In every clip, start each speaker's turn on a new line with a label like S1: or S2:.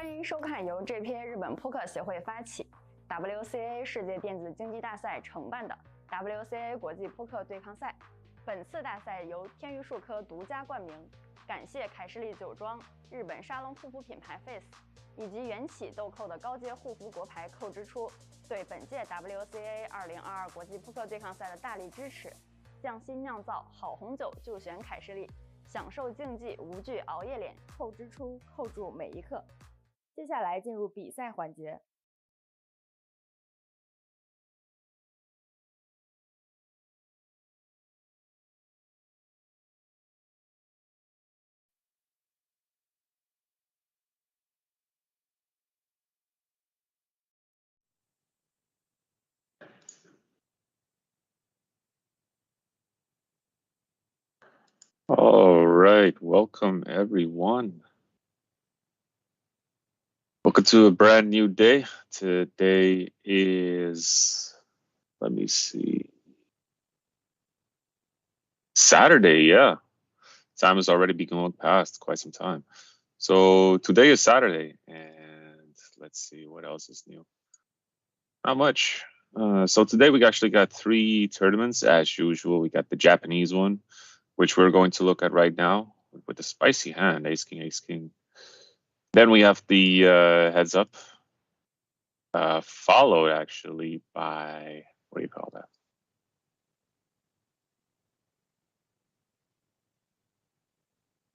S1: 欢迎收看由 JPA 日本扑克协会发起、WCAA 世界电子竞技大赛承办的 WCAA 国际扑克对抗赛。本次大赛由天娱数科独家冠名，感谢凯士利酒庄、日本沙龙护肤品牌 Face 以及缘起豆蔻的高阶护肤国牌蔻之初对本届 WCAA 2022国际扑克对抗赛的大力支持。匠心酿造好红酒就选凯士利，享受竞技无惧熬夜脸，蔻之初，扣住每一刻。接下来进入比赛环节。
S2: All right, welcome everyone. Welcome to a brand new day. Today is, let me see, Saturday, yeah. Time has already been going past quite some time. So today is Saturday, and let's see what else is new. Not much. So today we actually got 3 tournaments as usual. We got the Japanese one, which we're going to look at right now with the spicy hand, ace king, ace king. Then we have the heads up, followed actually by, what do you call that?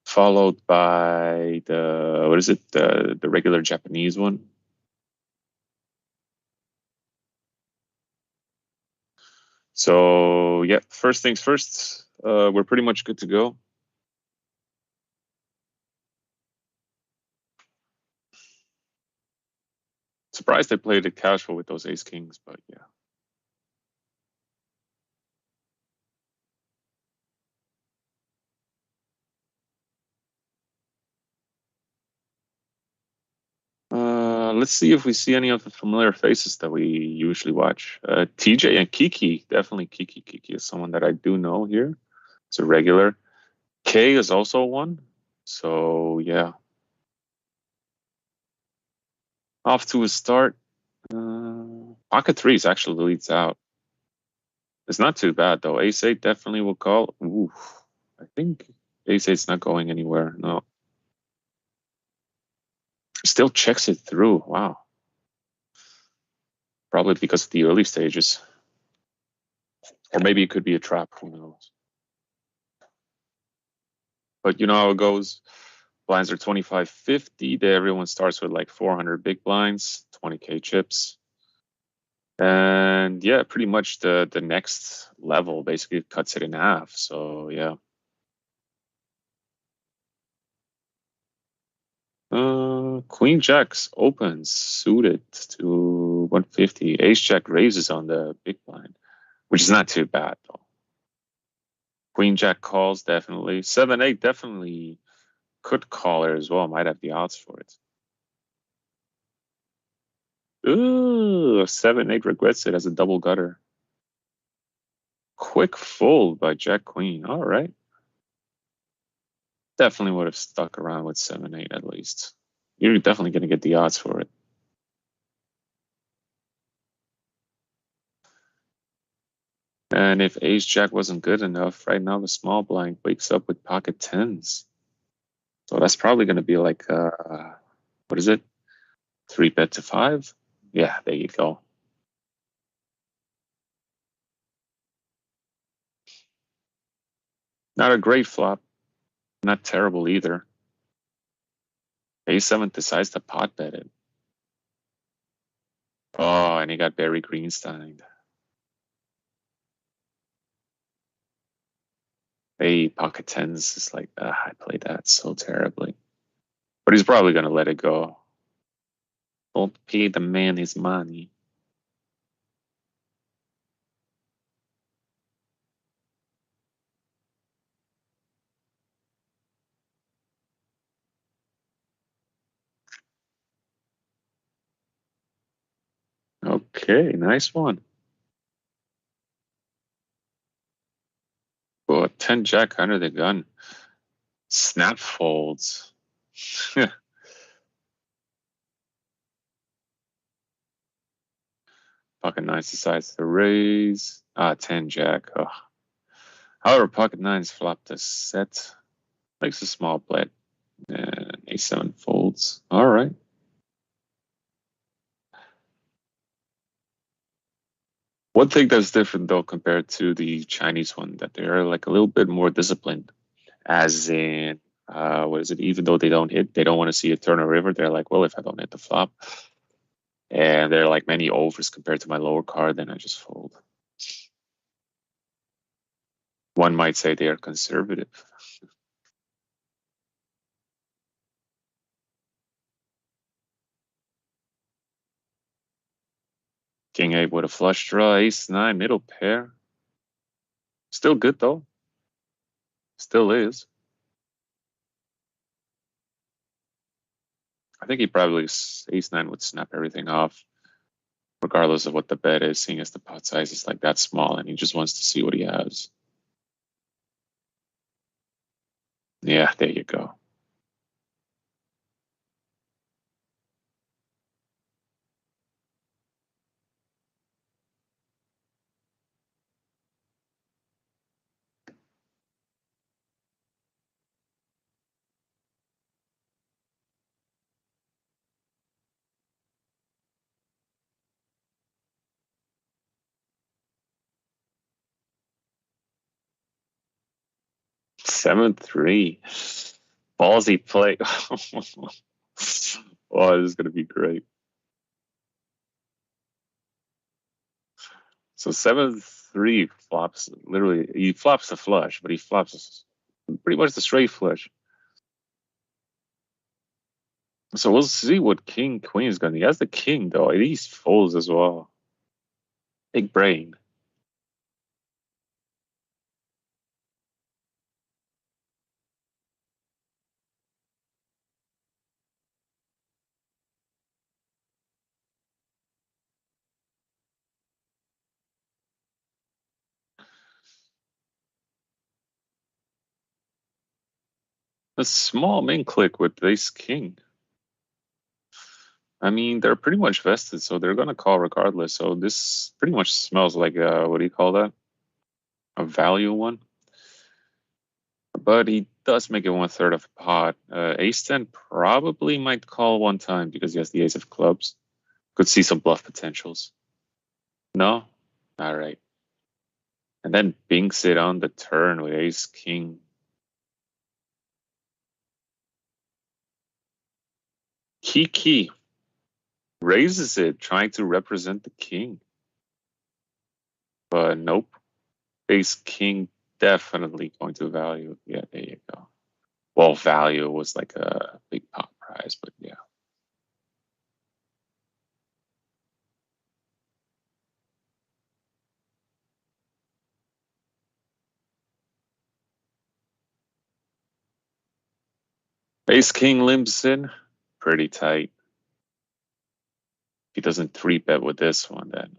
S2: Followed by the, what is it? The regular Japanese one. So yeah, first things first, we're pretty much good to go. Surprised they played it casual with those ace kings, but yeah. Let's see if we see any of the familiar faces that we usually watch. TJ and Kiki, definitely Kiki. Kiki is someone that I do know here. It's a regular. K is also one. So yeah. Off to a start. Pocket threes actually leads out. It's not too bad though. Ace 8 definitely will call. Ooh, I think Ace 8's not going anywhere. No. Still checks it through. Wow. Probably because of the early stages. Or maybe it could be a trap. Who knows? But you know how it goes. Blinds are 25-50. Everyone starts with like 400 big blinds, 20K chips. And yeah, pretty much the next level basically cuts it in half. So yeah. Queen Jacks opens suited to 150. Ace Jack raises on the big blind, which is not too bad though. Queen Jack calls definitely. 7-8 definitely could call her as well. Might have the odds for it. Ooh, 7-8 regrets it as a double gutter. Quick fold by Jack Queen. All right. Definitely would have stuck around with 7-8 at least. You're definitely going to get the odds for it. And if Ace Jack wasn't good enough, right now the small blind wakes up with pocket tens. So that's probably going to be like, what is it? 3-bet to 5? Yeah, there you go. Not a great flop. Not terrible either. A7 decides to pot bet it. Oh, and he got Barry Greenstein. Hey, pocket tens is like, I played that so terribly. But he's probably going to let it go. Don't pay the man his money. Okay, nice one. Oh, 10 Jack under the gun. Snap folds. Pocket nines decides to raise. 10 jack. Ugh. However, pocket nines flopped a set. Makes a small bet. And a7 folds. All right. One thing that's different though compared to the Chinese one, that they're like a little bit more disciplined. As in, what is it? Even though they don't hit, they don't want to see it turn a river. They're like, well, if I don't hit the flop, and there are like many overs compared to my lower card, then I just fold. One might say they are conservative. King 8 with a flush draw, ace 9, middle pair. Still good though. Still is. I think he probably ace 9 would snap everything off, regardless of what the bet is, seeing as the pot size is like that small and he just wants to see what he has. Yeah, there you go. Seven three, ballsy play. Oh, this is gonna be great. So 7-3 flops. Literally, he flops the flush, but he flops pretty much the straight flush. So we'll see what king queen is gonna. He has the king though. He folds as well. Big brain. A small min click with ace king. I mean, they're pretty much vested, so they're gonna call regardless. So this pretty much smells like what do you call that? A value one. But he does make it 1/3 of the pot. Ace 10 probably might call one time because he has the ace of clubs. Could see some bluff potentials. No? All right. And then binks it on the turn with ace king. Kiki raises it, trying to represent the king. But nope. Ace king definitely going to value. Yeah, there you go. Well, value was like a big pot prize, but yeah. Ace king limps in, pretty tight. If he doesn't 3-bet with this one, then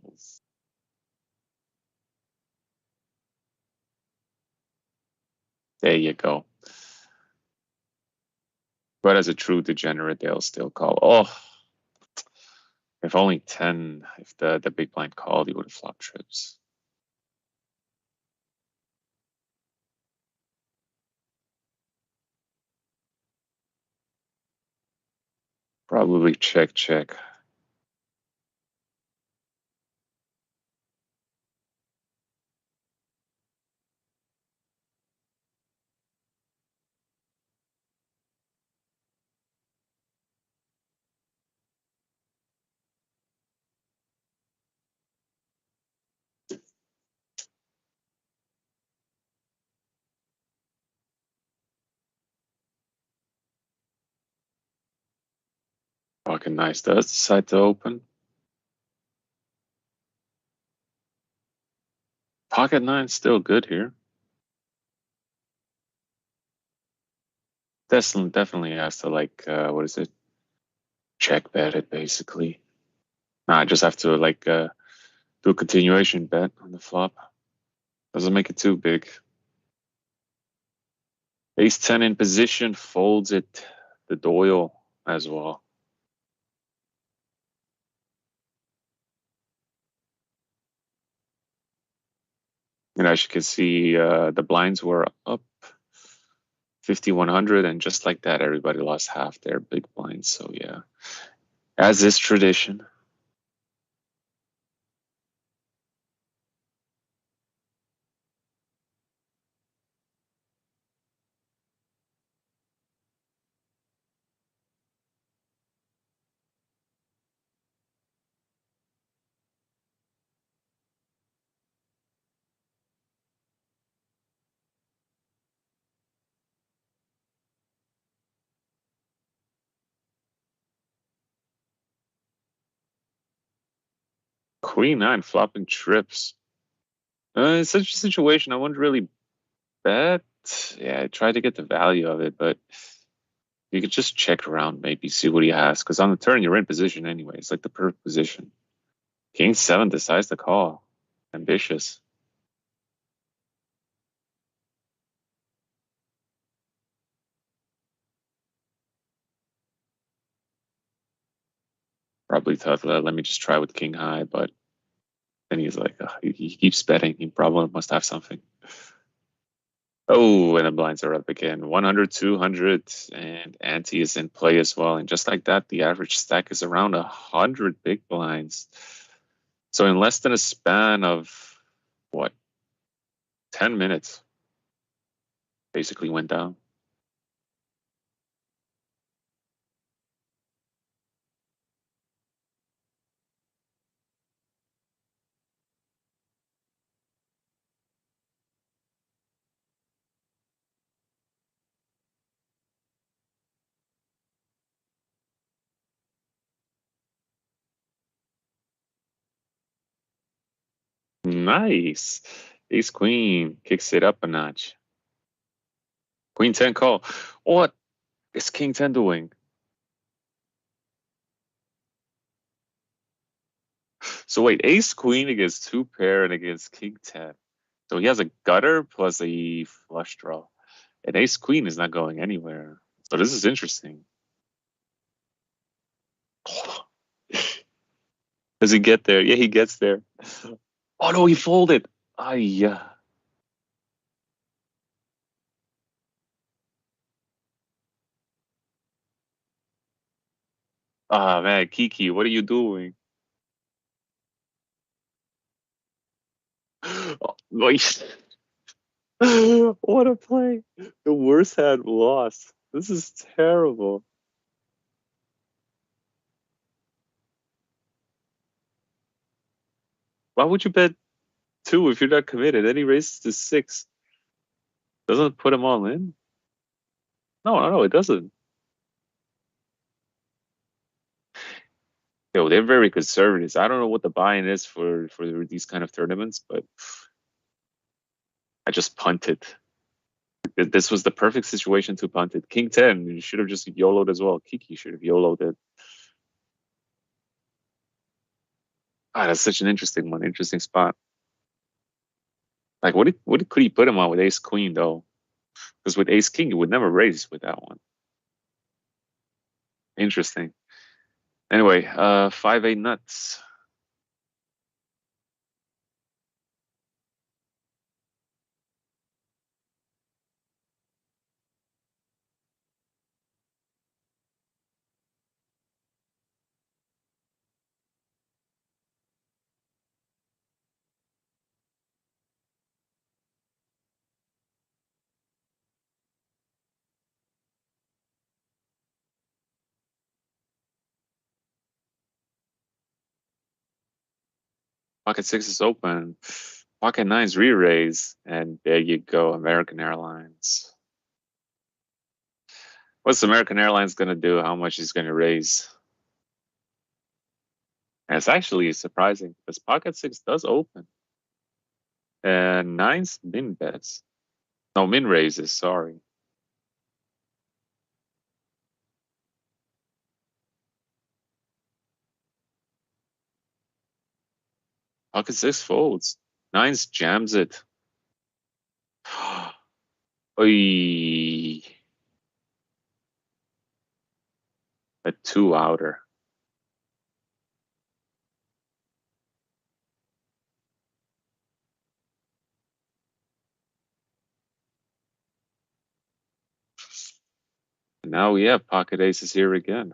S2: there you go. But as a true degenerate, they'll still call. Oh, if only 10, if the big blind called, he would have flopped trips. Probably check, check. Fucking nice. Does decide to open. Pocket nine still good here. Definitely has to like what is it? Check bet it basically. Nah, I just have to like do a continuation bet on the flop. Doesn't make it too big. Ace 10 in position, folds it. The Doyle as well. And as you can see, the blinds were up 5,100, and just like that, everybody lost half their big blinds. So yeah, as is tradition. Queen nine flopping trips. In such a situation, I wouldn't really bet. Yeah, I tried to get the value of it, but you could just check around, maybe see what he has. Because on the turn, you're in position anyway. It's like the perfect position. King seven decides to call. Ambitious. Probably thought, let me just try with king high, but then he's like, he keeps betting. He probably must have something. Oh, and the blinds are up again. 100, 200, and ante is in play as well. And just like that, the average stack is around 100 big blinds. So in less than a span of, what, 10 minutes, basically went down. Nice. Ace queen kicks it up a notch. Queen 10 call. What is king 10 doing? So wait, ace queen against two pair and against king 10. So he has a gutter plus a flush draw. And ace queen is not going anywhere. So this is interesting. Does he get there? Yeah, he gets there. Oh no, he folded. Ah, yeah. Ah man, Kiki, what are you doing? Oh, wait. What a play. The worst hand lost. This is terrible. Why would you bet two if you're not committed? Then he raises to six. Doesn't put him all in? No, it doesn't. Yo, they're very conservative. I don't know what the buy-in is for these kind of tournaments, but I just punted. This was the perfect situation to punt it. King 10, you should have just YOLO'd as well. Kiki should have YOLO'd it. Ah, that's such an interesting one, interesting spot. Like, could he put him on with ace queen though? Because with ace king, you would never raise with that one. Interesting. Anyway, 5-8 nuts. Pocket six is open. Pocket nine's re-raise, and there you go, American Airlines. What's American Airlines gonna do? How much is gonna raise? And it's actually surprising because pocket six does open, and nine's min bets. No, min raises. Sorry. Pocket six folds. Nine's jams it. Oy. A two outer. And now we have pocket aces here again.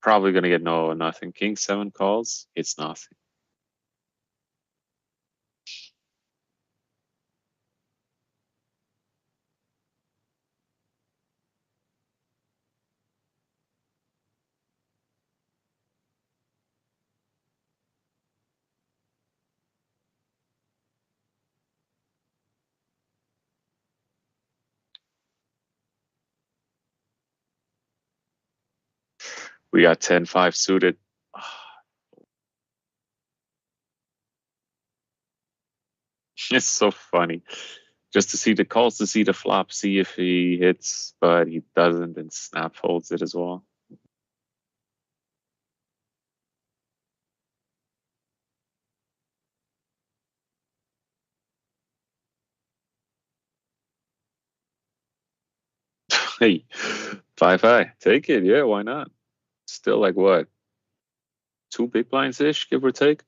S2: Probably gonna get nothing. King 7 calls, it's nothing. We got 10-5 suited. It's so funny. Just to see the calls, to see the flop, see if he hits, but he doesn't, and snap folds it as well. Hey, 5-high, take it. Yeah, why not? Still like what? 2 big blinds ish, give or take.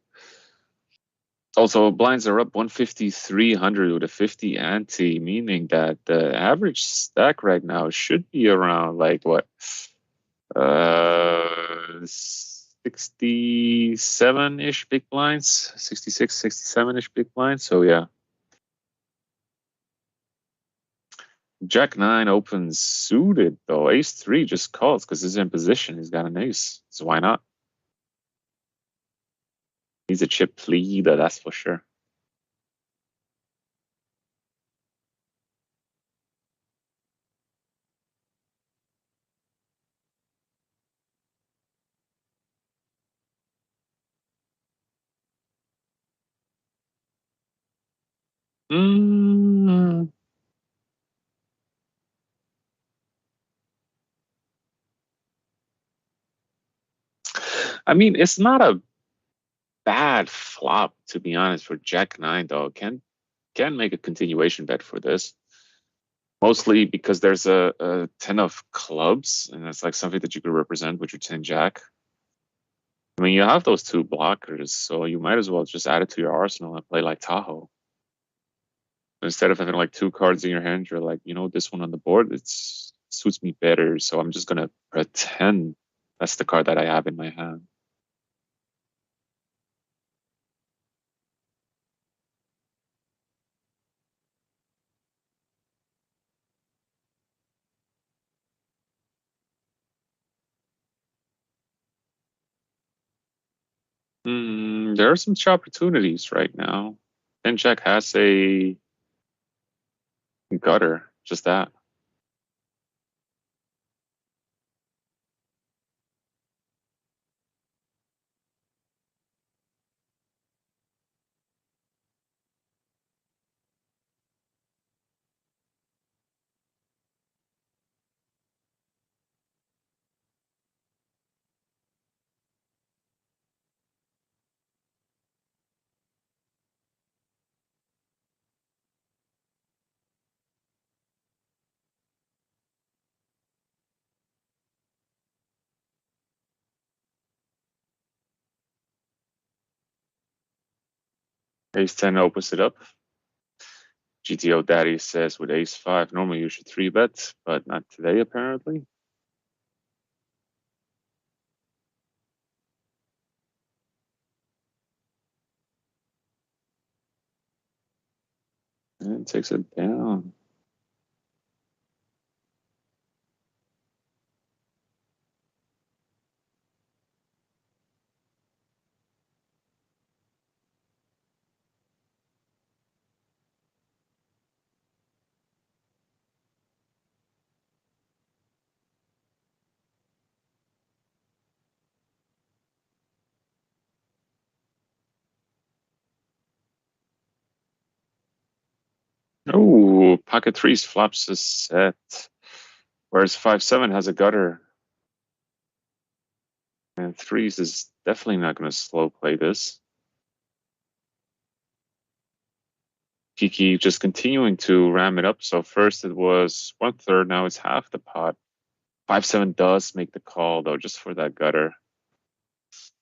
S2: Also, blinds are up 150, 300 with a 50 ante, meaning that the average stack right now should be around like what? 67-ish big blinds, 66, 67-ish big blinds. So yeah. Jack 9 opens suited though. Ace 3 just calls because he's in position. He's got an ace. So why not? He's a chip leader, that's for sure. I mean, it's not a bad flop, to be honest, for Jack 9 though. Can make a continuation bet for this. Mostly because there's a 10 of clubs, and that's like something that you could represent with your 10 Jack. I mean, you have those 2 blockers, so you might as well just add it to your arsenal and play like Tahoe. Instead of having like 2 cards in your hand, you're like, this one on the board, it suits me better, so I'm just gonna pretend that's the card that I have in my hand. There are some opportunities right now. And Jack has a gutter, just that. Ace 10 opens it up. GTO Daddy says with Ace 5, normally you should 3-bet, but not today apparently. And takes it down. Oh, pocket 3s flops a set. Whereas 5-7 has a gutter. And 3s is definitely not going to slow play this. Kiki just continuing to ram it up. So first it was 1/3, now it's half the pot. 5-7 does make the call though, just for that gutter.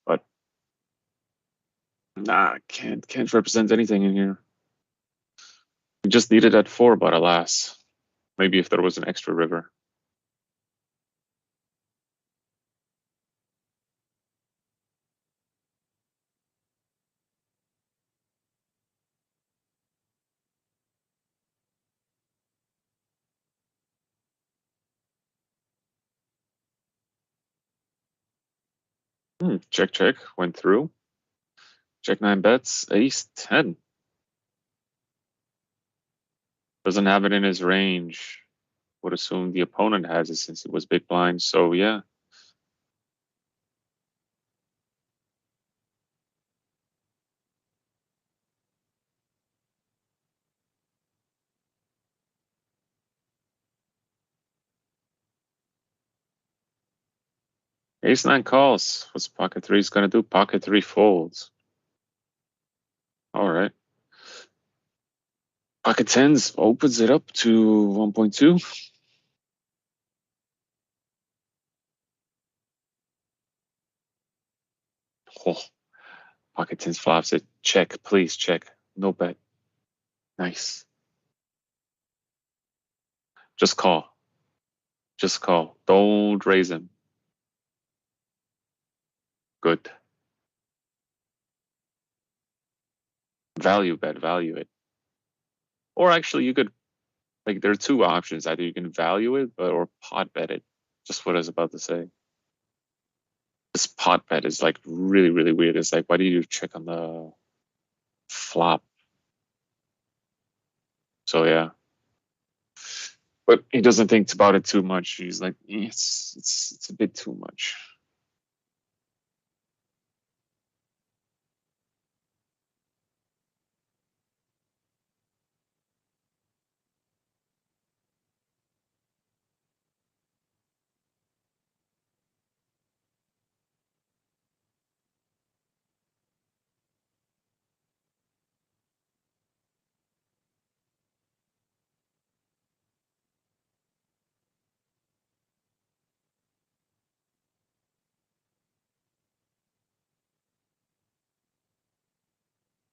S2: But nah, can't represent anything in here. We just needed that 4, but alas. Maybe if there was an extra river. Check, check, went through. Check 9 bets, ace 10. Doesn't have it in his range. Would assume the opponent has it since it was big blind, so yeah. Ace 9 calls. What's pocket 3's gonna do? Pocket 3 folds. All right. Pocket 10s opens it up to 1.2. Oh, pocket 10s flops it. Check, please check. No bet. Nice. Just call. Just call. Don't raise him. Good. Value bet, value it. Or actually, you could, like, there are 2 options. Either you can value it or pot bet it. Just what I was about to say. This pot bet is like really, really weird. It's like, why do you check on the flop? So yeah. But he doesn't think about it too much. He's like, it's a bit too much.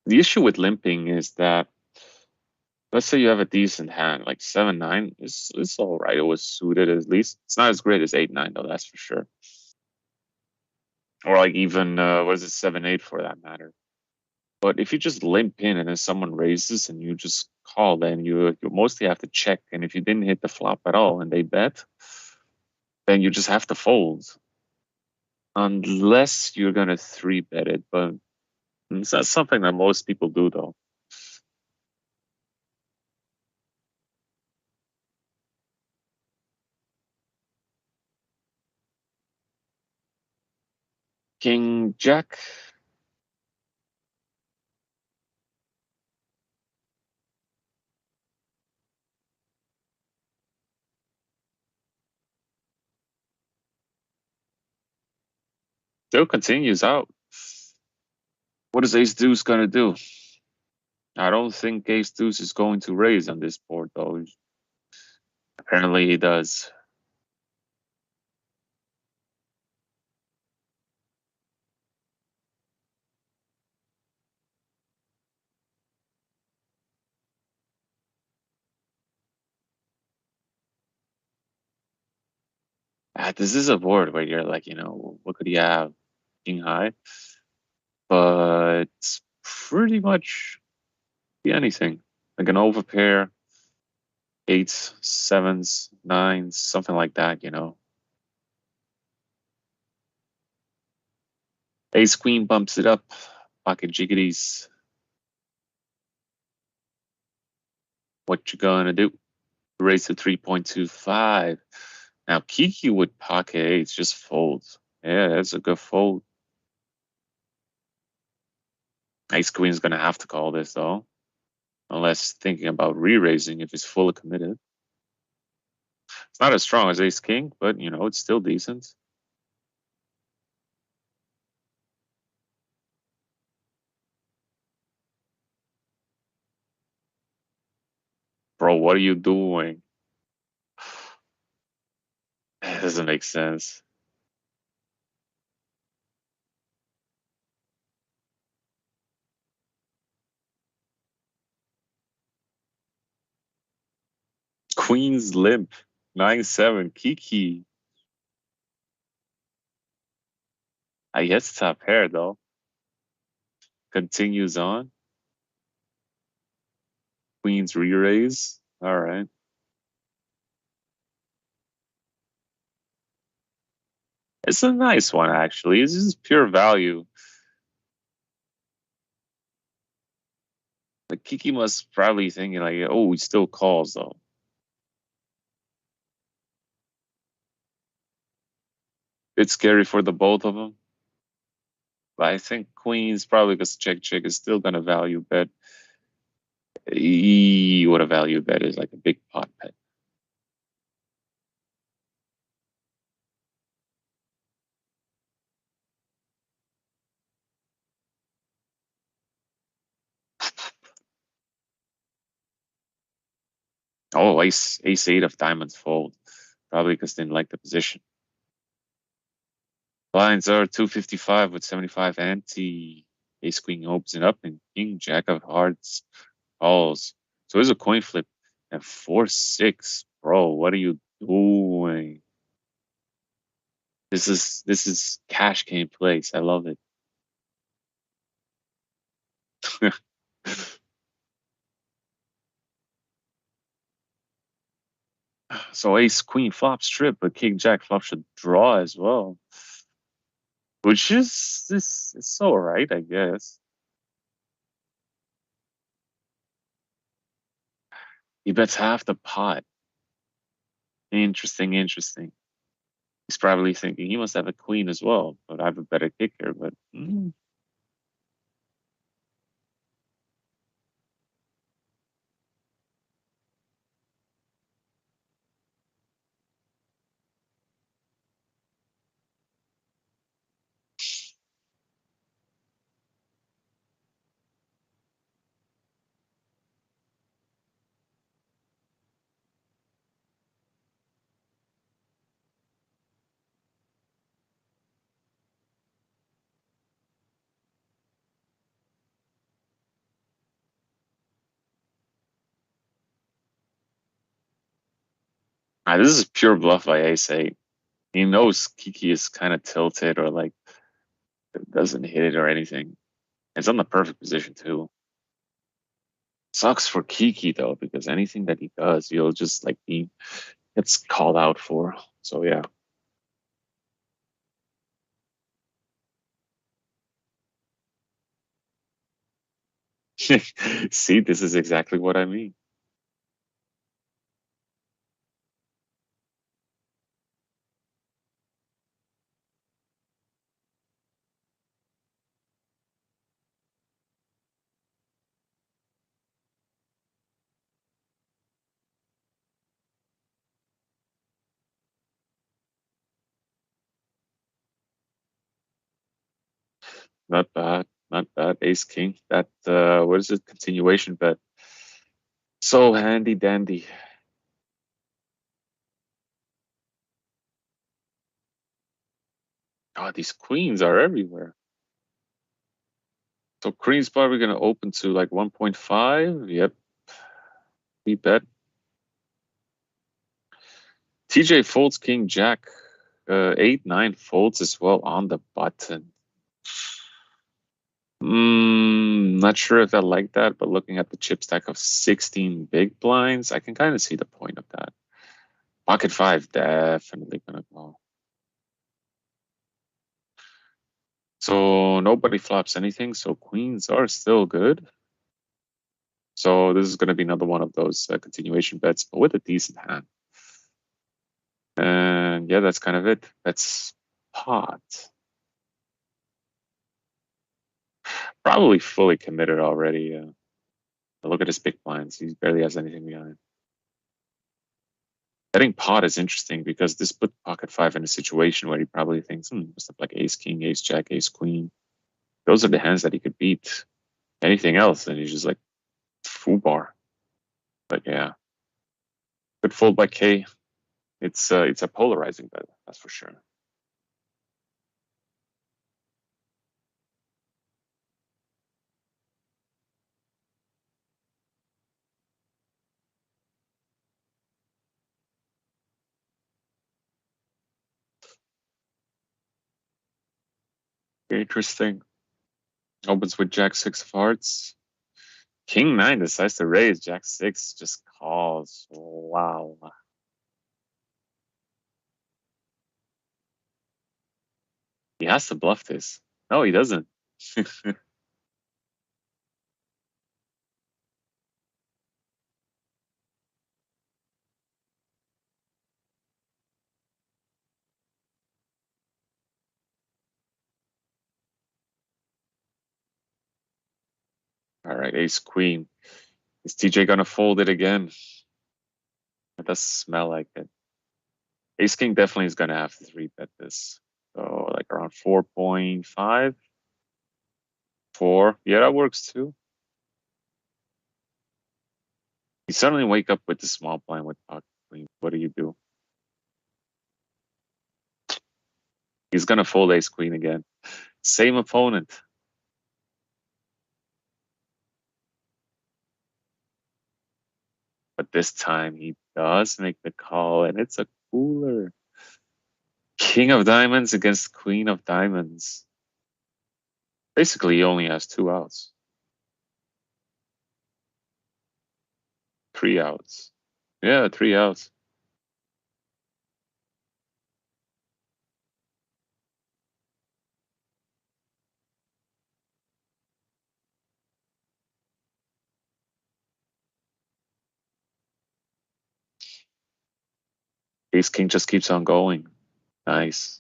S2: The issue with limping is that, let's say you have a decent hand, like 7-9, it's all right. It was suited at least. It's not as great as 8-9 though, that's for sure. Or like even what is it, 7-8 for that matter. But if you just limp in and then someone raises and you just call, then you mostly have to check. And if you didn't hit the flop at all and they bet, then you just have to fold. Unless you're gonna 3-bet it, but it's not something that most people do though. King Jack. Still continues out. What is Ace Deuce gonna do? I don't think Ace Deuce is going to raise on this board though. Apparently he does. This is a board where you're like, what could he have? King high. But pretty much anything. Like an overpair, 8s, 7s, 9s, something like that, Ace Queen bumps it up. Pocket jiggities. What you gonna do? Raise to 3.25. Now Kiki with pocket 8s just folds. Yeah, that's a good fold. Ace Queen's gonna have to call this though. Unless thinking about re-raising if he's fully committed. It's not as strong as Ace King, but it's still decent. Bro, what are you doing? It doesn't make sense. Queen's limp. 9-7. Kiki. I guess top pair though. Continues on. Queen's re-raise. All right. It's a nice one, actually. This is pure value. Like Kiki must probably thinking like, oh, he still calls though. It's scary for the both of them. But I think Queen's probably because check is still gonna value bet. What a value bet is like a big pot bet. Oh, ace 8 of diamonds fold. Probably because they didn't like the position. Blinds are 255 with 75 ante. Ace queen opens it up and king jack of hearts calls. So there's a coin flip and 4-6. Bro, what are you doing? This is cash game place. I love it. So ace queen flop strip, but king jack flop should draw as well. Which is this it's all right, I guess. He bets half the pot. Interesting. He's probably thinking he must have a queen as well, but I have a better kicker. But this is pure bluff by ace 8. He knows Kiki is kind of tilted or like doesn't hit it or anything. It's on the perfect position too. Sucks for Kiki though, because anything that he does, he'll just like be gets called out for. So yeah. See, this is exactly what I mean. Not bad. Not bad. Ace King. That what is it? Continuation bet. So handy dandy. God, these queens are everywhere. So queen's probably gonna open to like 1.5. Yep. We bet. TJ folds king jack. 8-9 folds as well on the button. Not sure if I like that, but looking at the chip stack of 16 big blinds, I can kind of see the point of that. Pocket 5 definitely gonna go. So nobody flops anything, so queens are still good. So this is going to be another one of those continuation bets, but with a decent hand. And yeah, that's kind of it. That's pot. Probably fully committed already. Look at his big blinds. He barely has anything behind. I think pot is interesting because this put pocket 5 in a situation where he probably thinks, must have like ace king, ace jack, ace queen. Those are the hands that he could beat. Anything else, and he's just like foo bar. But yeah, good fold by K. It's a polarizing bet, that's for sure. Interesting. Opens with Jack 6 of hearts. King 9 decides to raise. Jack 6 just calls. Wow. He has to bluff this. No, he doesn't. All right, ace queen. Is TJ gonna fold it again? It does smell like it. Ace king definitely is gonna have to 3-bet this. So like around 4.5. 4. Yeah, that works too. You suddenly wake up with the small blind with pocket queen. What do you do? He's gonna fold ace queen again. Same opponent. But this time he does make the call, and it's a cooler. King of diamonds against queen of diamonds. Basically, he only has 2 outs. 3 outs. Yeah, 3 outs. Ace king just keeps on going. Nice.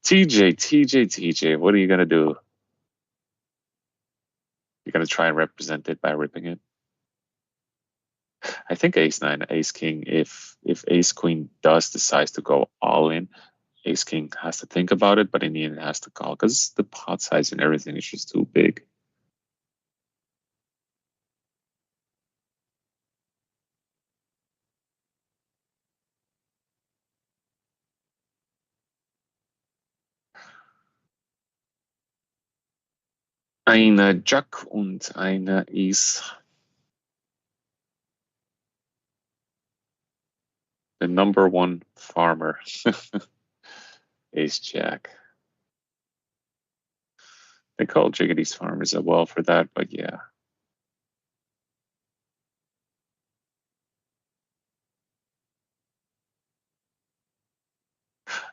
S2: TJ, what are you gonna do? You're gonna try and represent it by ripping it? I think ace 9, ace king, if ace queen does decide to go all in, ace king has to think about it, but in the end it has to call because the pot size and everything is just too big. Eine Jack und eine Ace. The number 1 farmer. Ace Jack. They call Jiggity's farmers as well for that, but yeah.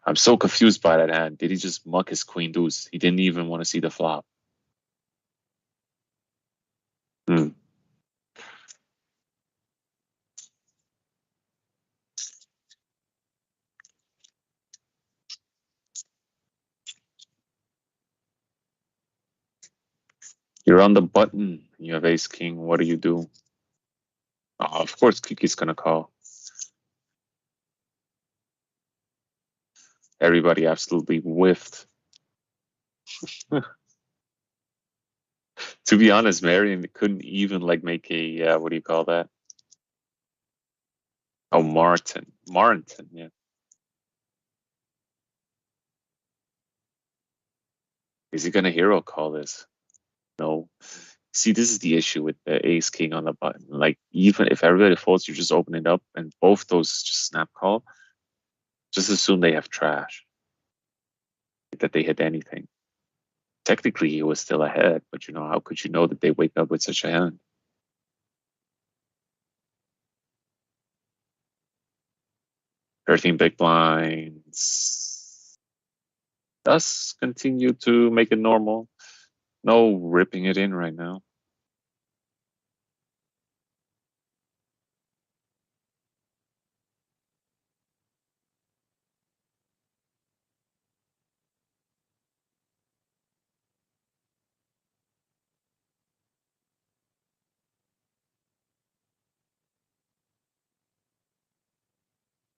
S2: I'm so confused by that hand. Did he just muck his queen deuce? He didn't even want to see the flop. Hmm. You're on the button. You have ace king. What do you do? Oh, of course, Kiki's gonna call. Everybody absolutely whiffed. To be honest, Marion couldn't even like make a what do you call that? Oh, Martin, yeah. Is he gonna hero call this? No. See, this is the issue with the ace king on the button. Like, even if everybody folds, you just open it up, and both those just snap call. Just assume they have trash. That they hit anything. Technically, he was still ahead, but you know, how could you know that they wake up with such a hand? $13 big blinds. Does continue to make it normal. No ripping it in right now.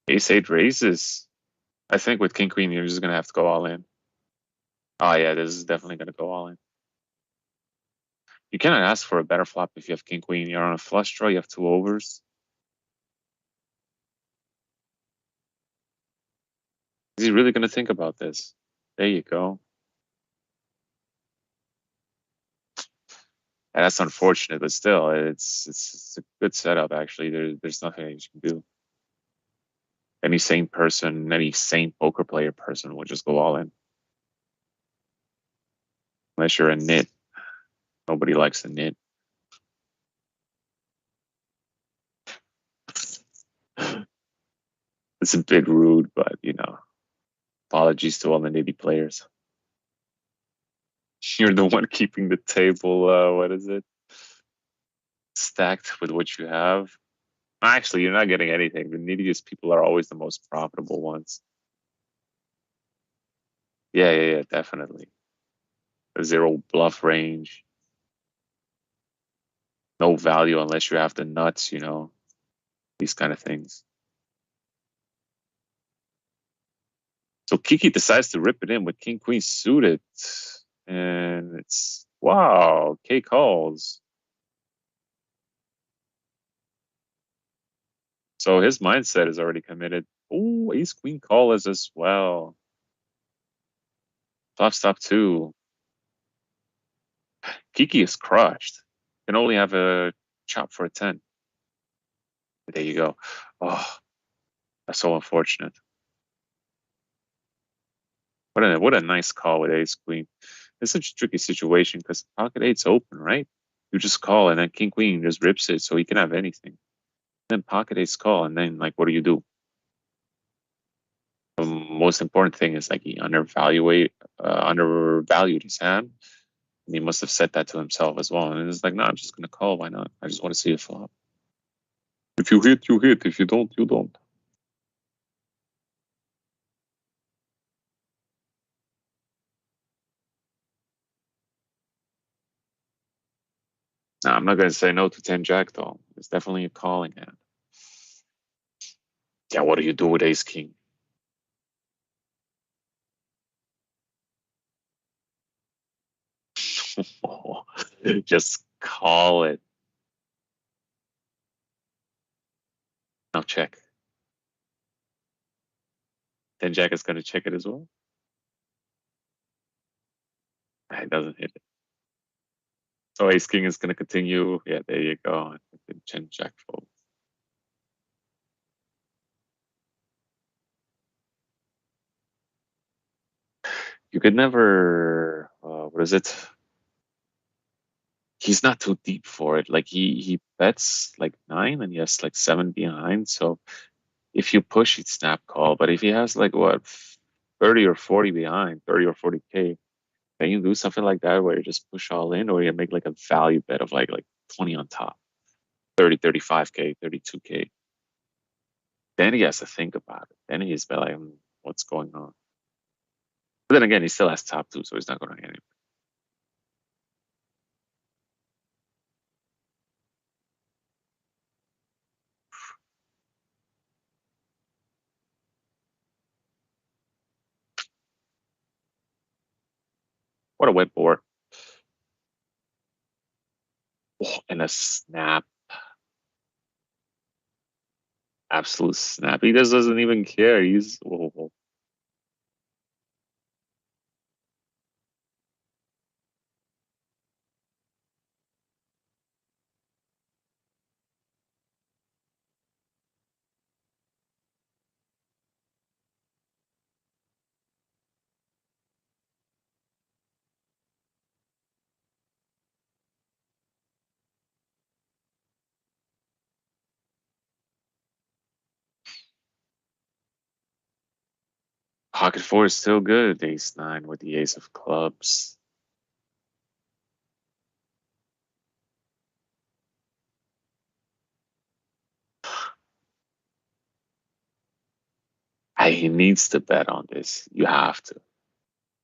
S2: Ace-8 raises. I think with king queen, you're just gonna have to go all in. Oh yeah, this is definitely gonna go all in. You cannot ask for a better flop if you have king queen. You're on a flush draw. You have 2 overs. Is he really gonna think about this? There you go. And that's unfortunate, but still, it's a good setup. Actually, there's nothing you can do. Any sane person, any sane poker player person would just go all in. Unless you're a nit. Nobody likes a nit. It's a bit rude, but you know, apologies to all the nitty players. You're the one keeping the table, what is it? Stacked with what you have. Actually, you're not getting anything. The neediest people are always the most profitable ones. Yeah, definitely. A zero bluff range. No value unless you have the nuts, you know, these kind of things. So Kiki decides to rip it in with King Queen suited. And it's, wow, K calls. So his mindset is already committed. Oh, Ace Queen call is as well. Flop stop 2. Kiki is crushed. Can only have a chop for a 10. There you go. Oh, that's so unfortunate. What a nice call with Ace Queen. It's such a tricky situation because pocket eight's open, right? You just call and then King Queen just rips it so he can have anything. Then pocket eight's call and then like what do? The most important thing is like he undervalued his hand. And he must have said that to himself as well. And it's like, no, I'm just gonna call. Why not? I just want to see a flop. If you hit, you hit. If you don't, you don't. No, I'm not gonna say no to 10 Jack though. It's definitely a calling hand. Yeah, what do you do with Ace King? Just call it. Now check. 10 Jack is gonna check it as well. It doesn't hit it. So Ace King is gonna continue. Yeah, there you go. 10 Jack fold. You could never. What is it? He's not too deep for it. Like he bets like 9 and he has like 7 behind. So if you push, he'd snap call. But if he has like what 30 or 40 behind, 30 or 40K, can you do something like that where you just push all in, or you make like a value bet of like 20 on top, 30, 35K, 32K? Then he has to think about it. Then he's be like, what's going on? But then again, he still has top 2, so he's not going to get it. What a wet board. Oh, and a snap. Absolute snap. He just doesn't even care. He's pocket 4 is still good. Ace 9 with the ace of clubs. He needs to bet on this. You have to.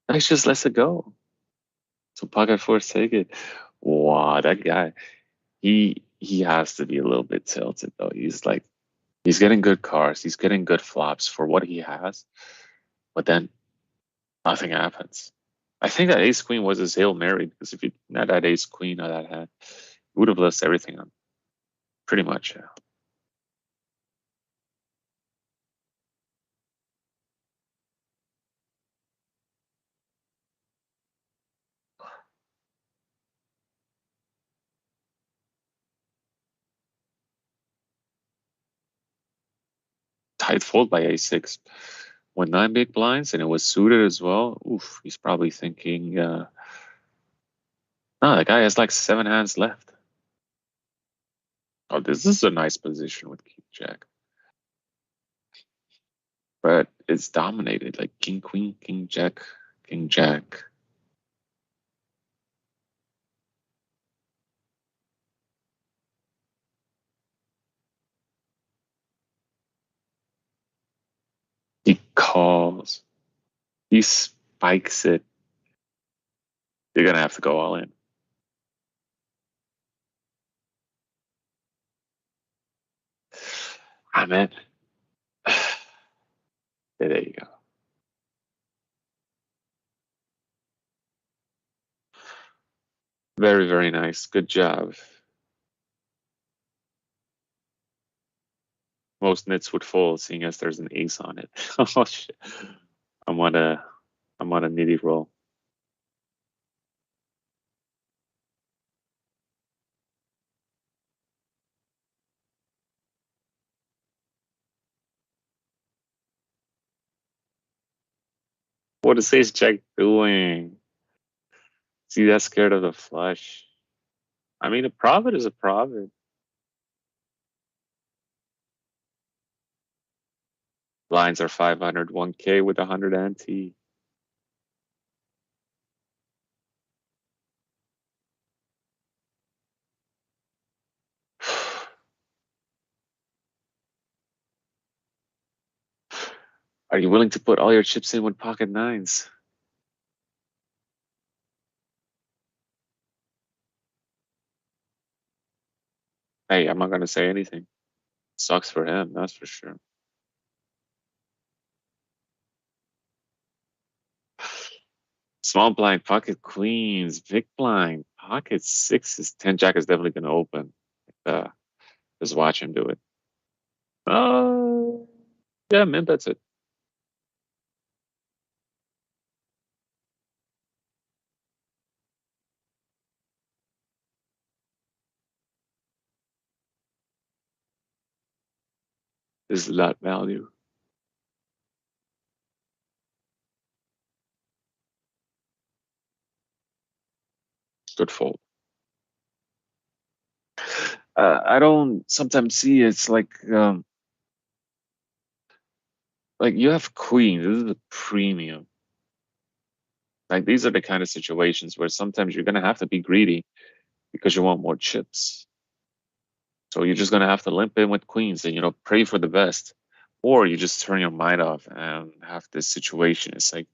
S2: Let's just let it go. So pocket 4, take it. Wow, that guy. He has to be a little bit tilted though. He's getting good cards. He's getting good flops for what he has. But then nothing happens. I think that Ace Queen was his Hail Mary because if you had that Ace Queen or that hand, you would have lost everything on pretty much. Yeah. Tight fold by A6. When 9 big blinds and it was suited as well, oof, he's probably thinking No, the guy has like 7 hands left. Oh, this is a nice position with King Jack. But it's dominated like King Queen, King Jack, King Jack. He calls. He spikes it. You're gonna have to go all in. Ah, man. There you go. Very, very nice. Good job. Most nits would fold, seeing as there's an ace on it. Oh shit! I'm on a nitty roll. What is ace jack doing? See, that's scared of the flush. I mean, a profit is a profit. Lines are 500, 1K with 100 ante. Are you willing to put all your chips in with pocket nines? Hey, I'm not gonna say anything. Sucks for him, that's for sure. Small blind, pocket queens, big blind, pocket sixes, 10 jack is definitely gonna open. Just watch him do it. Oh, yeah, man, that's it. This is lot value. Good fold. I don't sometimes see it's like you have queens. This is a premium. Like these are the kind of situations where sometimes you're gonna have to be greedy because you want more chips. So you're just gonna have to limp in with queens and pray for the best, or you just turn your mind off and have this situation. It's like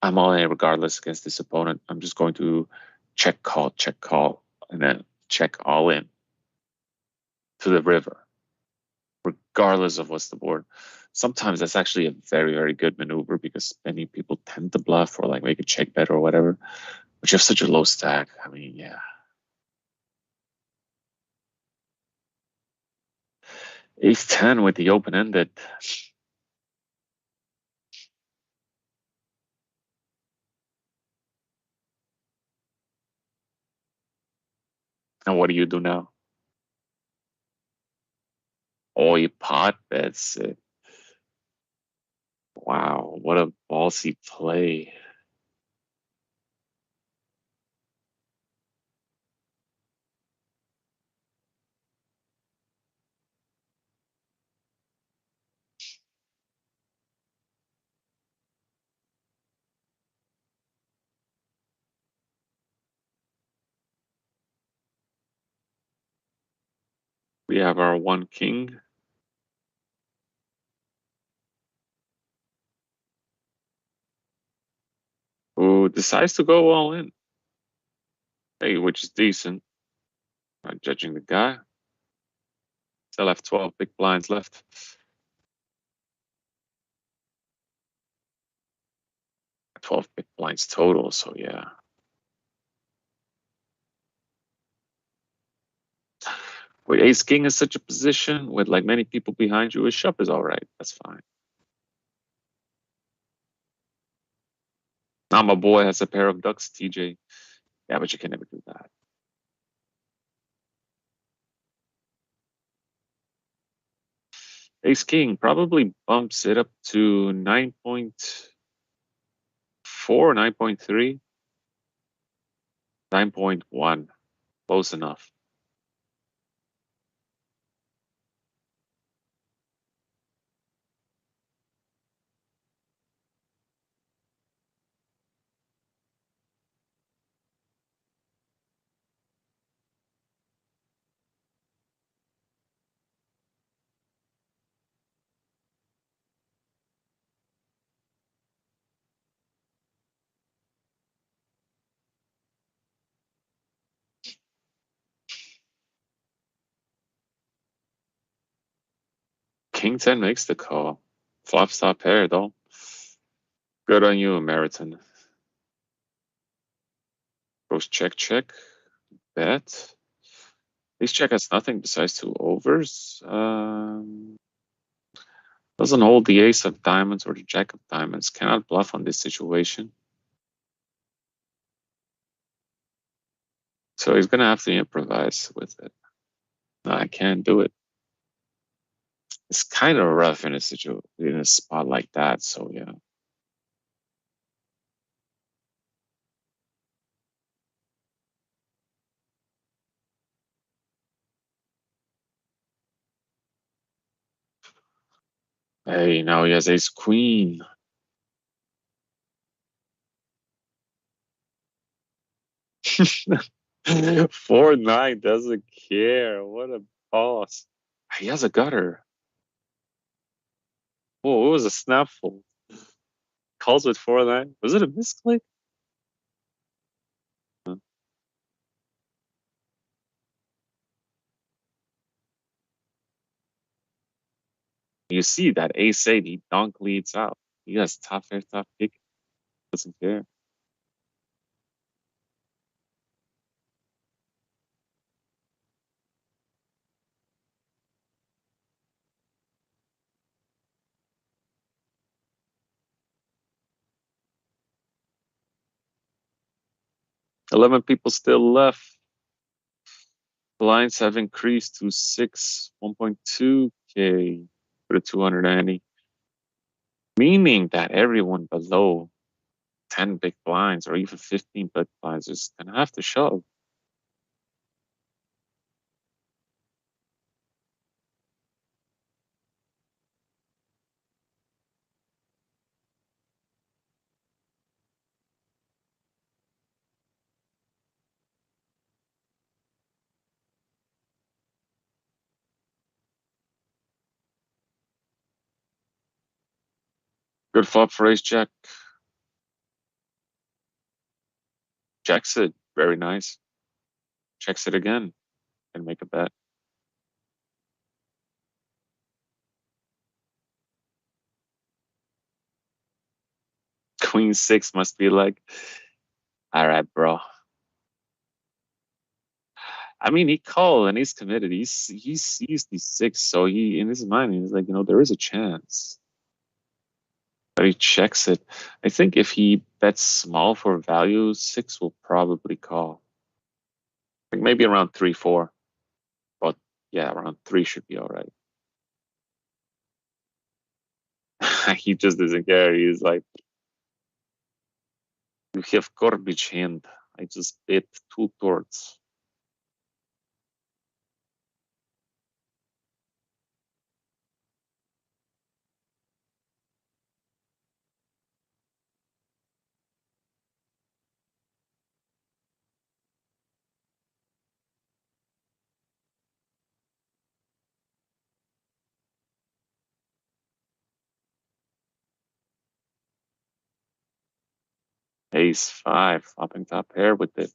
S2: I'm all in regardless against this opponent. I'm just going to check call, and then check all in to the river, regardless of what's the board. Sometimes that's actually a very, very good maneuver because many people tend to bluff or like make a check bet or whatever. But you have such a low stack. I mean, yeah. Ace 10 with the open ended. And what do you do now? Oh, you pot bets it. Wow, what a ballsy play. We have our one king. Who decides to go all in. Hey, which is decent. Not judging the guy. Still have 12 big blinds left. 12 big blinds total, so yeah. With ace king is such a position with like many people behind you, a shove is all right. That's fine. Now my boy has a pair of ducks, TJ. Yeah, but you can never do that. Ace king probably bumps it up to 9.4, 9.3. 9.1. Close enough. King 10 makes the call. Flop stop pair though. Good on you, Meriton. Goes check, check. Bet. Ace check has nothing besides 2 overs. Doesn't hold the ace of diamonds or the jack of diamonds. Cannot bluff on this situation. So he's gonna have to improvise with it. No, I can't do it. It's kind of rough in a spot like that. So yeah. Hey, now he has ace queen. Four nine doesn't care. What a boss. He has a gutter. Whoa, it was a snap fold. Calls with 4-9. Was it a misclick? You see that ace-8, he donk leads out. He has top pair, top pick. Doesn't care. $11 people still left. Blinds have increased to 1.2K for the 200 ante. Meaning that everyone below 10 big blinds or even 15 big blinds is gonna have to shove. Good flop for ace jack. Checks it. Very nice. Checks it again and make a bet. Queen 6 must be like, all right, bro. I mean, he called and he's committed. He sees these 6, so he in his mind he's like, there is a chance. But he checks it. I think if he bets small for value, 6 will probably call. Like maybe around 3-4. But yeah, around 3 should be all right. He just doesn't care. He's like, you have garbage hand. I just bet 2 thirds. Ace 5, flopping top pair with it.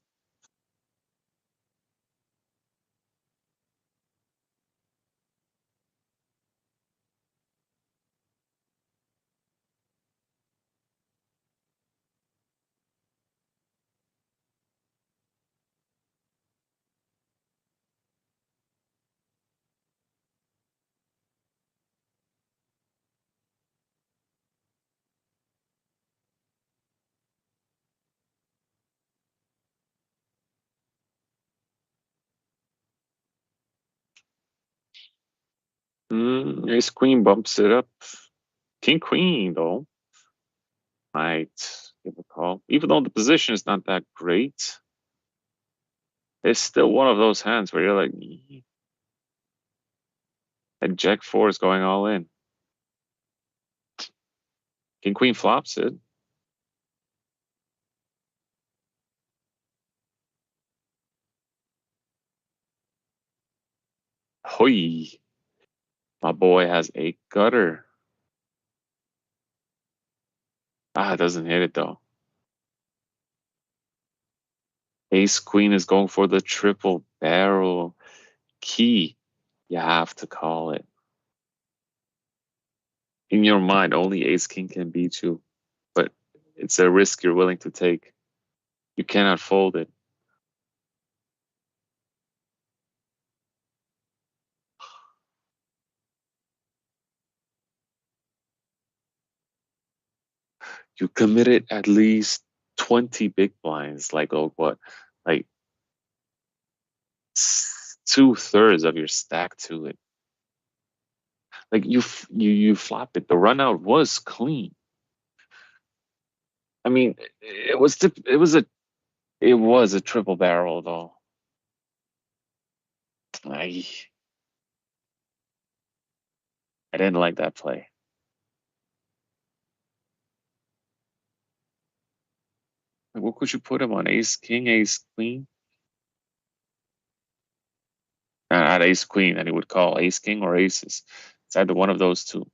S2: Ace queen bumps it up. King queen though might give a call, even though the position is not that great. It's still one of those hands where you're like, and Jack 4 is going all in. King Queen flops it. Hoi. My boy has a gutter. It doesn't hit it though. Ace Queen is going for the triple barrel. Key. You have to call it. In your mind, only Ace King can beat you, but it's a risk you're willing to take. You cannot fold it. You committed at least 20 big blinds, like, oh, what? Like 2/3 of your stack to it. Like you flop it. The run out was clean. I mean, it was a triple barrel though. I didn't like that play. Like, what could you put him on? Ace King, Ace Queen? Not Ace Queen, and he would call Ace King or Aces. It's either one of those two.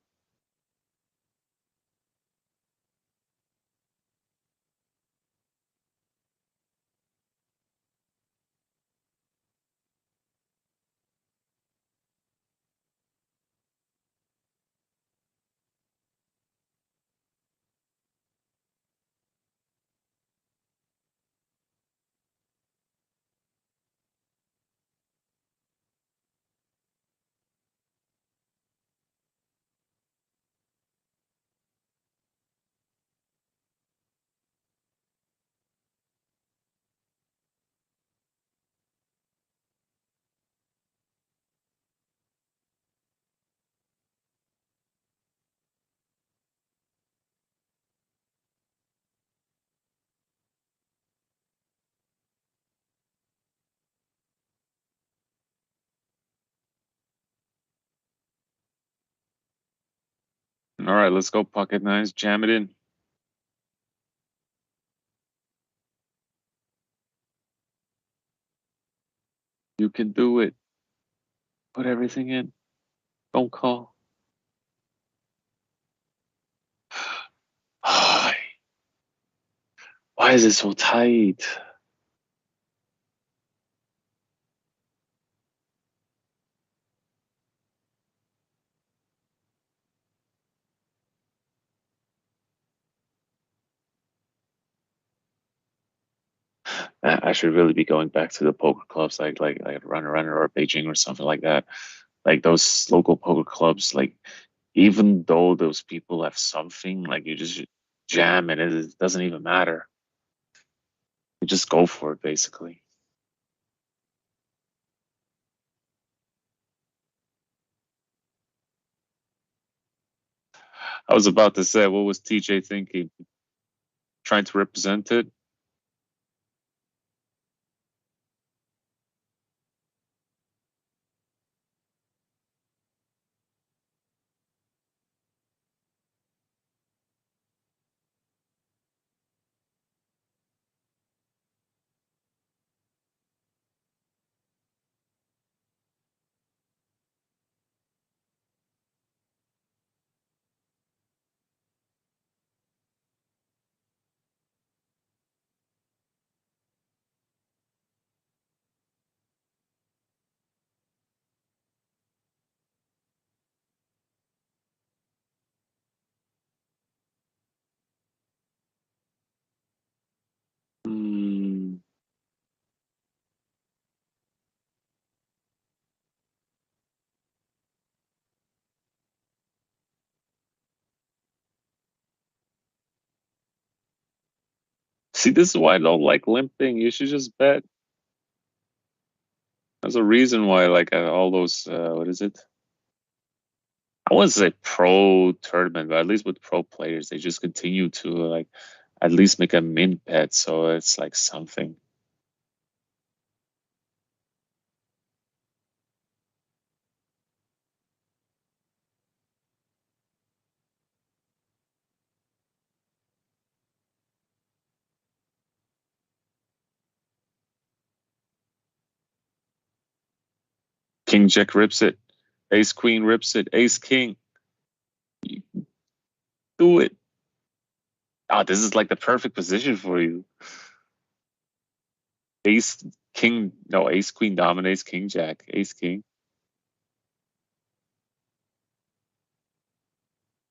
S2: All right, let's go pocket nines, jam it in. You can do it. Put everything in. Don't call. Why is it so tight? I should really be going back to the poker clubs like Runner or Beijing or something like that. Like those local poker clubs, like even though those people have something, like you just jam and it doesn't even matter. You just go for it basically. I was about to say, what was TJ thinking? Trying to represent it? Hmm. See, this is why I don't like limping. You should just bet. There's a reason why, like all those, what is it? I wouldn't say pro tournament, but at least with pro players, they just continue to like at least make a min bet, so it's like something. King Jack rips it. Ace Queen rips it. Ace King. Do it. Oh, this is like the perfect position for you. Ace King. No, Ace Queen dominates King Jack. Ace King.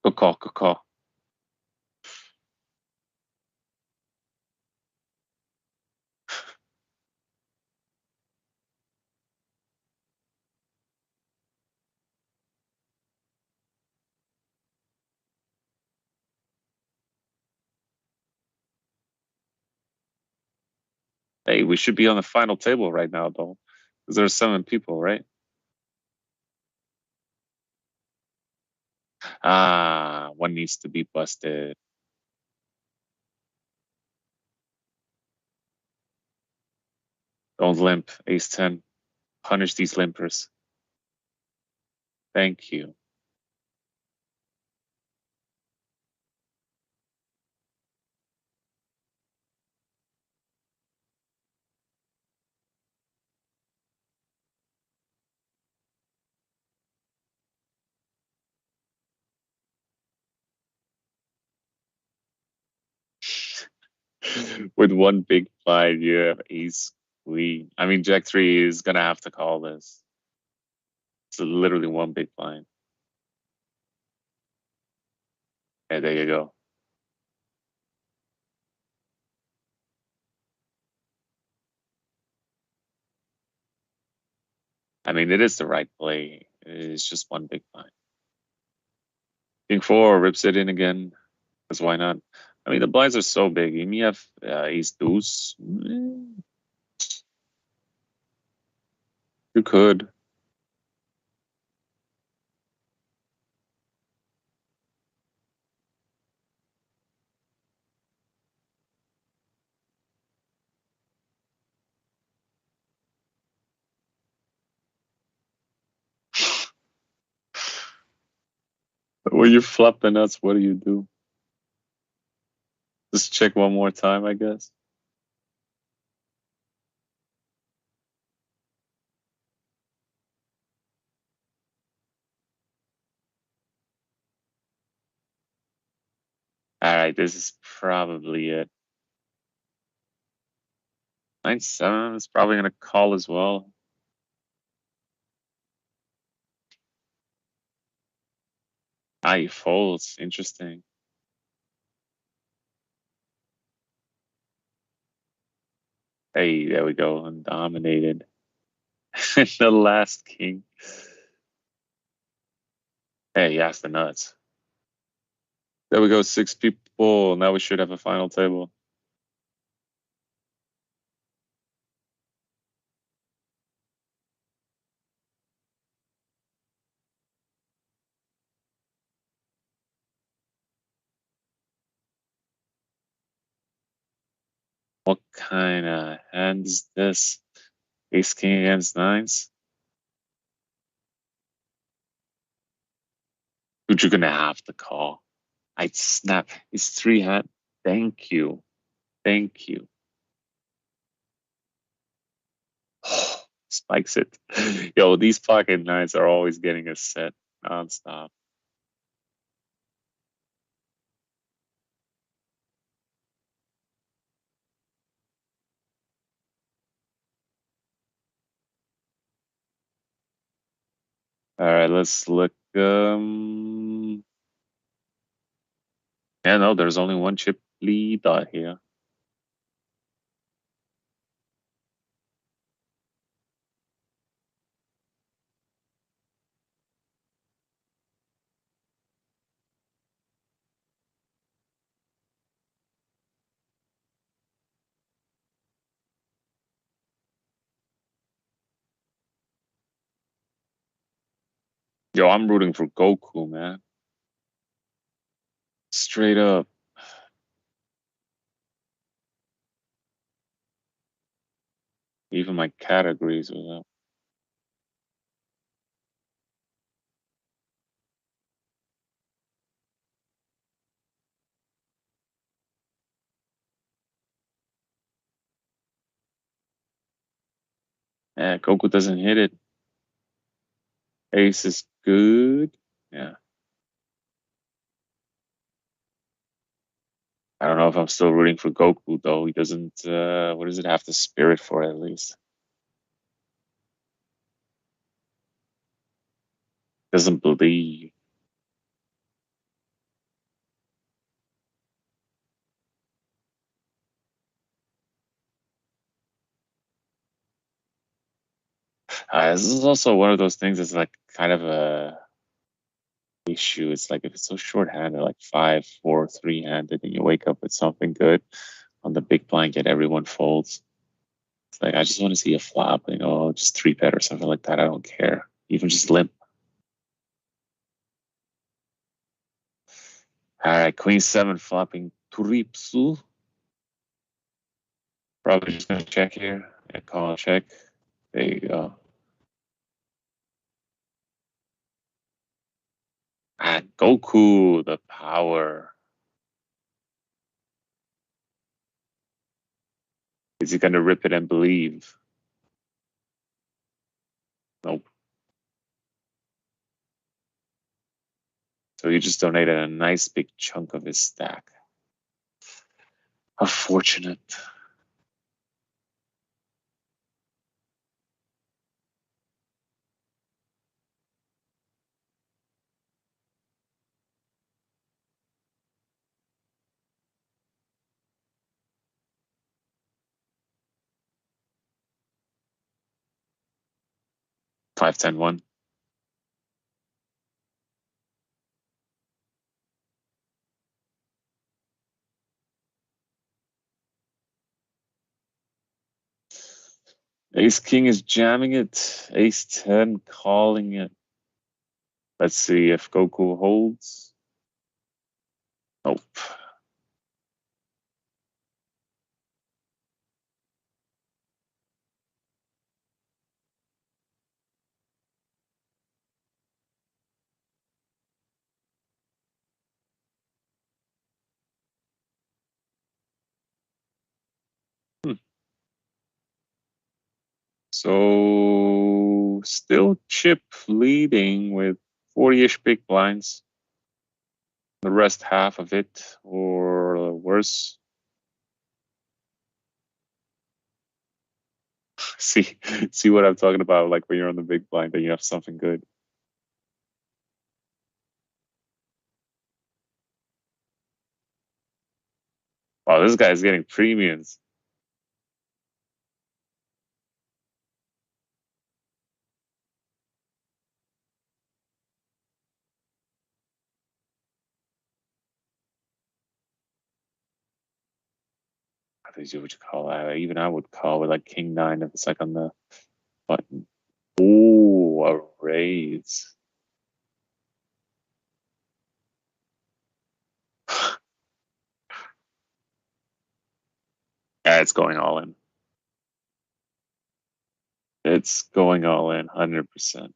S2: Good call. Good call. Hey, we should be on the final table right now, though, because there's 7 people, right? Ah, one needs to be busted. Don't limp. Ace 10. Punish these limpers. Thank you. With one big blind, you have Ace Queen. I mean, Jack 3 is gonna have to call this. It's literally one big blind. Yeah, there you go. I mean, it is the right play. It's just one big blind. King 4 rips it in again. Because why not? I mean, the blinds are so big. You may have Ace Deuce. You could. When you flop the nuts, what do? Just check one more time, I guess. All right, this is probably it. 9-7 is probably gonna call as well. Ah, he folds. Interesting. Hey, there we go. I'm dominated. The last king. Hey, he has the nuts. There we go. 6 people. Now we should have a final table. What kind of hand is this? Ace king against 9s? Dude, you're gonna have to call. I'd snap. It's 3 hand. Thank you. Thank you. Spikes it. Yo, these pocket 9s are always getting a set nonstop. All right, let's look. Yeah, no, there's only one chip lead out here. Yo, I'm rooting for Goku, man. Straight up. Even my cat agrees with that. Yeah, Goku doesn't hit it. Ace is good. Yeah. I don't know if I'm still rooting for Goku though. He doesn't. What does it have the spirit for at least? Doesn't believe. This is also one of those things that's like kind of a issue. It's like if it's so short-handed, like 5-4 3-handed, and you wake up with something good on the big blind, yet everyone folds. It's like I just want to see a flop, just 3-bet or something like that. I don't care. Even just limp. All right, Queen 7 flopping Turipsu. Probably just gonna check here. Yeah, call and check. There you go. Goku, the power. Is he gonna rip it and believe? Nope. So he just donated a nice big chunk of his stack. How fortunate. Five, 10, 1. Ace King is jamming it. Ace 10 calling it. Let's see if Goku holds. Nope. So still Chip leading with 40-ish big blinds. The rest half of it or worse. See what I'm talking about, like when you're on the big blind and you have something good. Wow, this guy's getting premiums. I think you would call that. Even I would call with like King 9 if it's like on the button. Ooh, a raise. Yeah, it's going all in. It's going all in, 100%.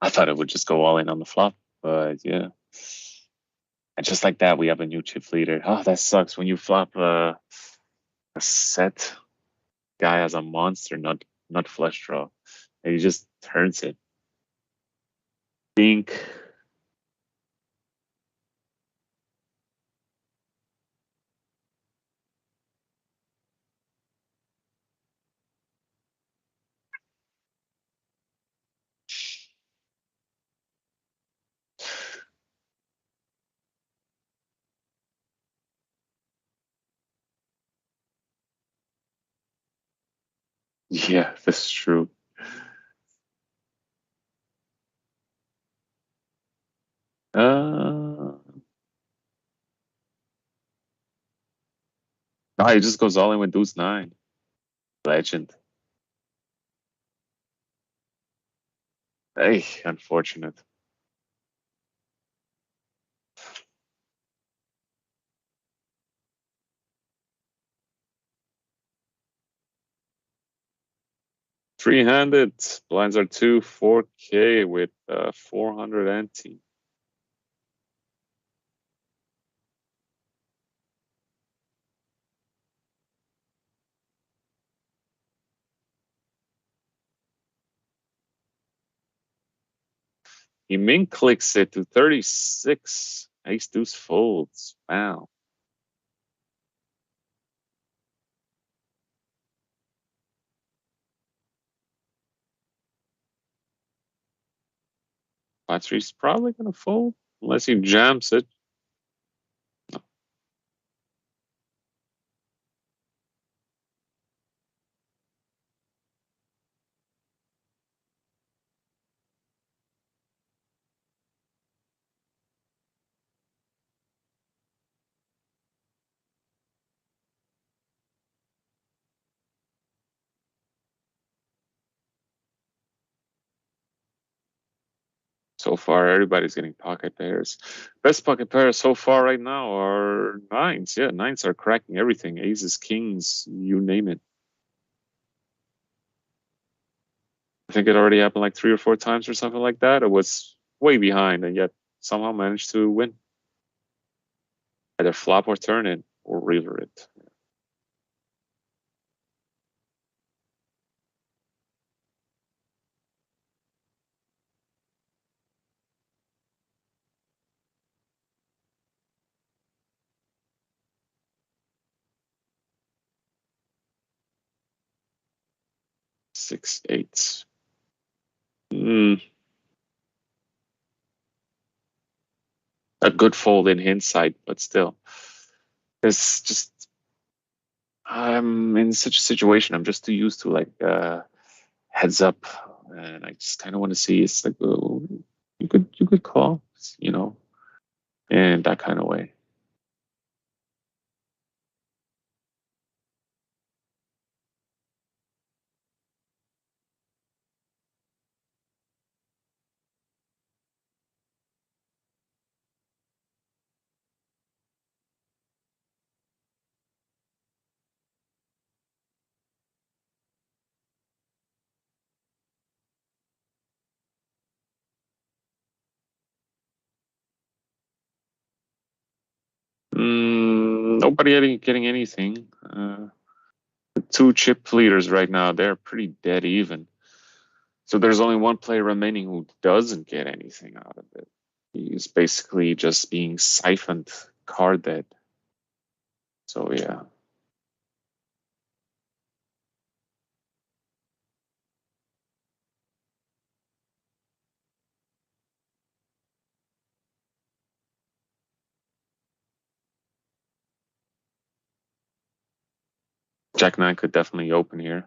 S2: I thought it would just go all in on the flop, but yeah. And just like that, we have a new chip leader. Oh, that sucks. When you flop a set guy as a monster, not flush draw, and he just turns it. Think. Yeah, that's true. No, he just goes all in with deuce 9. Legend. Hey, unfortunate. Three-handed blinds are 4K with 400 ante. He min clicks it to 36. Ace deuce folds. Wow. Flat three's probably gonna fold unless he jams it. 'So far, everybody's getting pocket pairs. Best pocket pairs so far right now are nines. Yeah, nines are cracking everything. Aces, kings, you name it. I think it already happened like 3 or 4 times or something like that. It was way behind and yet somehow managed to win. Either flop or turn it or river it. 6-8. A good fold in hindsight, but still. It's just I'm in such a situation. I'm just too used to like heads up, and I just kind of want to see. It's like, oh, you could call, in that kind of way. Nobody getting anything. The 2 chip leaders right now, they're pretty dead even. So there's only one player remaining who doesn't get anything out of it. He's basically just being siphoned card dead. So yeah. Jack 9 could definitely open here.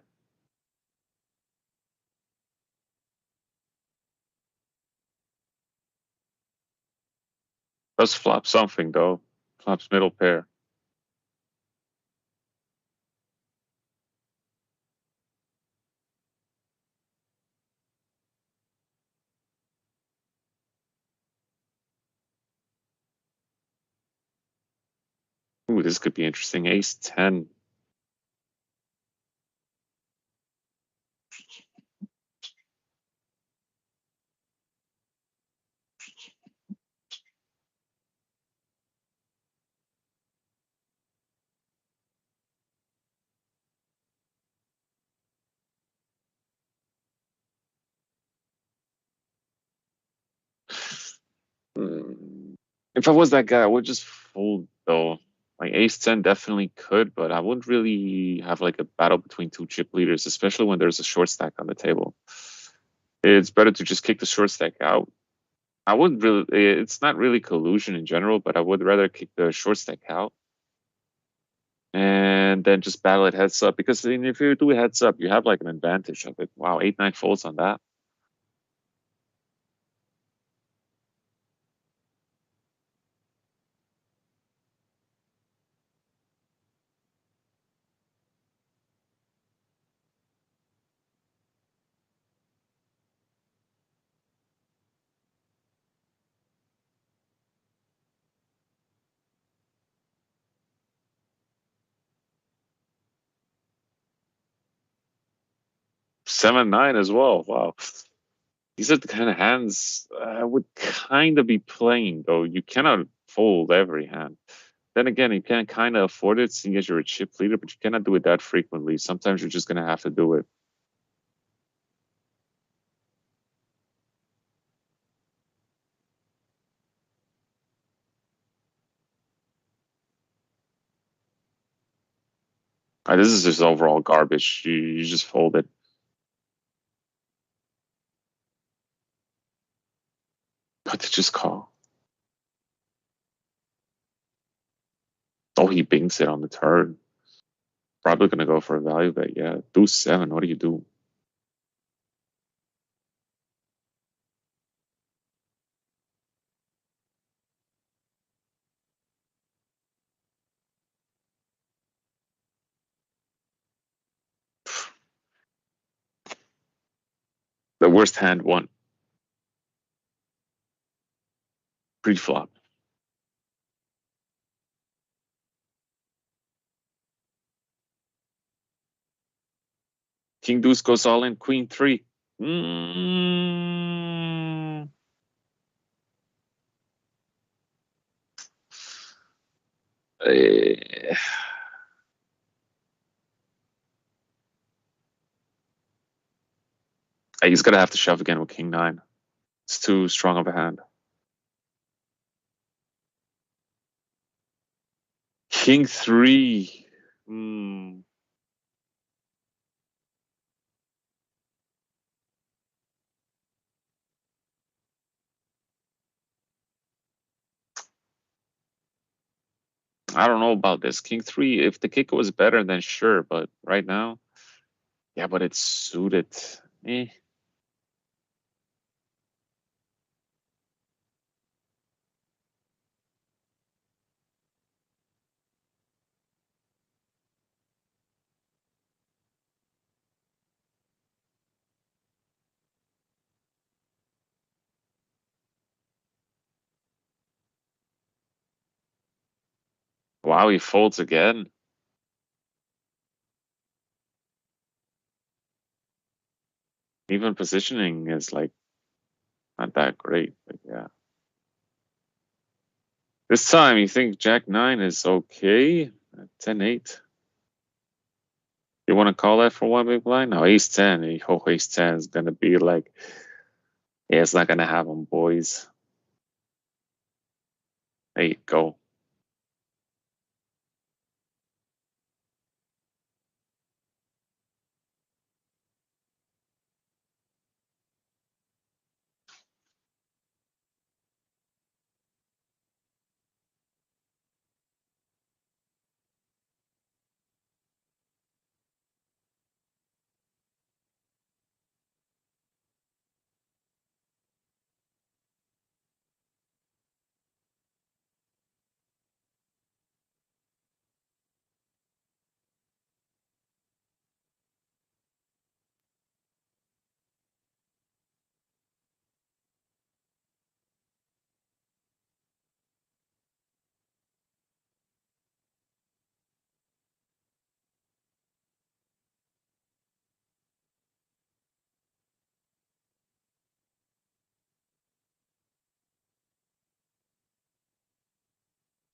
S2: Does flop something though. Flops middle pair. Ooh, this could be interesting. Ace 10. If I was that guy, I would just fold though. Like Ace 10 definitely could, but I wouldn't really have like a battle between 2 chip leaders, especially when there's a short stack on the table. It's better to just kick the short stack out. I wouldn't really, it's not really collusion in general, but I would rather kick the short stack out and then just battle it heads up, because if you do heads up, you have like an advantage of it. Wow, 8-9 folds on that. 7-9 as well. Wow. These are the kind of hands I would kind of be playing, though. You cannot fold every hand. Then again, you can kind of afford it seeing as you're a chip leader, but you cannot do it that frequently. Sometimes you're just going to have to do it. This is just overall garbage. You just fold it. But to just call. Oh, he binks it on the turn. Probably going to go for a value bet. Yeah, deuce 7. What do you do? The worst hand won. Pre-flop. King deuce goes all in. Queen 3. He's going to have to shove again with King 9. It's too strong of a hand. King 3. I don't know about this. King 3, if the kicker was better, then sure. But right now, yeah, but it's suited. Wow, he folds again. Even positioning is like not that great, but yeah. This time you think Jack 9 is okay? 10-8. You want to call that for one big blind? No, ace 10. Oh, ace 10 is going to be like, yeah, it's not going to have them, boys. There you go.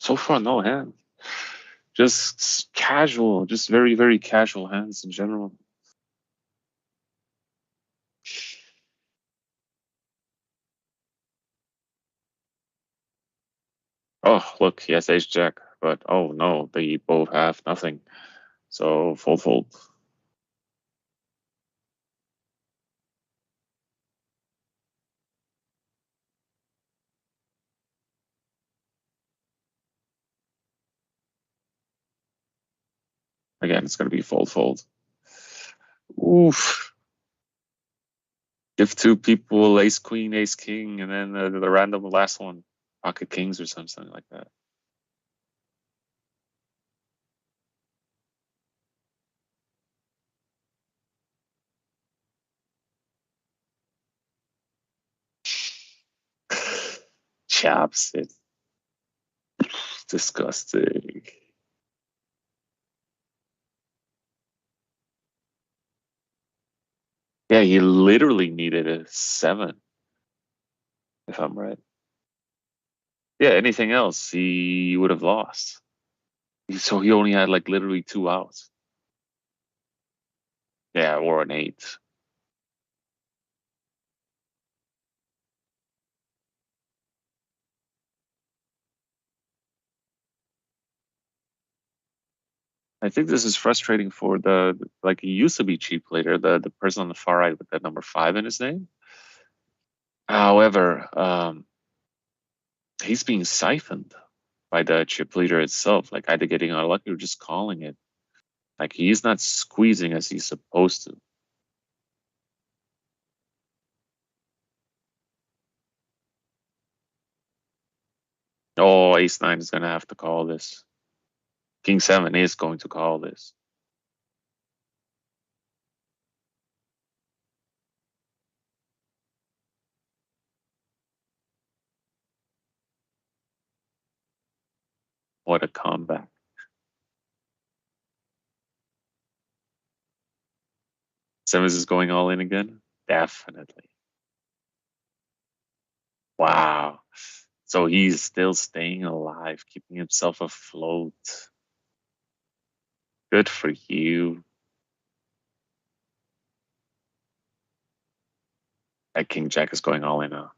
S2: So far, no hand. Just casual, just very, very casual hands in general. Oh, look, he has ace jack, but oh no, they both have nothing. So fold. Again, it's going to be fold. Oof. Give two people ace queen, ace king, and then the random last one, pocket kings or something like that. Chops it. Disgusting. Yeah, he literally needed a 7, if I'm right. Yeah, anything else, he would have lost. So he only had like literally 2 outs. Yeah, or an 8. I think this is frustrating for like he used to be cheap later, the person on the far right with that number 5 in his name. However, he's being siphoned by the chip leader itself, like either getting unlucky or just calling it. Like he's not squeezing as he's supposed to. Oh, ace 9 is gonna have to call this. King 7 is going to call this. What a comeback. Simmons is going all in again? Definitely. Wow. So he's still staying alive, keeping himself afloat. Good for you. That King Jack is going all in now.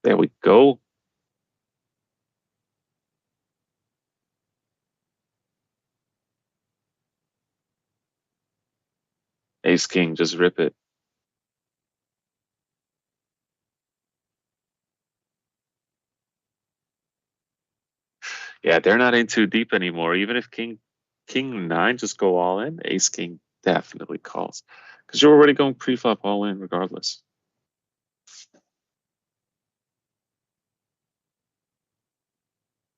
S2: There we go. Ace King, just rip it. Yeah, they're not in too deep anymore. Even if King 9 just go all in, Ace King definitely calls. Because you're already going pre-flop all in regardless.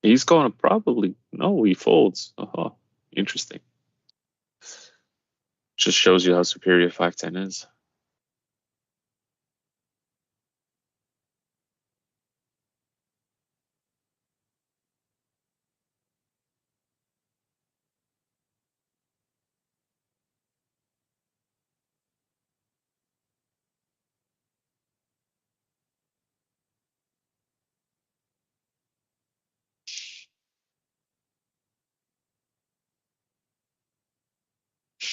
S2: He's going to probably, no, he folds. Interesting. Just shows you how superior 5-10 is.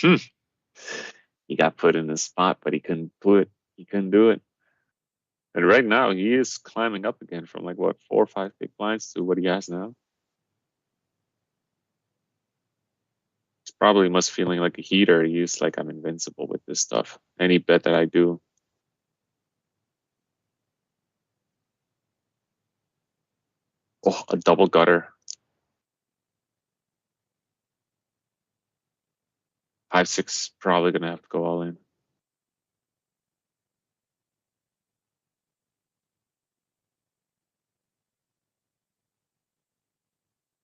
S2: Hmm. He got put in this spot, but he couldn't do it. And right now he is climbing up again from like what 4 or 5 big blinds to what he has now. He's probably must feeling like a heater. He's like I'm invincible with this stuff. Any bet that I do. Oh, a double gutter. 5-6 probably gonna have to go all in.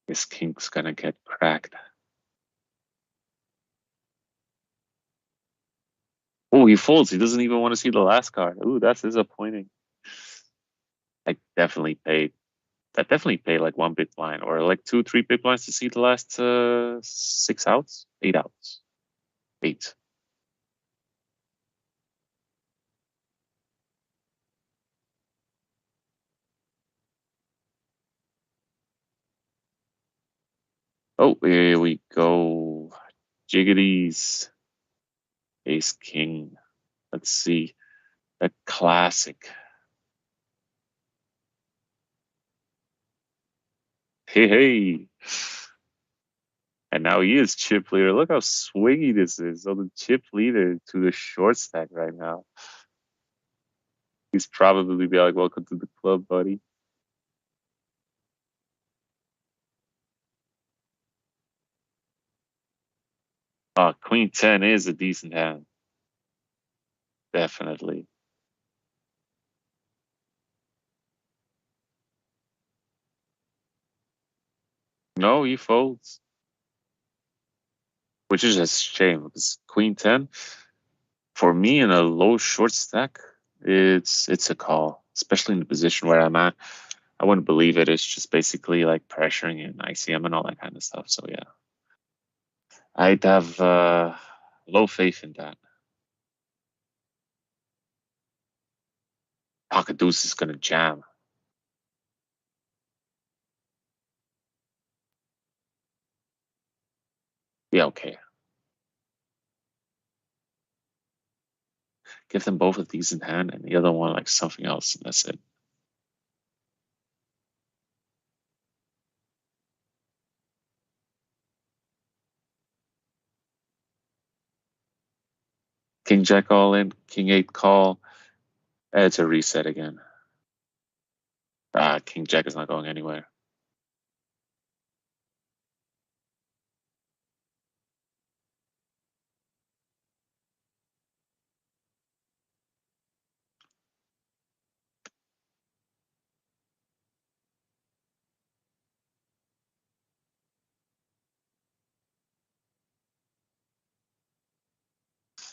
S2: This king's gonna get cracked. Oh, he folds. He doesn't even want to see the last card. Ooh, that's disappointing. I definitely paid. That definitely paid like 1 big blind or like 2, 3 big blinds to see the last 6 outs, 8 outs, 8. Oh, here we go. Jiggities. Ace King. Let's see. A classic. Hey, hey. And now he is chip leader. Look how swingy this is. So the chip leader to the short stack right now. He's probably be like, welcome to the club, buddy. Queen 10 is a decent hand. Definitely. No, he folds. Which is a shame because Queen 10, for me in a low short stack, It's a call, especially in the position where I'm at. I wouldn't believe it. It's just basically like pressuring and ICM and all that kind of stuff. So yeah, I'd have low faith in that. Pocket deuce is gonna jam. Yeah, okay. Give them both a decent hand and the other one like something else, and that's it. King Jack all in, King 8 call. It's a reset again. King Jack is not going anywhere.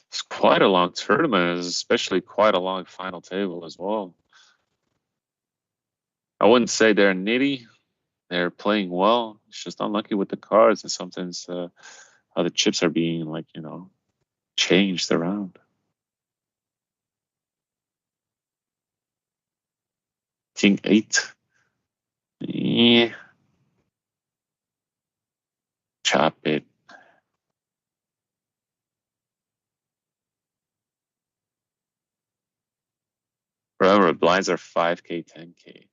S2: It's quite a long tournament, especially quite a long final table as well. I wouldn't say they're nitty. They're playing well. It's just unlucky with the cards and sometimes how the chips are being like, changed around. King 8. Yeah. Chop it. Remember, blinds are 5K, 10K.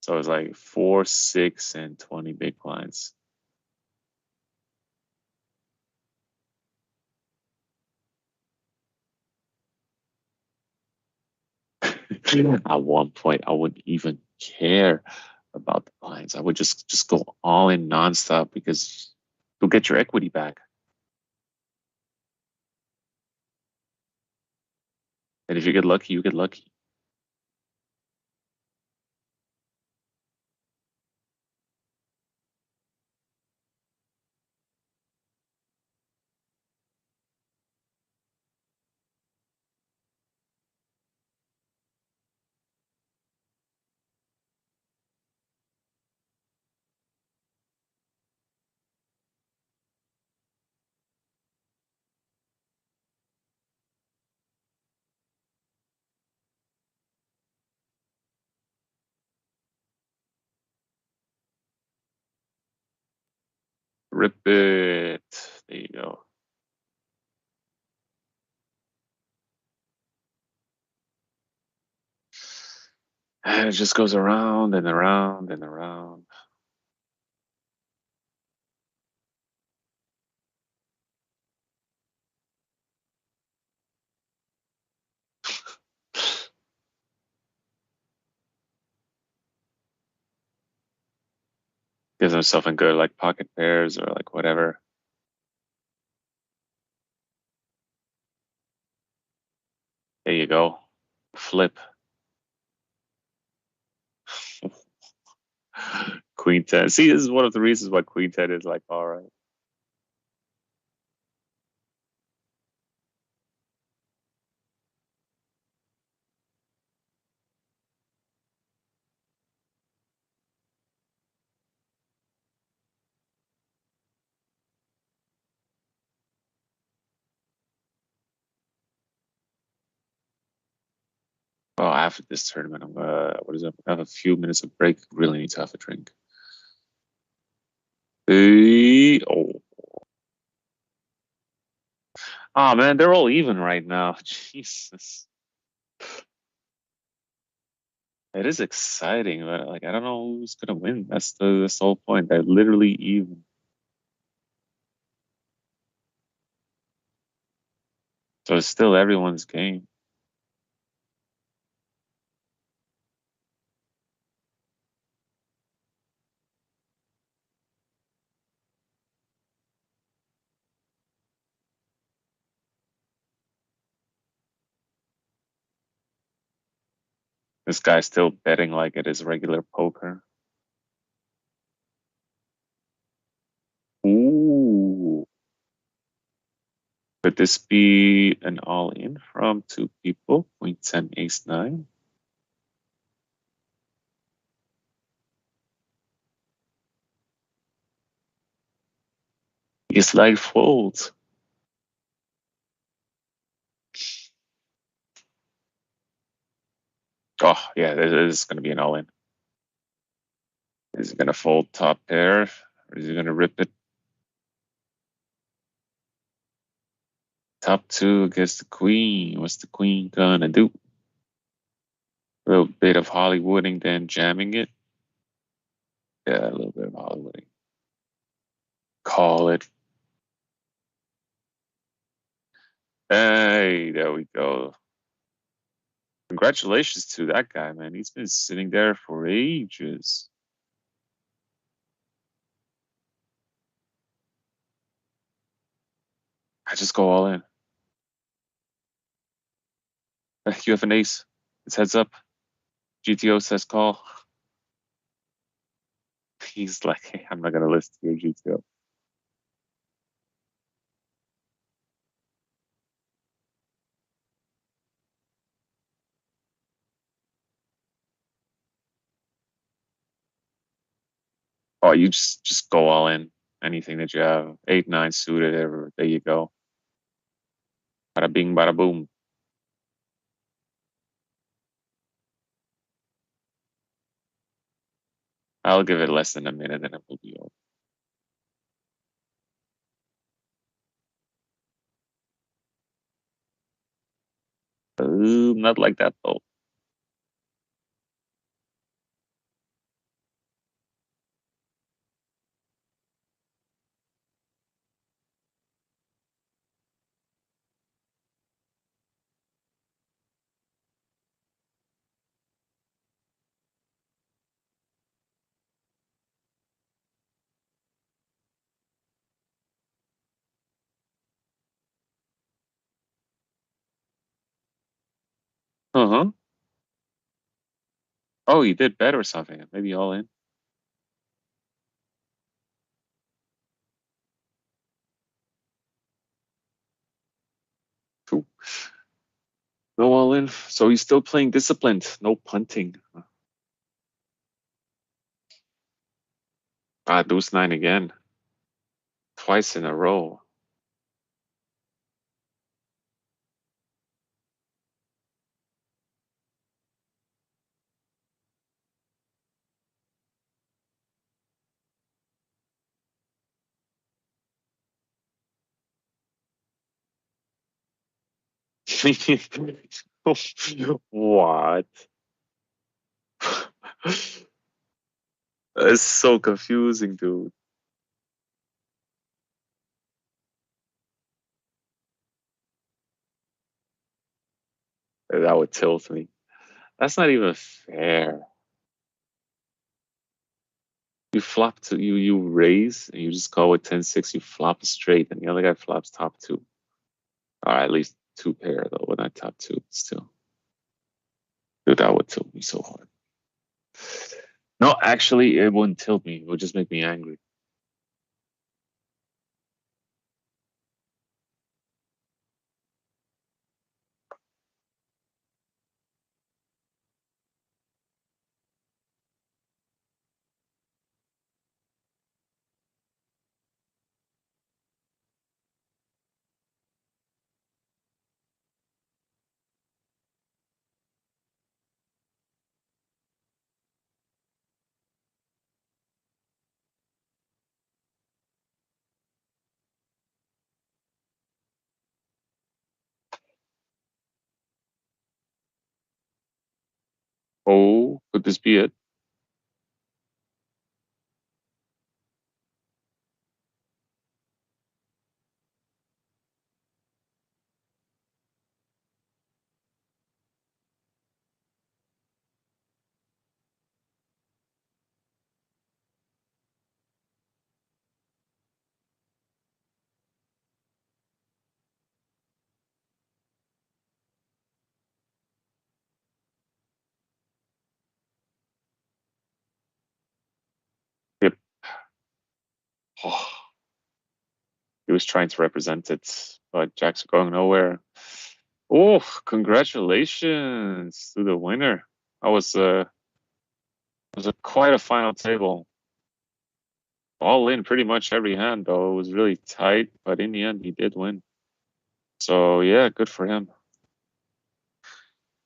S2: So it's like 4, 6, and 20 big blinds. At one point, I wouldn't even care about the blinds. I would just go all in nonstop because you'll get your equity back. And if you get lucky, you get lucky. Rip it. There you go. And it just goes around and around and around. Gives himself in good like pocket pairs or like whatever. There you go. Flip. Queen 10. See, this is one of the reasons why Queen 10 is like, all right. Well, after this tournament, I'm what is it? I have a few minutes of break. Really need to have a drink. Oh. Oh man, they're all even right now. Jesus. It is exciting, but like I don't know who's gonna win. That's the whole point. They're literally even. So it's still everyone's game. This guy's still betting like it is regular poker. Ooh. Could this be an all-in from two people? Queen 10, ace 9. He slide folds. Oh, yeah, this is going to be an all-in. Is he going to fold top pair, or is he going to rip it? Top 2 against the queen. What's the queen gonna do? A little bit of Hollywooding, then jamming it. Yeah, a little bit of Hollywooding. Call it. Hey, there we go. Congratulations to that guy, man. He's been sitting there for ages. I just go all in. You have an ace. It's heads up. GTO says call. He's like, hey, I'm not going to listen to your GTO. Oh, you just go all in. Anything that you have. 8, 9 suited, there you go. Bada bing, bada boom. I'll give it less than a minute and it will be over. Not like that though. Uh-huh. Oh, you did bet or something. Maybe all in. Cool. No all in. So he's still playing disciplined. No punting. Ah, deuce 9 again. Twice in a row. What? It's so confusing, dude. That would tilt me. That's not even fair. You flop to you raise and you just call with 10-6, you flop straight, and the other guy flops top 2. Or at least 2 pair though, but not top 2 still. Dude, that would tilt me so hard. No, actually, it wouldn't tilt me. It would just make me angry. Oh, could this be it? Yep. Oh, he was trying to represent it, but jacks are going nowhere. Oh, congratulations to the winner. That was quite a final table. All in pretty much every hand, though. It was really tight, but in the end, he did win. So yeah, good for him.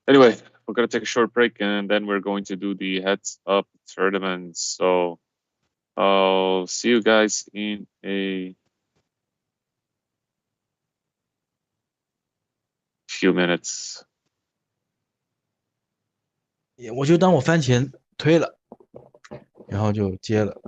S2: Anyway, we're gonna take a short break, and then we're going to do the heads up tournament. So I'll see you guys in a few minutes.
S3: 我就当我翻钱推了，然后就接了。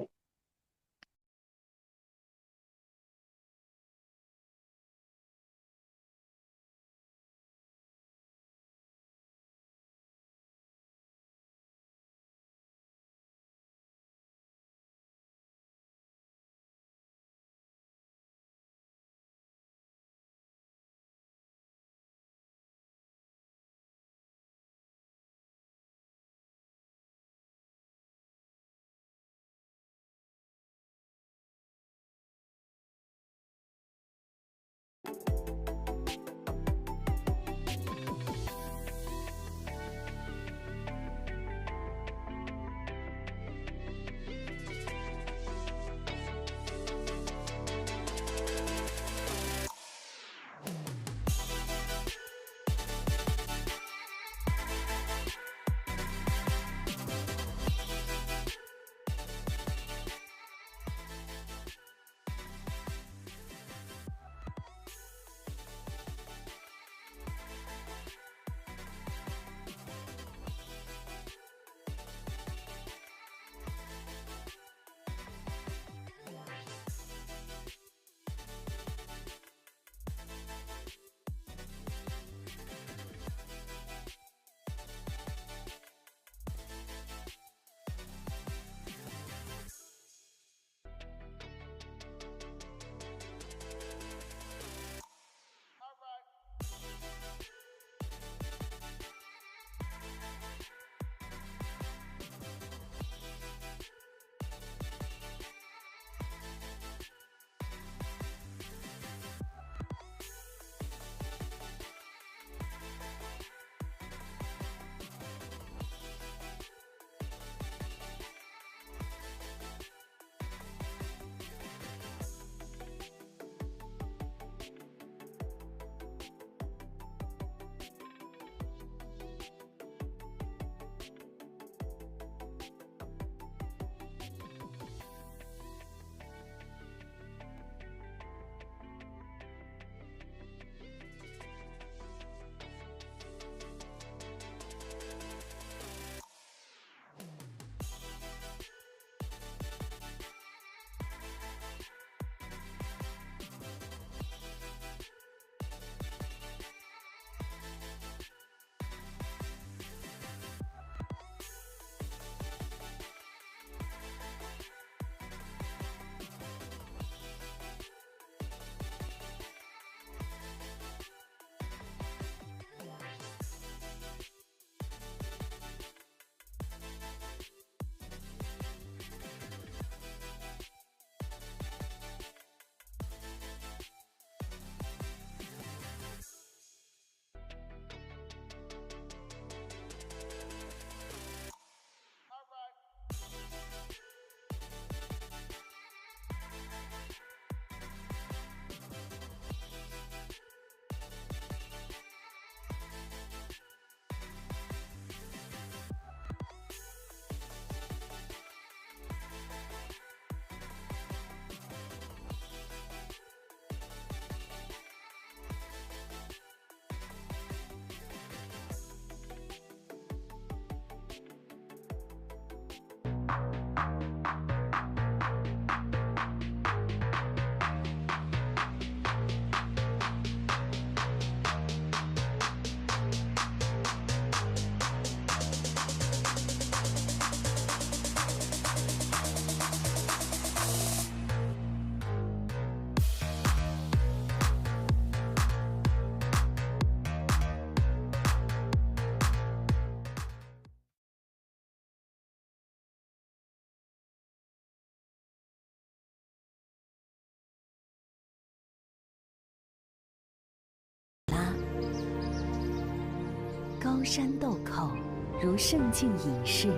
S4: 山豆蔻，如盛境隐士，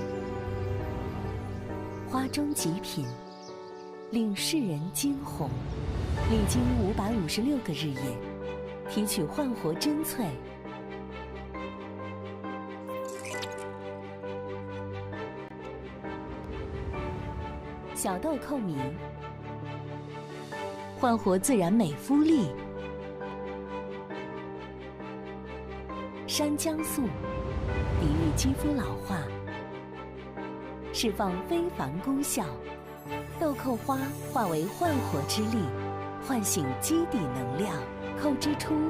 S4: 花中极品，令世人惊鸿。历经556个日夜，提取焕活真萃。小豆蔻明，焕活自然美肤力。山姜素，抵御肌肤老化，释放非凡功效。豆蔻花化为焕活之力，唤醒基底能量。蔻之初，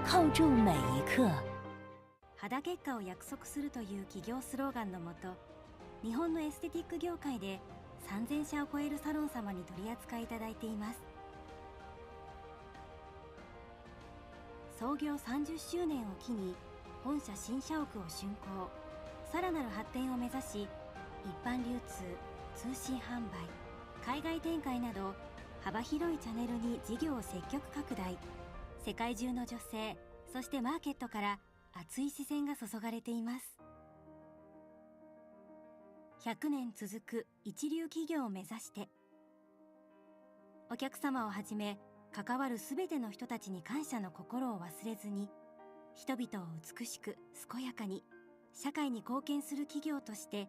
S4: 扣住每一刻。
S5: 肌結果を約束するという企業スローガンのもと、日本のエステティック業界で3000社を超えるサロン様に取り扱いいただいています。創業30周年を機に本社新社屋を竣工、さらなる発展を目指し、一般流通、通信販売、海外展開など幅広いチャンネルに事業を積極拡大。世界中の女性、そしてマーケットから熱い視線が注がれています。100年続く一流企業を目指して、お客様をはじめ関わるすべての人たちに感謝の心を忘れずに、人々を美しく健やかに社会に貢献する企業として、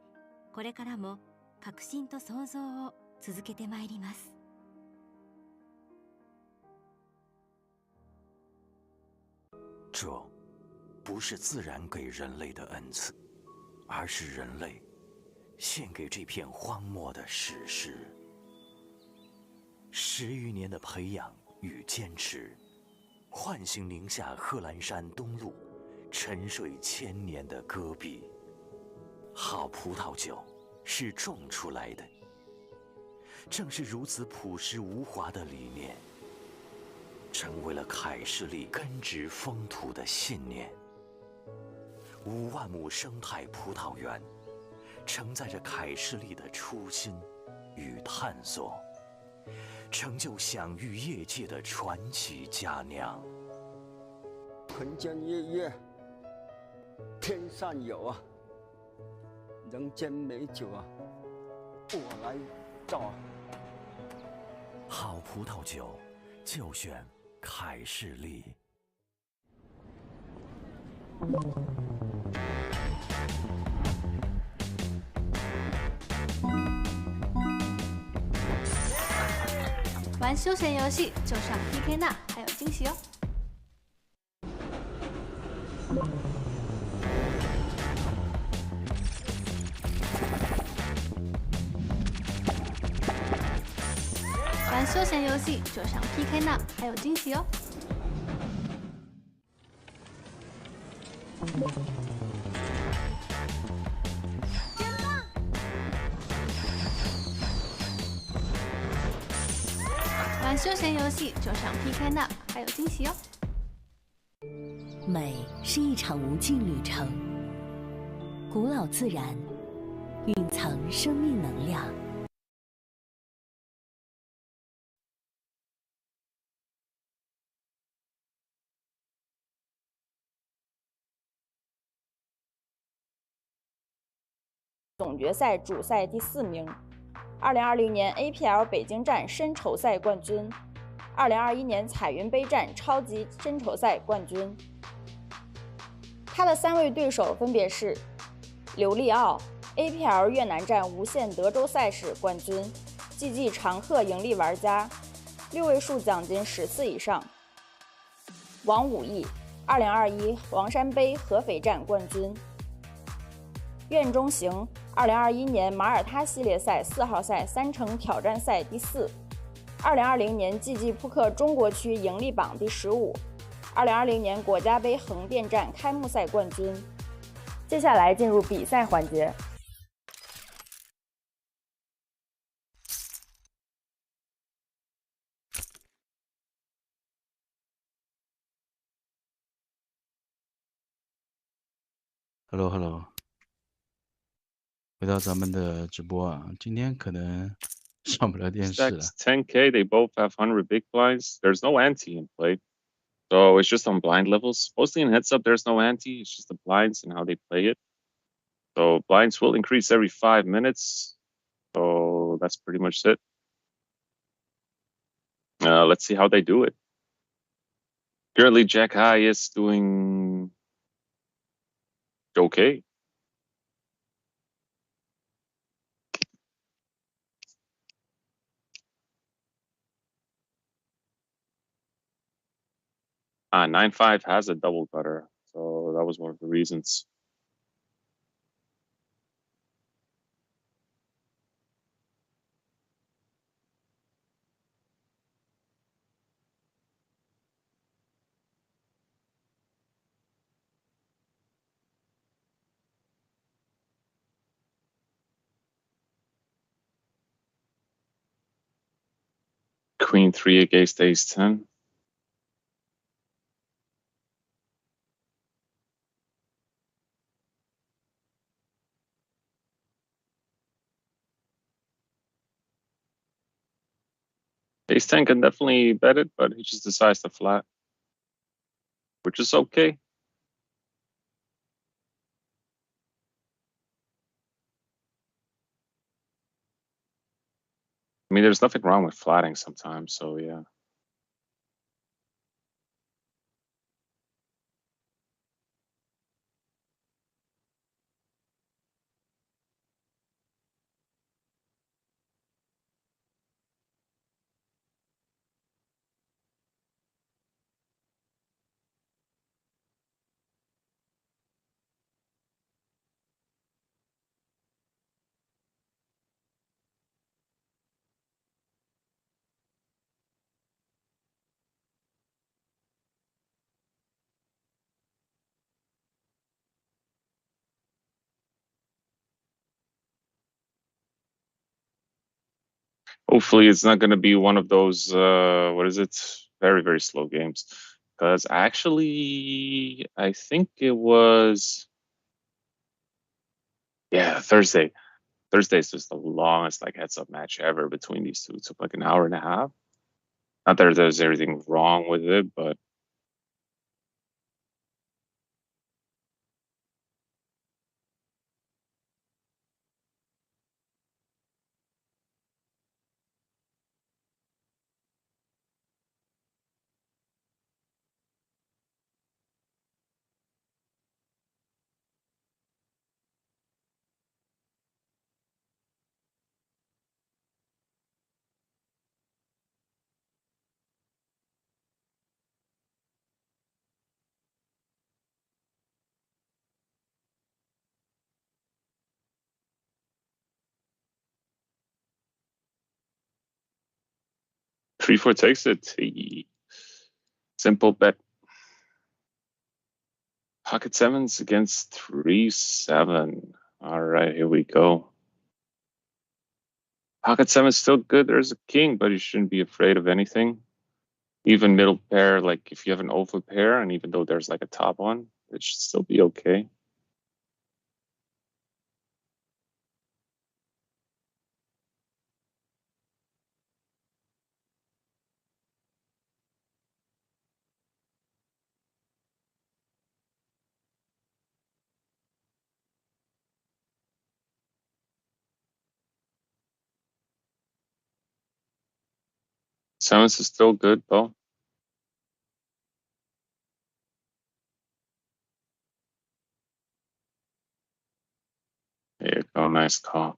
S5: これからも革新と創造を続けてまいります。
S6: 这不是自然给人类的恩赐，而是人类献给这片荒漠的史诗。10余年的培养与坚持，唤醒宁夏贺兰山东麓沉睡1000年的戈壁。好葡萄酒是种出来的，正是如此朴实无华的理念，成为了凯士利根植风土的信念。5万亩生态葡萄园，承载着凯士利的初心与探索，成就享誉业界的传奇佳酿。
S7: 春间月月，天上有啊，人间美酒啊，我来造。
S6: 好葡萄酒，就选凯士利。
S8: 玩休闲游戏就上 PK 那，还有惊喜哦！玩休闲游戏就上 PK 那，还有惊喜哦！玩休闲游戏就上 PK 那，还有惊喜哦！
S4: 美是一场无尽旅程，古老自然蕴藏生命能量。
S1: 总决赛主赛第4名，2020年 APL 北京站深筹赛冠军，2021年彩云杯战超级深筹赛冠军。他的3位对手分别是刘利奥 APL 越南站无限德州赛事冠军，GG 常客盈利玩家，6位数奖金10次以上；王武义2021黄山杯合肥站冠军。苑中行2021年马耳他系列赛4号赛3城挑战赛第4，2020年 GG 扑克中国区盈利榜第15，2020年国家杯横店站开幕赛冠军。接下来进入比赛环节。
S3: Hello， 回到咱们的直播啊，今天可能上不了电视了。
S2: Stacks 10K, they both have 100 big blinds. There's no ante in play. So it's just on blind levels. Mostly in heads up, there's no ante. It's just the blinds and how they play it. So blinds will increase every 5 minutes. So that's pretty much it. Let's see how they do it. Currently, Jack High is doing okay. Ah, 9-5 has a double gutter, so that was one of the reasons. Queen 3 against ace 10. Ace 10 can definitely bet it, but he just decides to flat, which is okay. I mean, there's nothing wrong with flatting sometimes, so yeah. Hopefully it's not going to be one of those, what is it? Very, very slow games. Because actually, I think it was, yeah, Thursday. Thursday is just the longest like heads up match ever between these two. It took like an hour and a half. Not that there's anything wrong with it, but three four takes it. Simple bet. Pocket sevens against 3-7. All right, here we go. Pocket seven's still good. There's a king, but you shouldn't be afraid of anything. Even middle pair, like if you have an over pair, and even though there's like a top one, it should still be okay. Sevens is still good though. There you go, nice call.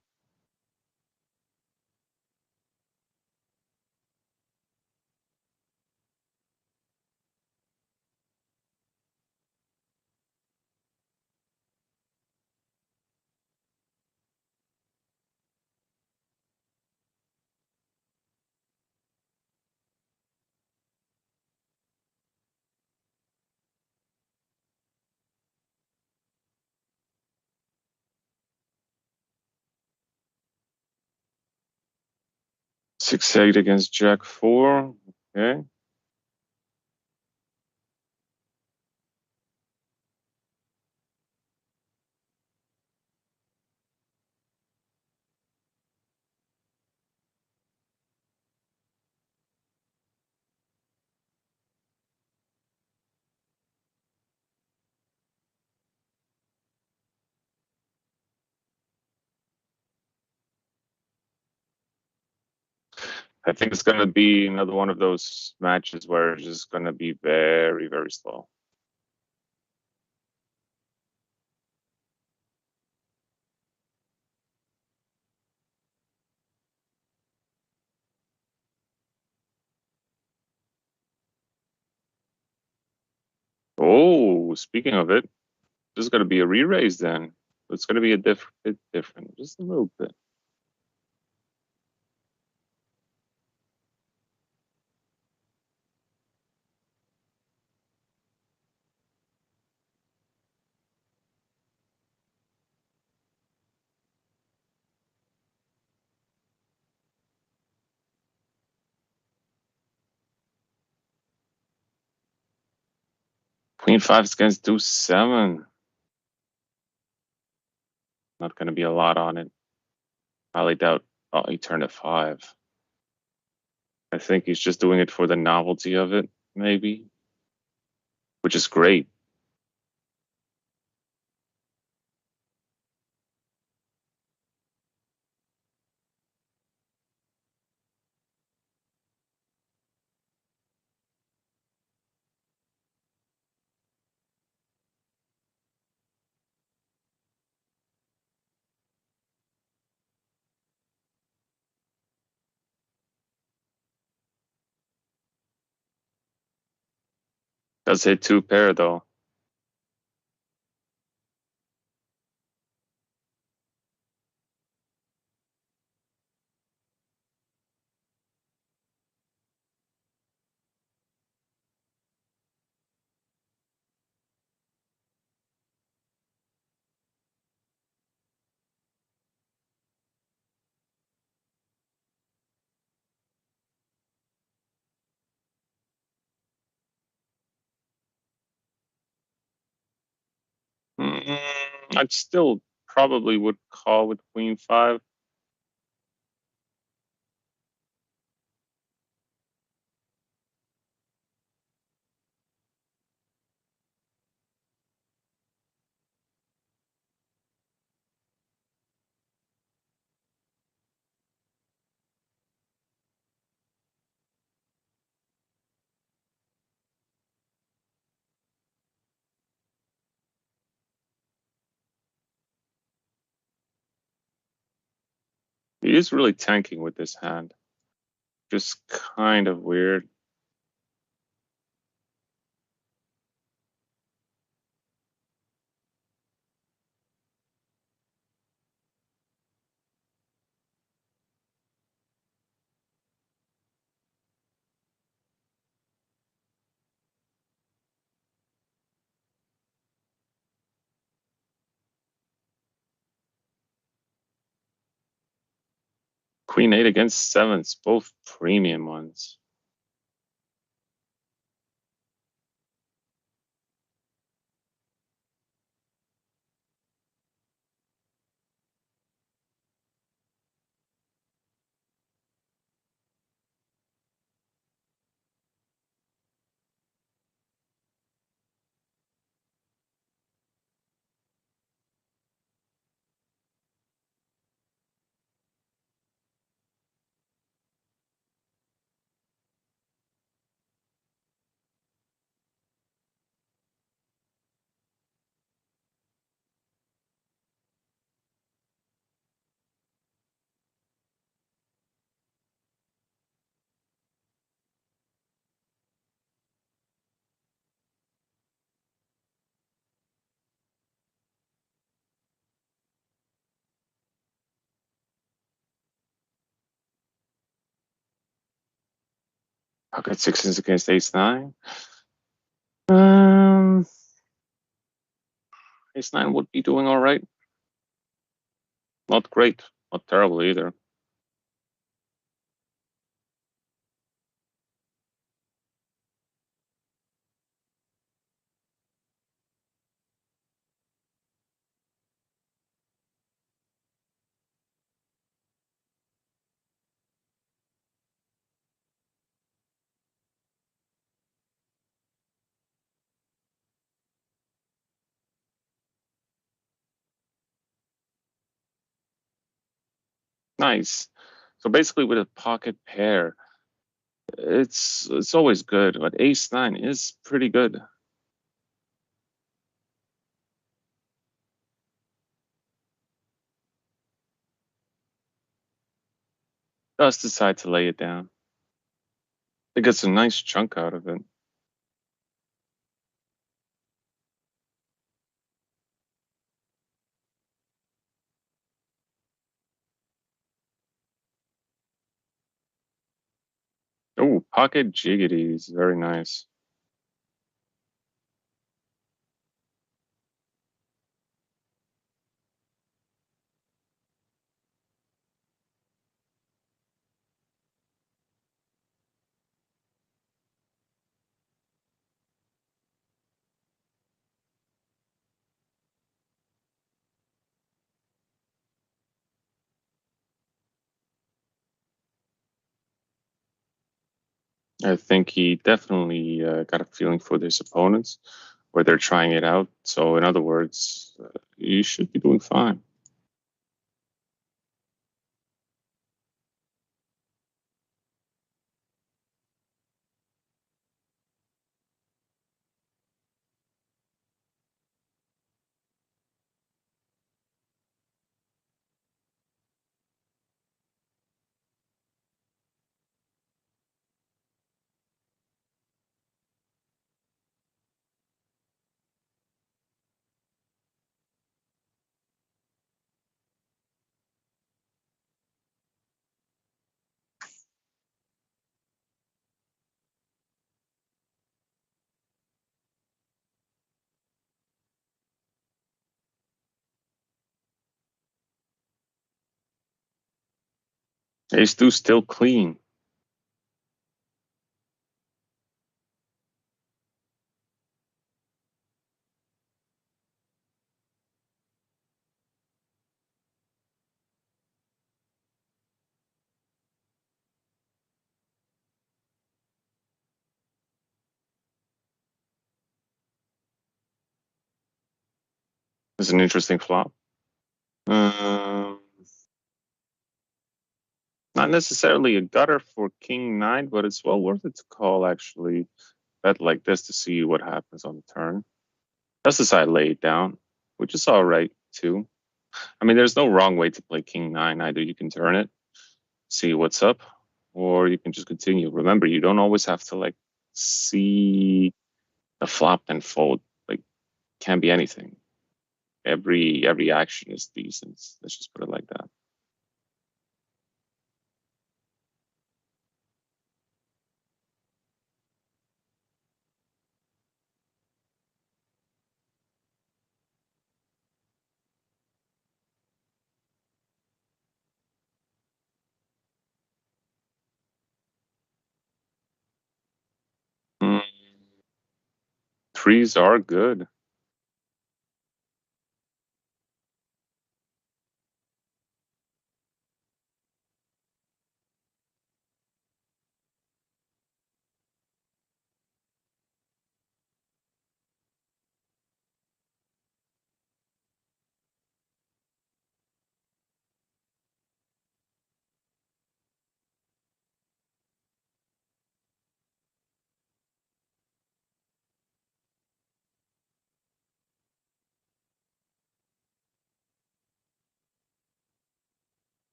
S2: Six eight against Jack 4. Okay. I think it's going to be another one of those matches where it's just going to be very, very slow. Oh, speaking of it, this is going to be a re-raise then. It's going to be a bit different, just a little bit. Queen 5 is against Deuce 7. Not going to be a lot on it. Highly doubt. Oh, he turned a 5. I think he's just doing it for the novelty of it, maybe, which is great. Does hit 2 pair though. I'd still probably would call with Queen 5. He is really tanking with this hand. Just kind of weird. Queen 8 against 7s, both premium ones. Pocket 6s against Ace 9. Ace 9 would be doing all right. Not great, not terrible either. Nice. So basically with a pocket pair, it's always good, but ace-9 is pretty good. Does decide to lay it down. It gets a nice chunk out of it. Oh, pocket jiggities, very nice. I think he definitely got a feeling for his opponents, where they're trying it out. So in other words, you should be doing fine. Ace-2 still clean. It's an interesting flop. Not necessarily a gutter for king-9, but it's well worth it to call, actually. Bet like this to see what happens on the turn. Just decide to lay it down, which is all right, too. I mean, there's no wrong way to play king-9. Either you can turn it, see what's up, or you can just continue. Remember, you don't always have to, like, see the flop and fold. Like, can be anything. Every action is decent. Let's just put it like that. Threes are good.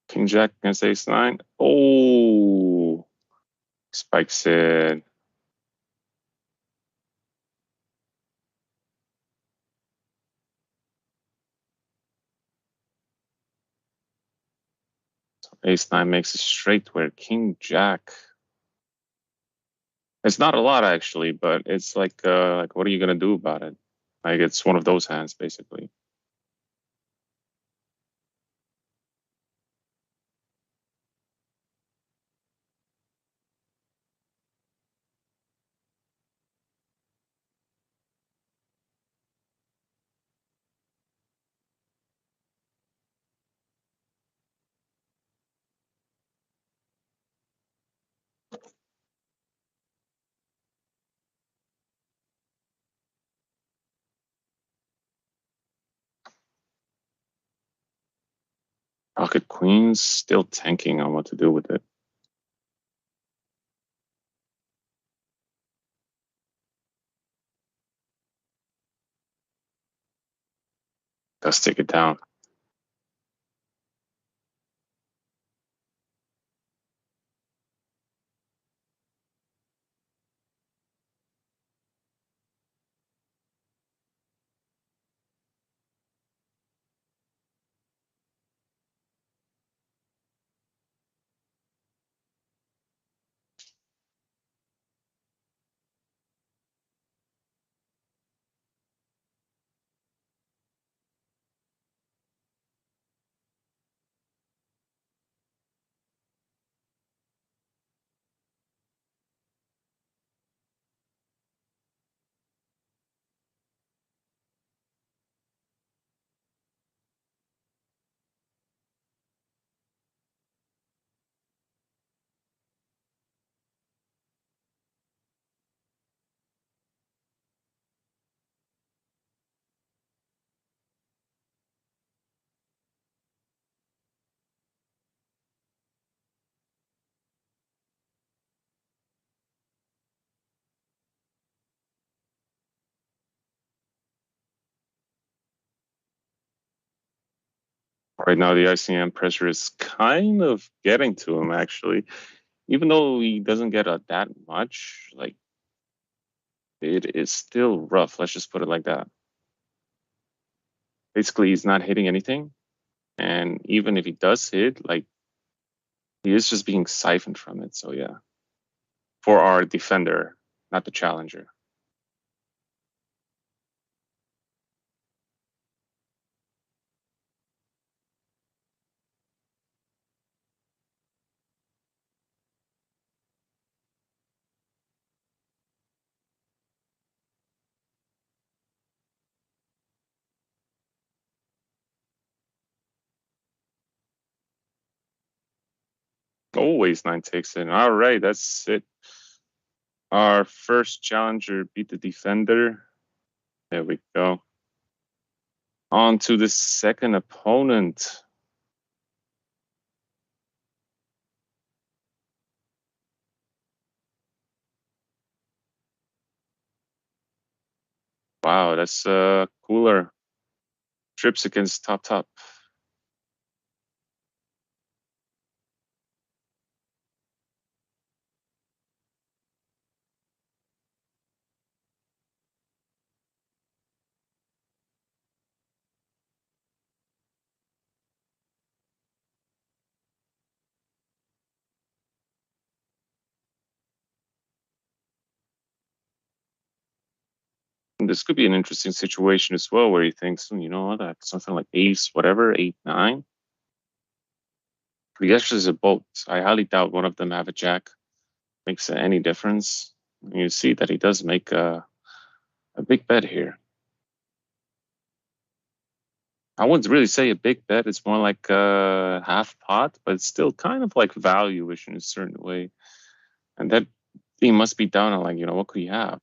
S2: King Jack against Ace-9. Oh, spikes it. Ace-9 makes it straight where King Jack. It's not a lot actually, but it's like what are you gonna do about it? Like it's one of those hands basically. Pocket queens still tanking on what to do with it. Let's take it down. Right now, the ICM pressure is kind of getting to him, actually. Even though he doesn't get that much, like, it is still rough. Let's just put it like that. Basically, he's not hitting anything. And even if he does hit, like, he is just being siphoned from it. So, yeah. For our defender, not the challenger. Always 9 takes it. All right, that's it. Our first challenger beat the defender. There we go. On to the second opponent. Wow, that's cooler. Trips against top. And this could be an interesting situation as well, where he thinks, you know what, that's something like ace, whatever, 8-9. He actually has a bolt. I highly doubt one of them have a jack. Makes any difference. You see that he does make a big bet here. I wouldn't really say a big bet. It's more like a half pot, but it's still kind of like value-ish in a certain way. And that he must be down on like, what could he have?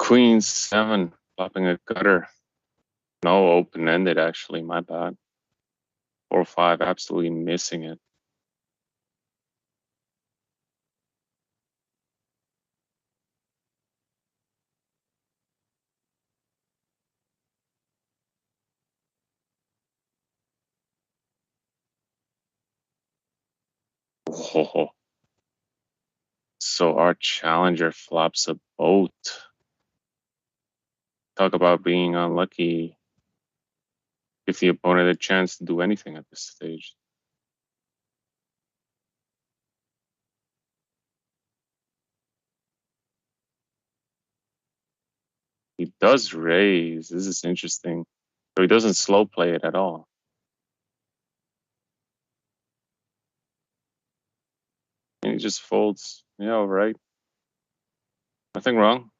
S2: Queen 7, flopping a gutter. No, open-ended, actually, my bad. 4-5, absolutely missing it. Oh. So our challenger flops a boat. Talk about being unlucky. Give the opponent a chance to do anything at this stage. He does raise. This is interesting. So he doesn't slow play it at all. And he just folds. Yeah, all right. Nothing wrong.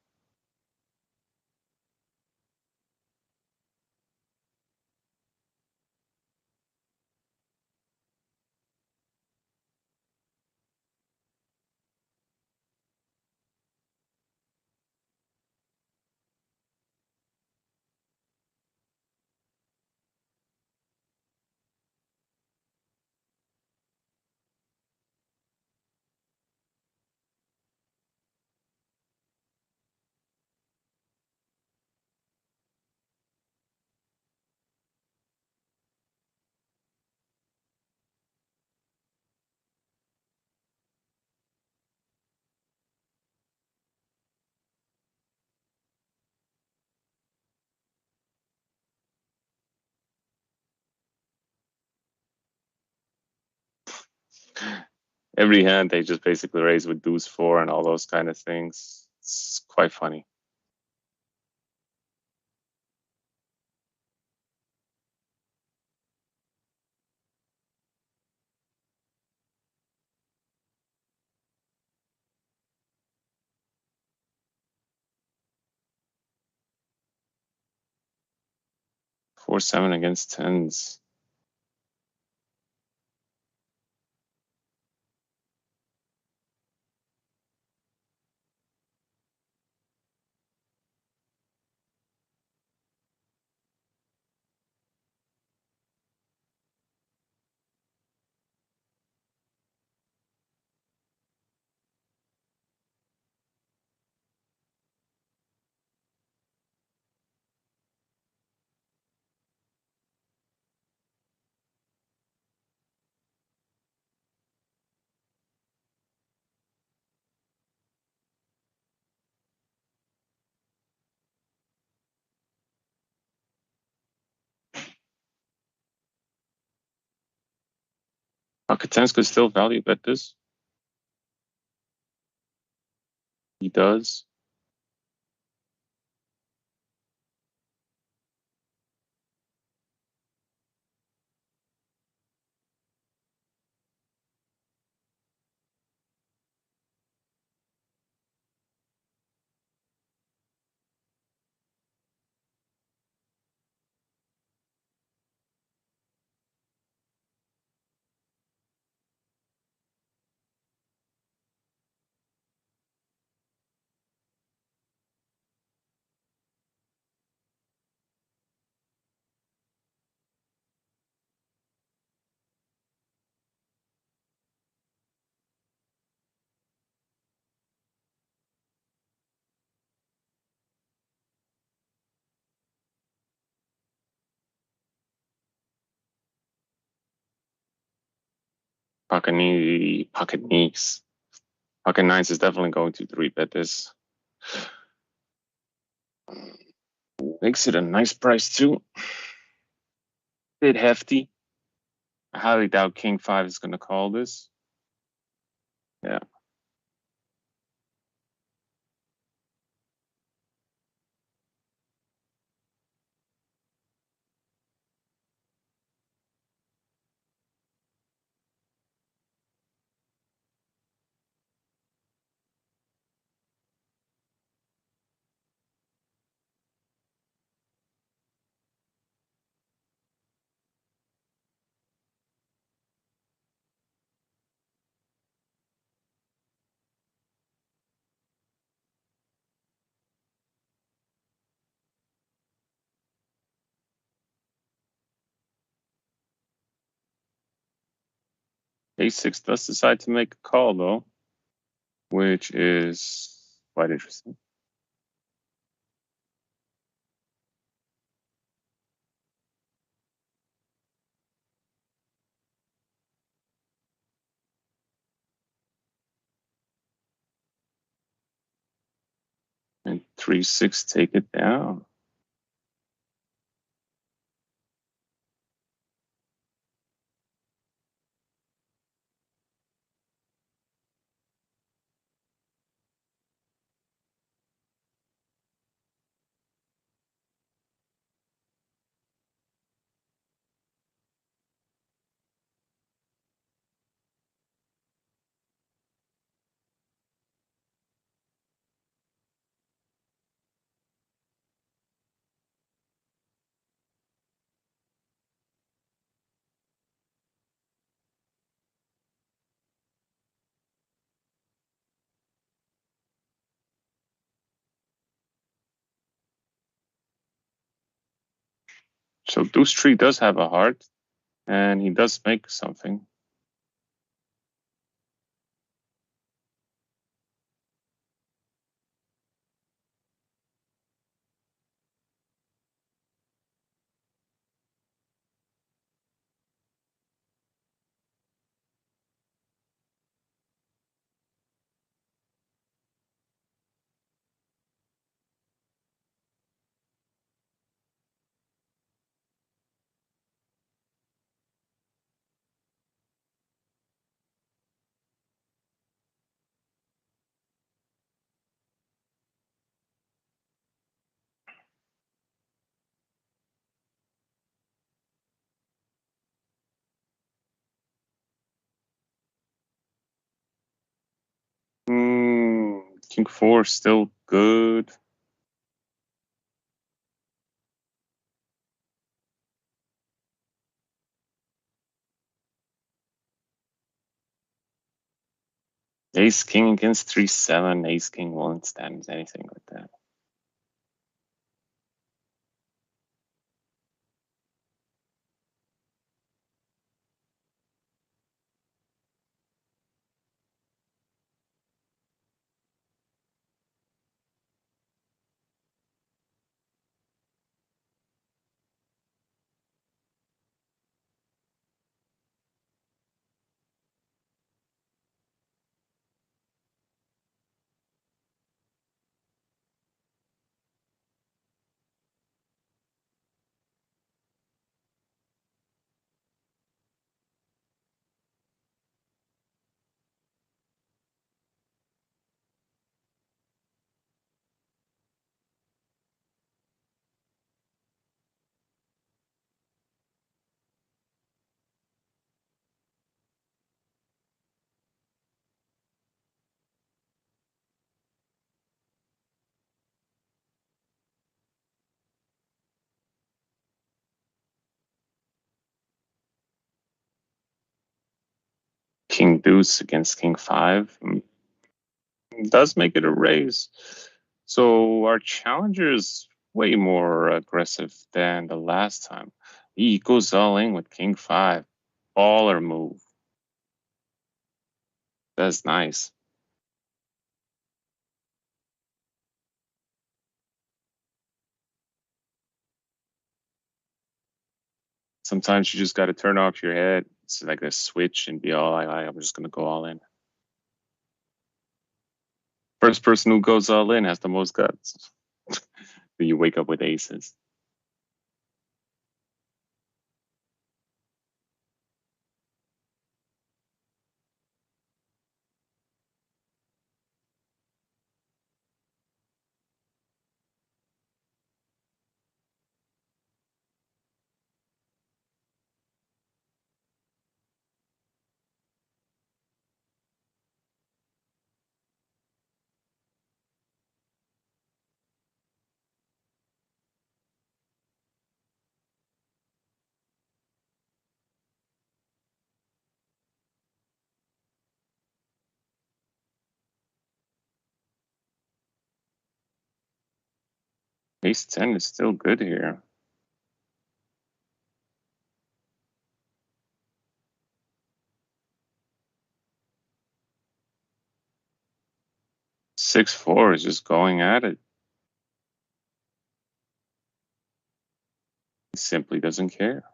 S2: Every hand they just basically raise with deuce 4 and all those kind of things. It's quite funny. Four, 7 against tens. Pocket tens could still value bet this. He does. Pocket nines. Pocket nines is definitely going to 3-bet this. Makes it a nice price too. Bit hefty. I highly doubt King 5 is going to call this. Yeah. Ace-6 does decide to make a call, though, which is quite interesting. And 3-6 take it down. So deuce tree does have a heart, and he does make something. King 4 still good. Ace King against 3-7. Ace King won't stand anything like that. King deuce against King 5 does make it a raise. So our challenger is way more aggressive than the last time. He goes all in with King 5. Baller move. That's nice. Sometimes you just got to turn off your head. It's like a switch and be all like, I'm just going to go all in. First person who goes all in has the most guts. Then you wake up with aces. Ace 10 is still good here. 6-4 is just going at it. He simply doesn't care.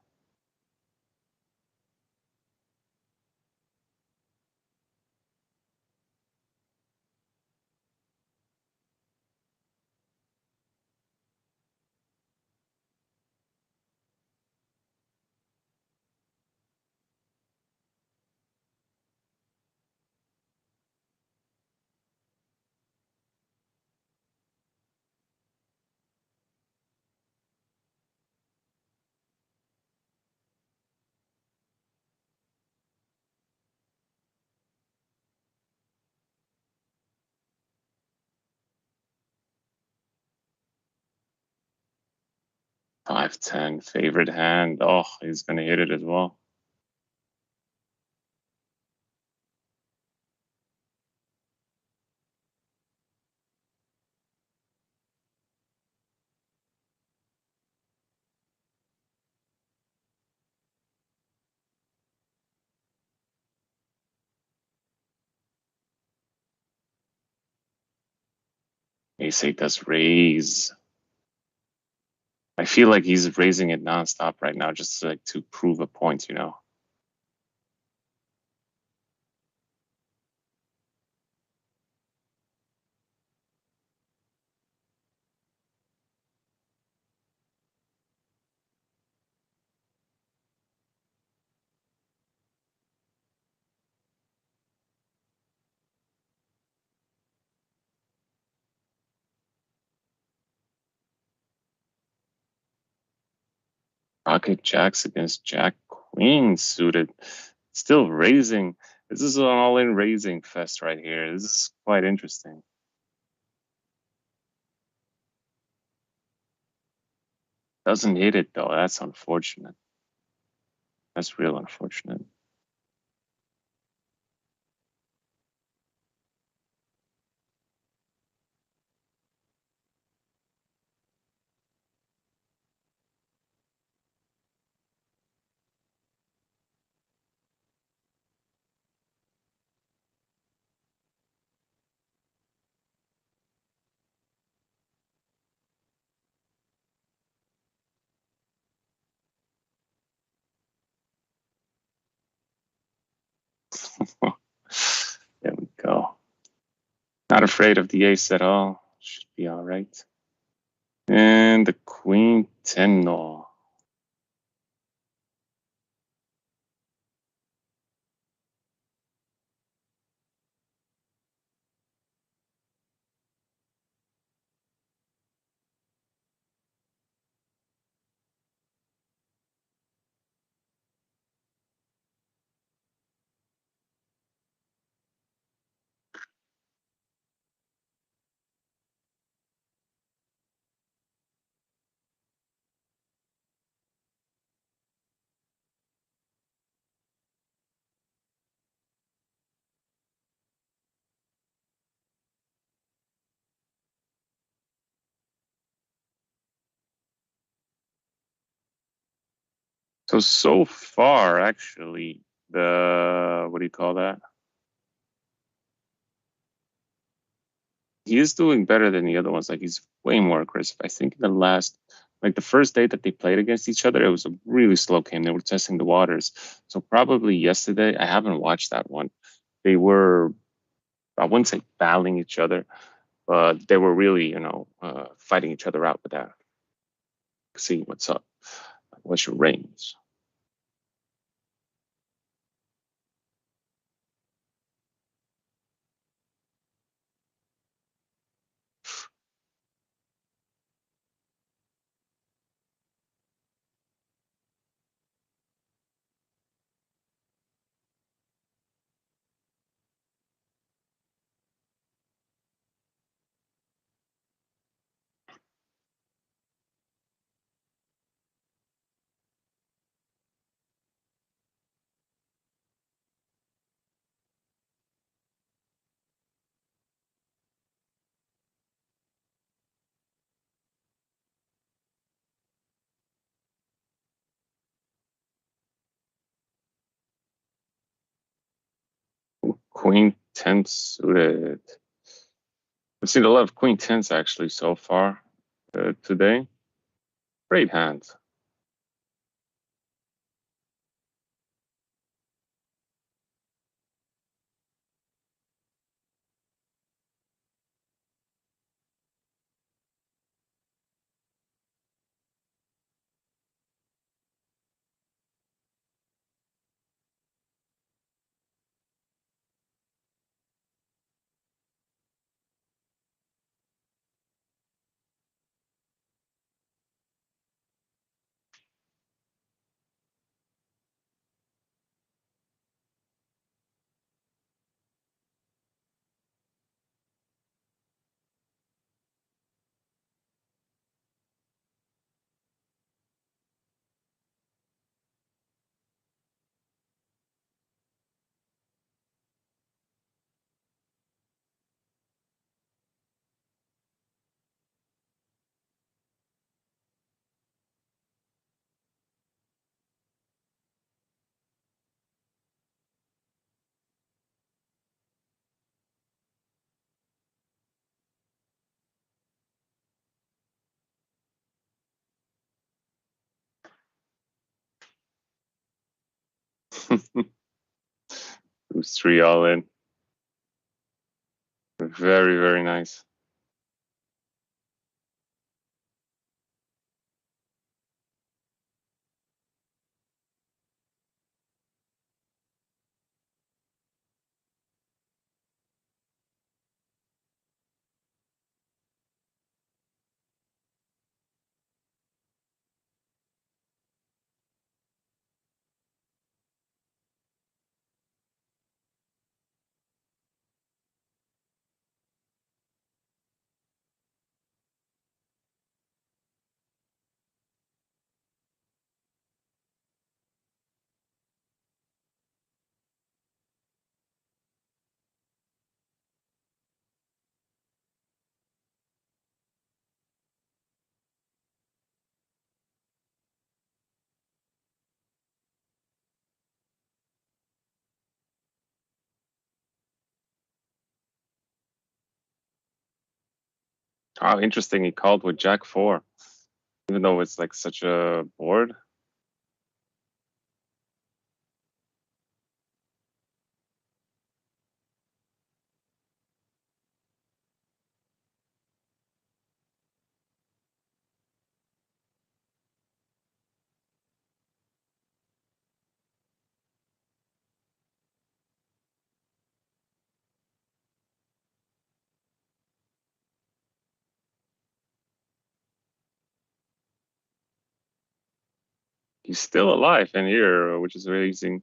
S2: Five, 10, favorite hand. Oh, he's gonna hit it as well. Ace-8 does raise. I feel like he's raising it nonstop right now, just like to prove a point, you know. Pocket jacks against Jack Queen suited. Still raising. This is an all-in raising fest right here. This is quite interesting. Doesn't hit it though. That's unfortunate. That's real unfortunate. There we go. Not afraid of the ace at all. Should be all right. And the queen 10 no. So far, actually, what do you call that? He is doing better than the other ones. Like, he's way more aggressive. I think the first day that they played against each other, it was a really slow game. They were testing the waters. So probably yesterday, I haven't watched that one. They were, I wouldn't say battling each other, but they were really, fighting each other out with that. See what's up. What's your range? Queen 10 suited. I've seen a lot of queen tens actually so far today. Great hand. Who's 3 all in. Very, very nice. Oh, interesting. He called with Jack 4, even though it's like such a board. He's still alive in here, which is amazing.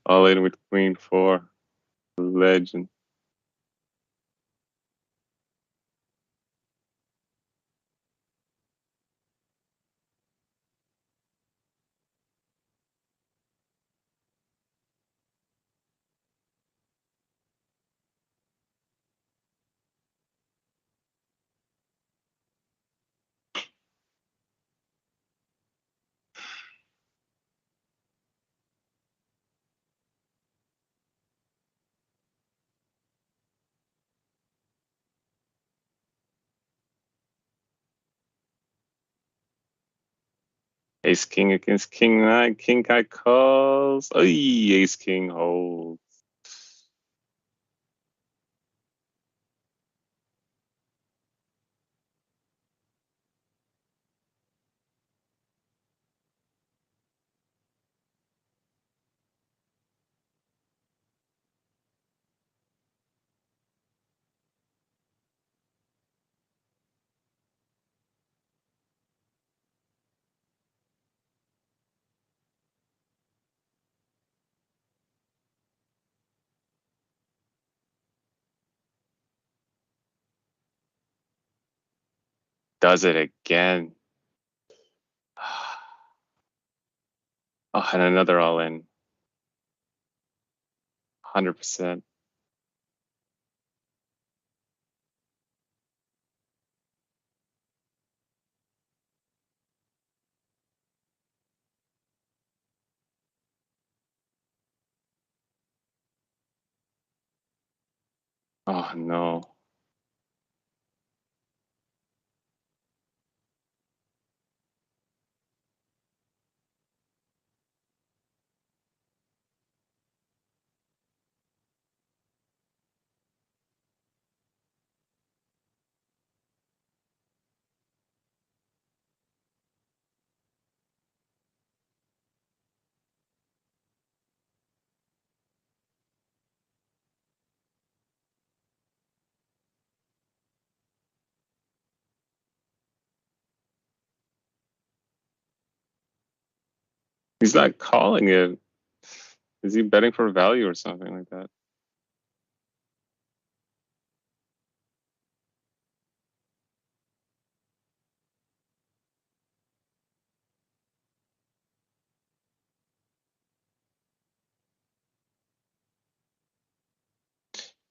S2: All in with queen 4. Legend. Ace king against king nine. King guy calls. Oh, ace king holds. Does it again. Oh, and another all in. 100%. Oh, no. He's not calling it. Is he betting for value or something like that?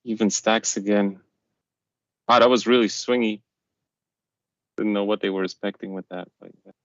S2: Even stacks again. Wow, that was really swingy. Didn't know what they were expecting with that. Like that.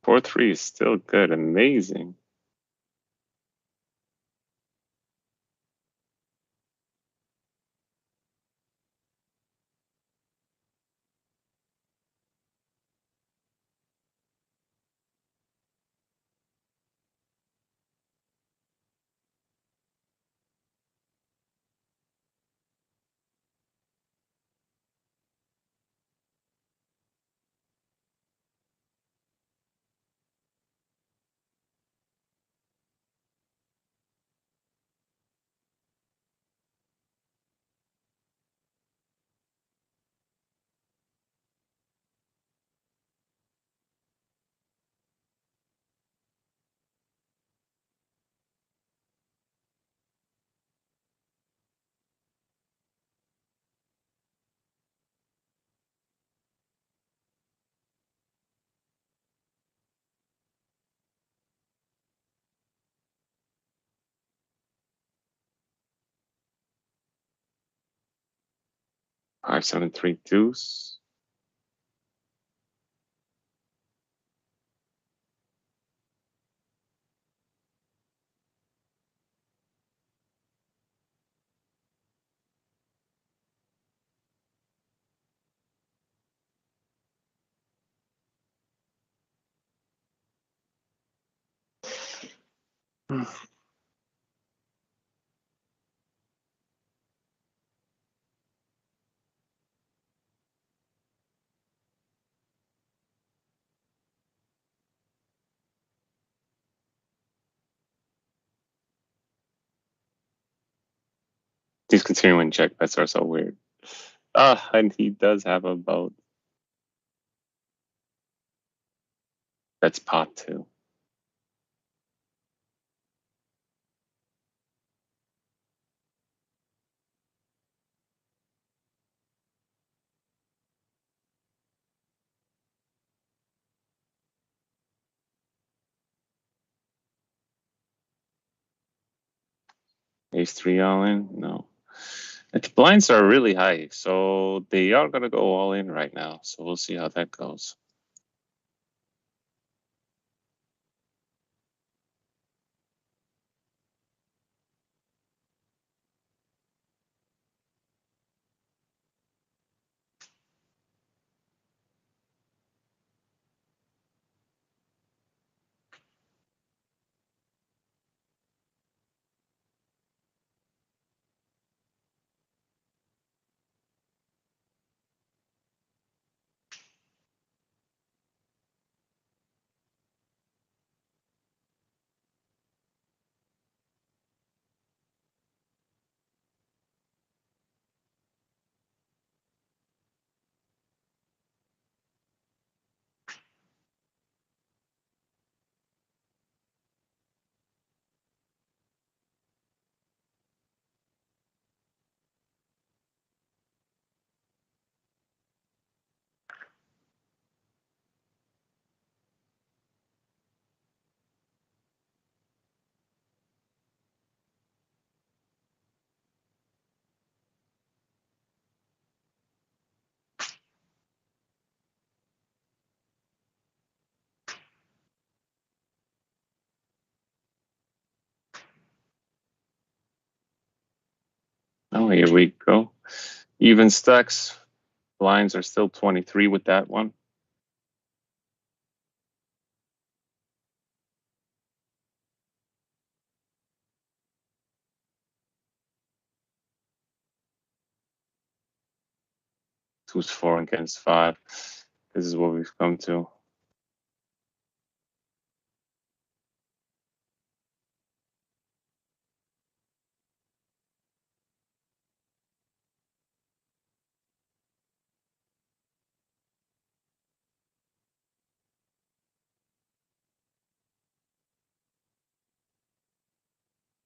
S2: Four three is still good. Amazing. Five, seven, three, deuce. These continuing check bets are so weird. And he does have a boat. That's pot 2. Ace 3 all in? No. The blinds are really high, so they are going to go all in right now. So we'll see how that goes. Oh, here we go. Even stacks. Blinds are still 23 with that one. Who's 4 against 5? This is what we've come to.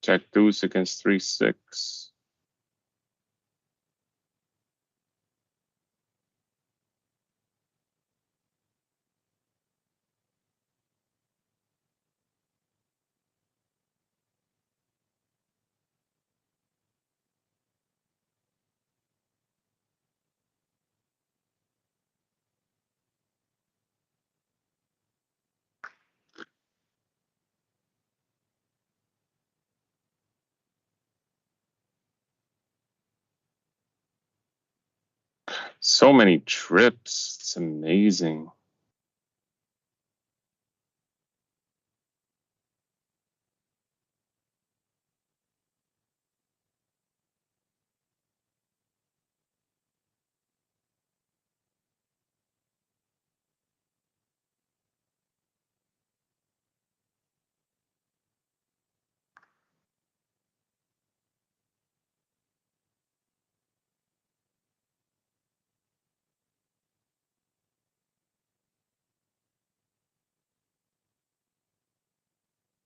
S2: Jack deuce against 3-6. So many trips. It's amazing.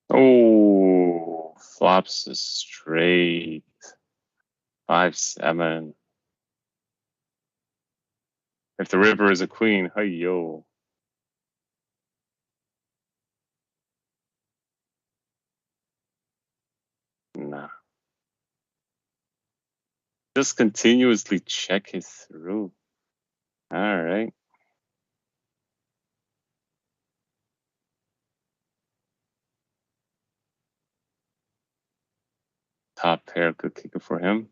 S2: Oh, flops is straight. 5-7. If the river is a queen, hey yo. Nah. Just continuously check it through. All right. Top pair, good kicker for him.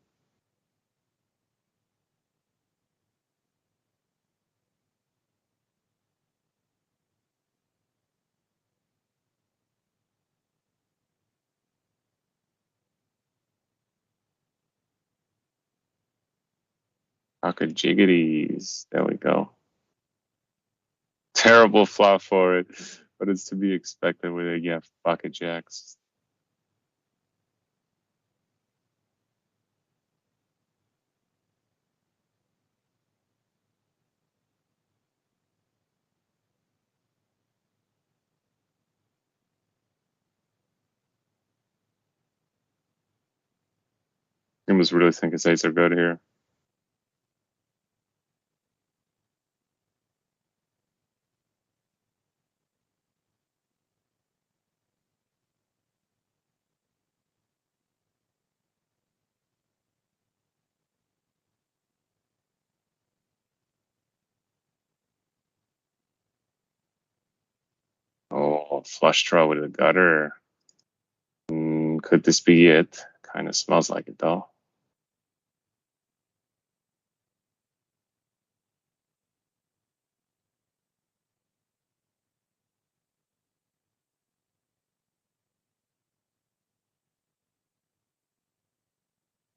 S2: Pocket jiggities. There we go. Terrible flop for it, but it's to be expected with a pocket jacks. You must really think his eights are good here. Oh, flush draw with a gutter. Could this be it? Kind of smells like it though.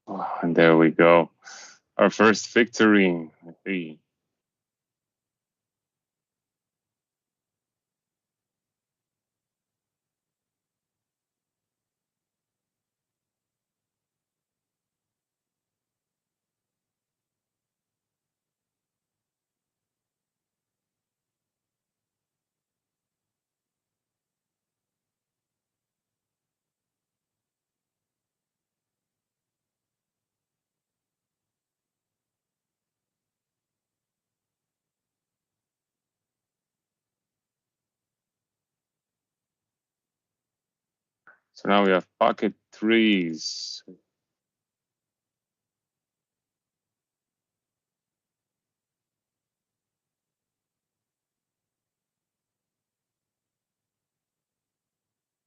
S2: Oh, and there we go. Our first victory. Hey. So now we have pocket threes.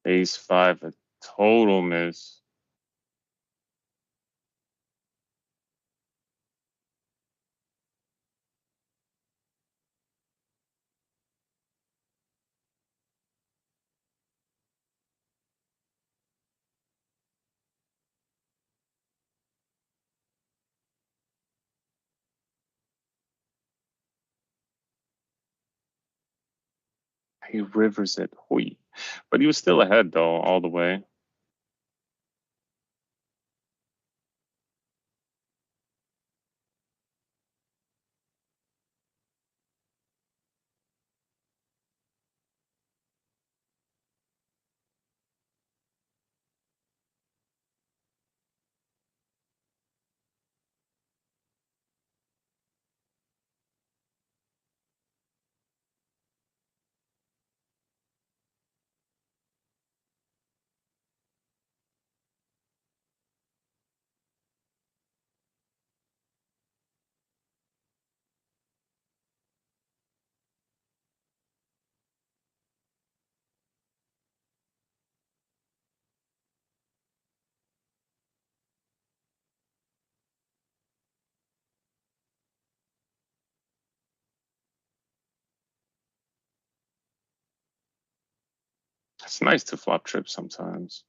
S2: Ace five, a total miss. He rivers it. Hoi. But he was still ahead though, all the way. It's nice to flop trip sometimes.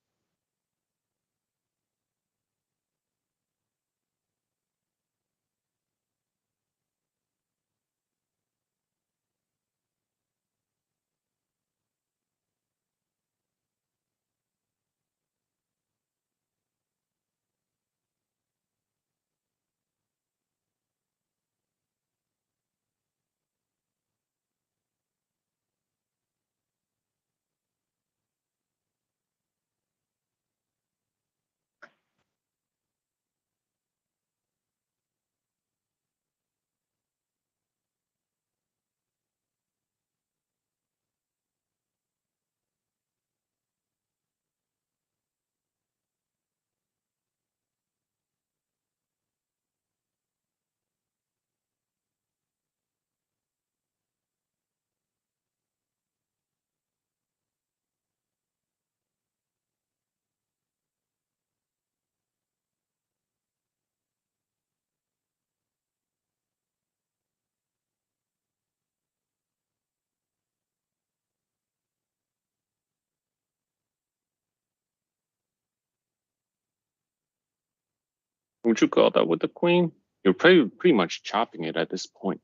S2: Would you call that with the queen? You're pretty much chopping it at this point.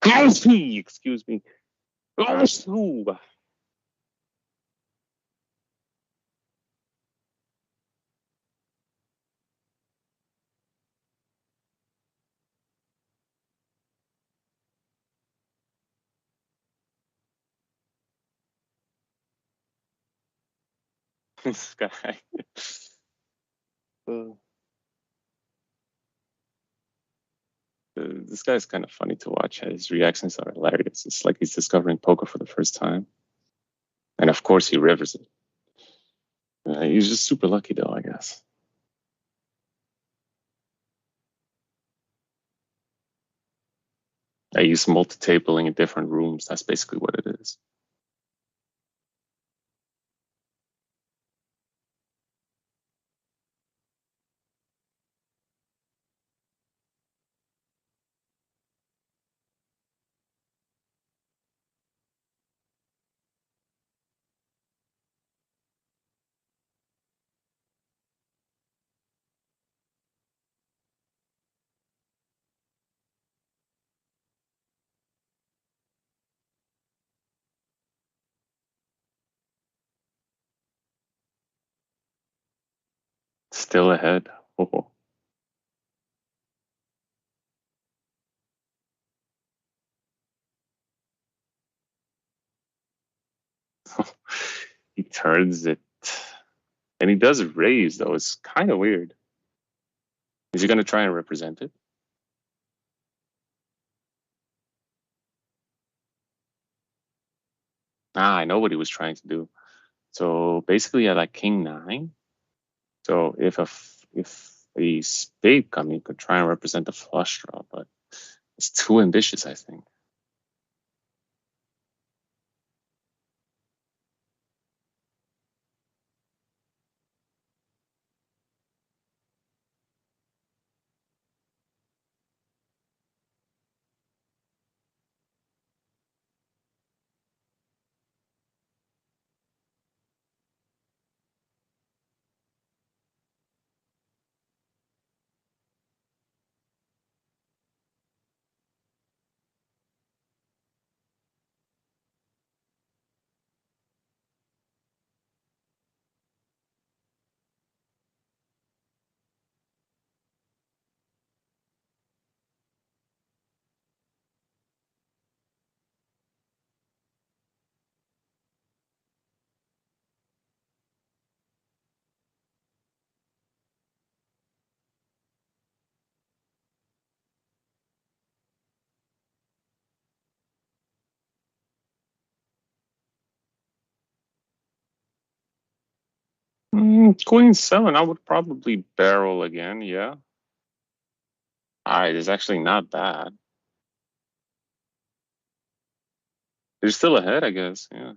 S2: Excuse me. This guy. This guy's kind of funny to watch. His reactions are hilarious. It's like he's discovering poker for the first time. And of course, he rivers it. He's just super lucky, though, I guess. I use multi-tabling in different rooms. That's basically what it is. Still ahead. Oh. He turns it. And he does raise, though. It's kind of weird. Is he going to try and represent it? I know what he was trying to do. So basically, I like king 9. So if a spade come, you could try and represent the flush draw, but it's too ambitious, I think. Queen 7, I would probably barrel again, yeah. All right, it's actually not bad. They're still ahead, I guess, yeah.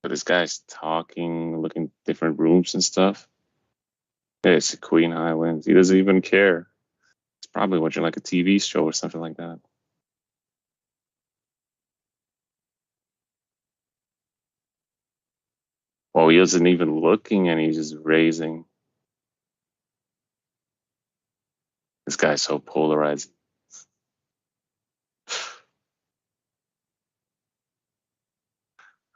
S2: But this guy's talking, looking at different rooms and stuff. Yeah, it's a queen high wins. He doesn't even care. It's probably watching like a TV show or something like that. Oh, he isn't even looking and he's just raising. This guy's so polarizing.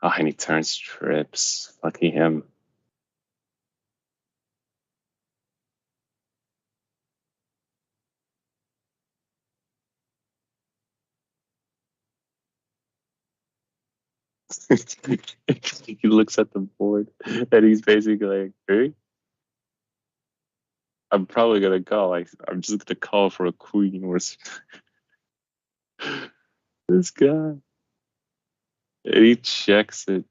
S2: Oh, and he turns trips. Lucky him. He looks at the board and he's basically like, hey, I'm probably gonna call. I'm just gonna call for a queen or this guy. And he checks it.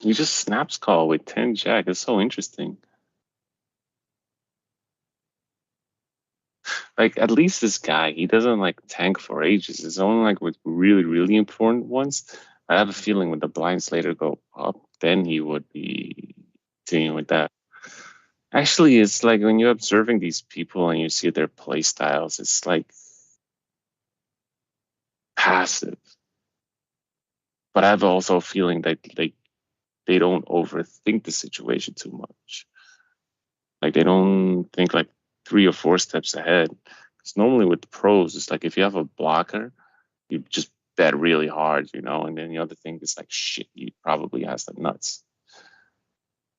S2: You just snaps call with 10 jack. It's so interesting. Like, at least this guy, he doesn't like tank for ages. It's only like with really, really important ones. I have a feeling when the blinds later go up, then he would be continuing with that. Actually, it's like when you're observing these people and you see their play styles, it's like passive. But I have also a feeling that like they don't overthink the situation too much. Like they don't think like 3 or 4 steps ahead. Because normally with the pros, it's like if you have a blocker, you just bet really hard, you know, and then the other thing is like shit, he probably has the nuts.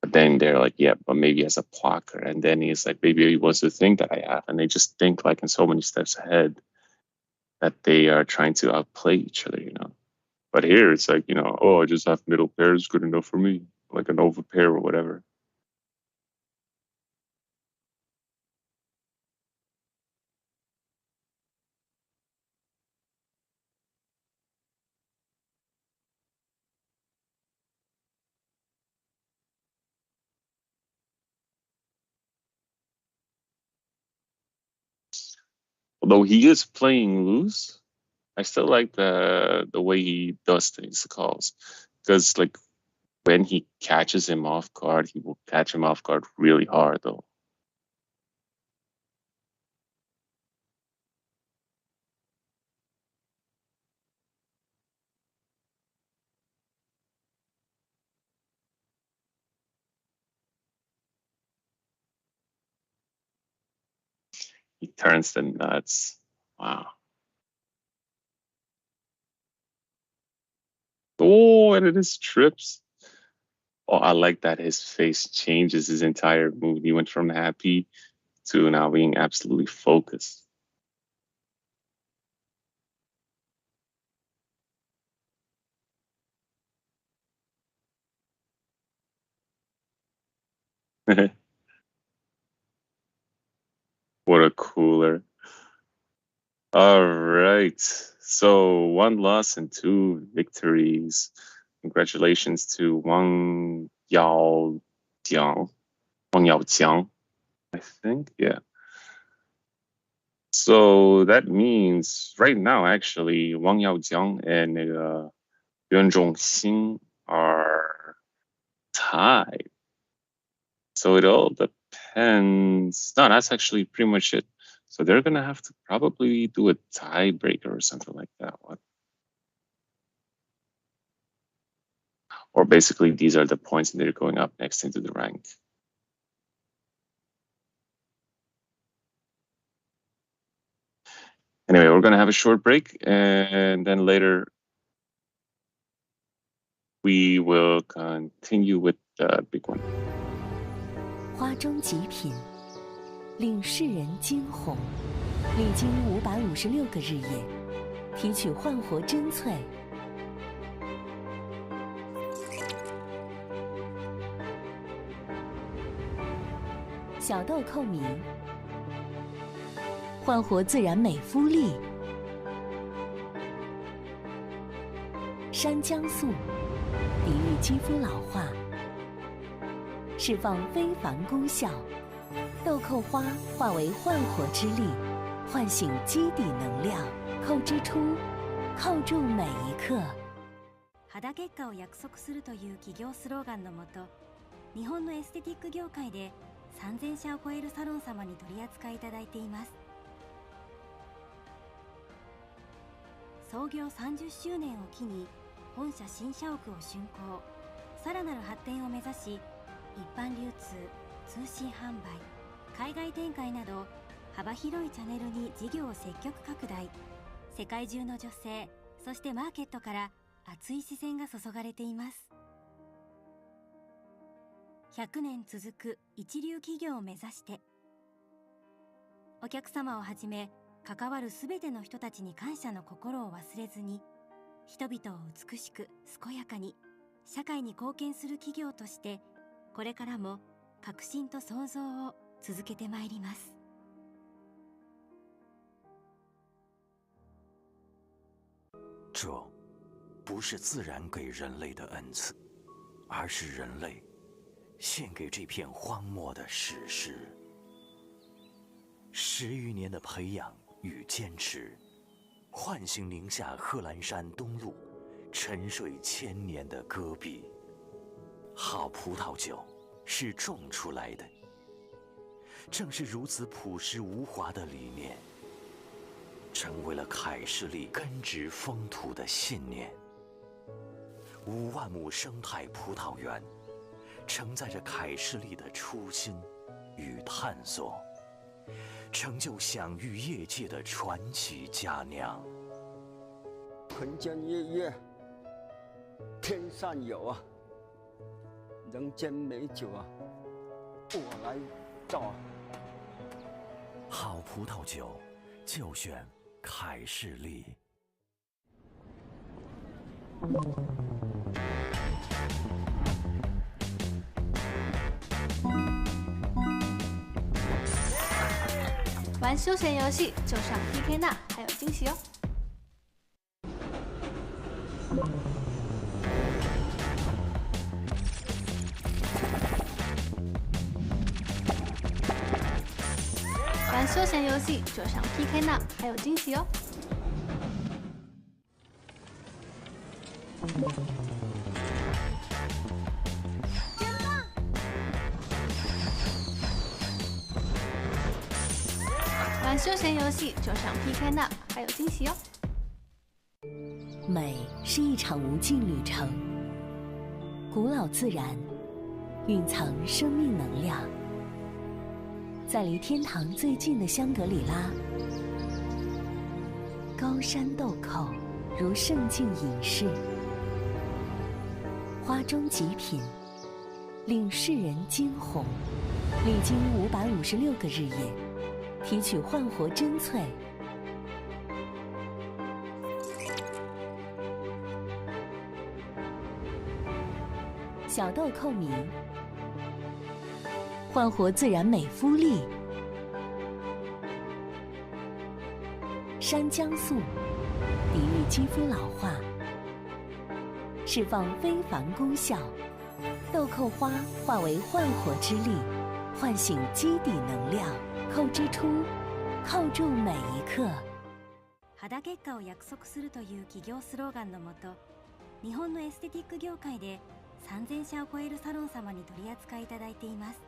S2: But then they're like, yeah, but maybe as a blocker. And then he's like, maybe he wants to think that I have. And they just think like in so many steps ahead that they are trying to outplay each other, you know. But here it's like, you know, oh, I just have middle pairs, good enough for me, like an over pair or whatever. Although he is playing loose, I still like the way he does things, the calls, because like when he catches him off guard, he will catch him off guard really hard, though. He turns the nuts. Wow. Oh, and it is trips. Oh, I like that his face changes his entire mood. He went from happy to now being absolutely focused. What a cooler. All right. So 1 loss and 2 victories. Congratulations to Wang Yaojiang. Wang Yaojiang, I think. Yeah. So that means right now, actually, Wang Yaojiang and Yuan Zhongxing are tied. So it all depends. No, that's actually pretty much it. So they're gonna have to probably do a tiebreaker or something like that. What? Or basically, these are the points and they're going up next into the rank. Anyway, we're gonna have a short break, and then later we will continue with the big one.
S4: 花中极品，令世人惊鸿。历经556个日夜，提取焕活真萃。小豆蔻明，焕活自然美肤力。山姜素，抵御肌肤老化。 释放非凡功效，豆蔻花化为焕活之力，唤醒基底能量，扣之初，扣住每一刻。
S5: 肌結果を約束するという企業スローガンのもと、日本のエステティック業界で3000社を超えるサロン様に取り扱いいただいています。創業30周年を機に本社新社屋を竣工、さらなる発展を目指し。 一般流通、通信販売、海外展開など幅広いチャンネルに事業を積極拡大。世界中の女性、そしてマーケットから熱い視線が注がれています。100年続く一流企業を目指して、お客様をはじめ関わるすべての人たちに感謝の心を忘れずに、人々を美しく健やかに社会に貢献する企業として。 これからも革新と創造を続けてまいります。
S6: 这不是自然给人类的恩赐，而是人类献给这片荒漠的史诗。10余年的培养与坚持，唤醒宁夏贺兰山东麓沉睡千年的戈壁。好葡萄酒是种出来的，正是如此朴实无华的理念，成为了凯士利根植风土的信念。5万亩生态葡萄园，承载着凯士利的初心与探索，成就享誉业界的传奇佳酿。
S7: 晨间夜月，天上有啊，人间美酒啊，我来造。
S6: 好葡萄酒就选凯士利。
S8: 玩休闲游戏就上 PK 那，还有惊喜哦！玩休闲游戏就上 PK 那，还有惊喜哦！玩休闲游戏就上 PK 那，还有惊喜哦！
S4: 美是一场无尽旅程，古老自然蕴藏生命能量。在离天堂最近的香格里拉，高山豆蔻如圣境隐士，花中极品，令世人惊鸿。历经556个日夜，提取焕活真萃，小豆蔻明，焕活自然美肤力。山姜素，抵御肌肤老化，释放非凡功效。豆蔻花化为焕活之力，唤醒基底能量。扣之初，扣住每一刻。
S5: 肌結果を約束するという企業スローガンのもと、日本のエステティック業界で3000社を超えるサロン様に取り扱いいただいています。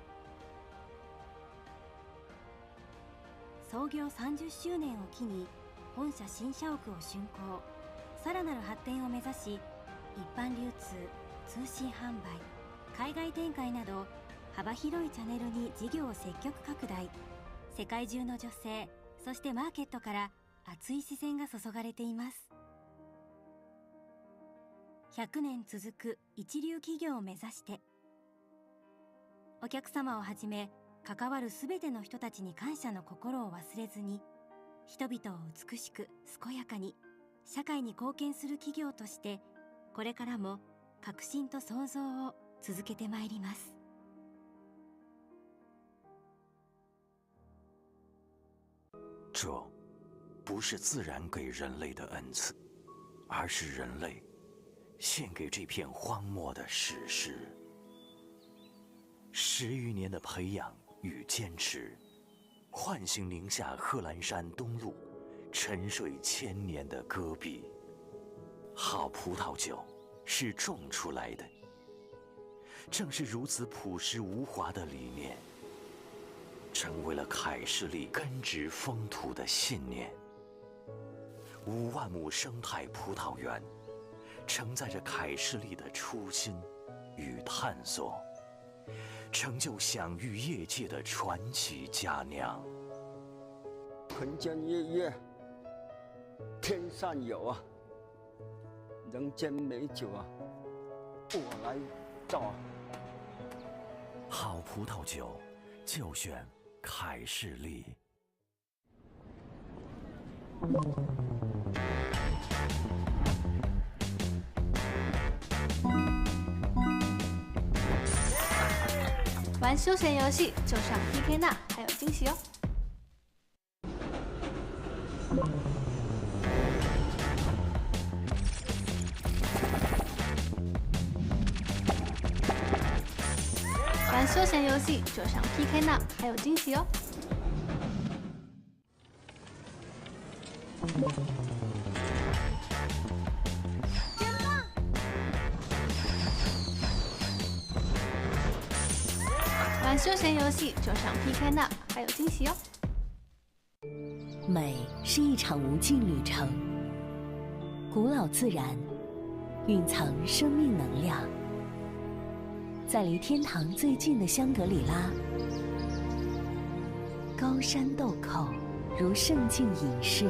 S5: 創業30周年を機に本社新社屋を竣工、さらなる発展を目指し、一般流通、通信販売、海外展開など幅広いチャンネルに事業を積極拡大。世界中の女性、そしてマーケットから熱い視線が注がれています。100年続く一流企業を目指して、お客様をはじめ関わるすべての人たちに感謝の心を忘れずに、人々を美しく健やかに社会に貢献する企業として、これからも革新と創造を続けてまいります。
S6: 这不是自然给人类的恩赐，而是人类献给这片荒漠的史诗。10余年的培养与坚持，唤醒宁夏贺兰山东麓沉睡千年的戈壁。好葡萄酒是种出来的，正是如此朴实无华的理念，成为了凯士利根植风土的信念。5万亩生态葡萄园，承载着凯士利的初心与探索，成就享誉业界的传奇佳酿。
S7: 晨间夜月，天上有啊，人间美酒啊，我来造。
S6: 好葡萄酒就选凯士利。
S8: 玩休闲游戏就上 PK 那，还有惊喜哦！玩休闲游戏就上 PK Now，还有惊喜哦！玩休闲游戏就上 PK Now，还有惊喜哦！
S4: 美是一场无尽旅程，古老自然蕴藏生命能量。在离天堂最近的香格里拉，高山豆蔻如圣境隐士，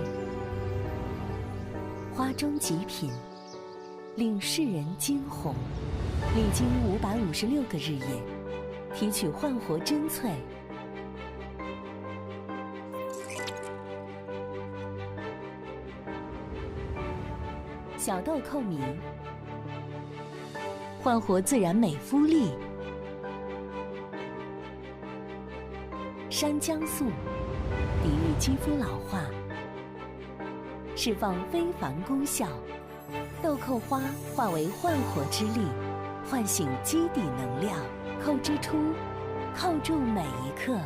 S4: 花中极品，令世人惊鸿。历经556个日夜，提取焕活真萃。小豆蔻明，焕活自然美肤丽。山姜素，抵御肌肤老化，释放非凡功效。豆蔻花化为焕活之力，唤醒基底能量。蔻之初，扣住每一刻。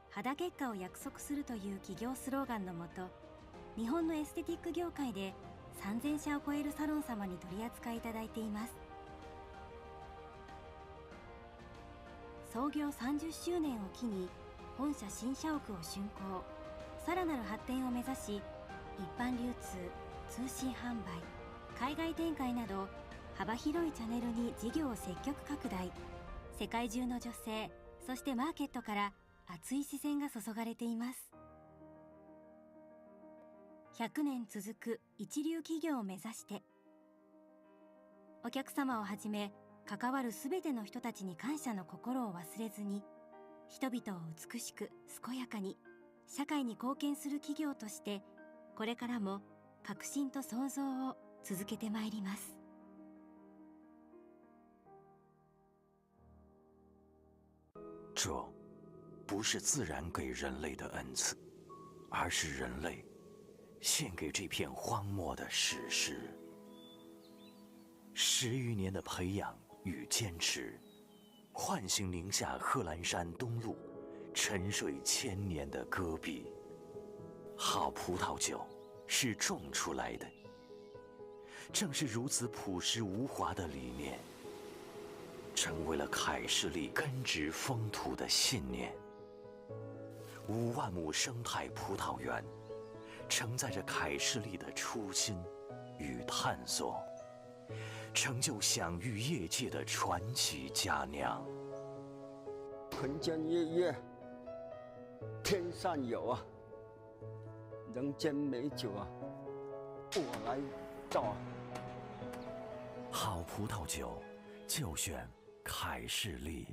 S5: 肌結果を約束するという企業スローガンのもと、日本のエステティック業界で3000社を超えるサロン様に取り扱いいただいています。創業30周年を機に本社新社屋を竣工、さらなる発展を目指し、一般流通、通信販売、海外展開など幅広いチャンネルに事業を積極拡大。世界中の女性、そしてマーケットから熱い視線が注がれています。100年続く一流企業を目指して、お客様をはじめ関わるすべての人たちに感謝の心を忘れずに、人々を美しく健やかに社会に貢献する企業として、これからも革新と創造を続けてまいります。
S6: 这不是自然给人类的恩赐，而是人类献给这片荒漠的史诗。10余年的培养与坚持，唤醒宁夏贺兰山东麓沉睡千年的戈壁。好葡萄酒是种出来的，正是如此朴实无华的理念，成为了凯士利根植风土的信念。5万亩生态葡萄园，承载着凯士利的初心与探索，成就享誉业界的传奇佳酿。
S7: 人间月月，天上有啊，人间美酒啊，我来造。
S6: 好葡萄酒，就选凯士利。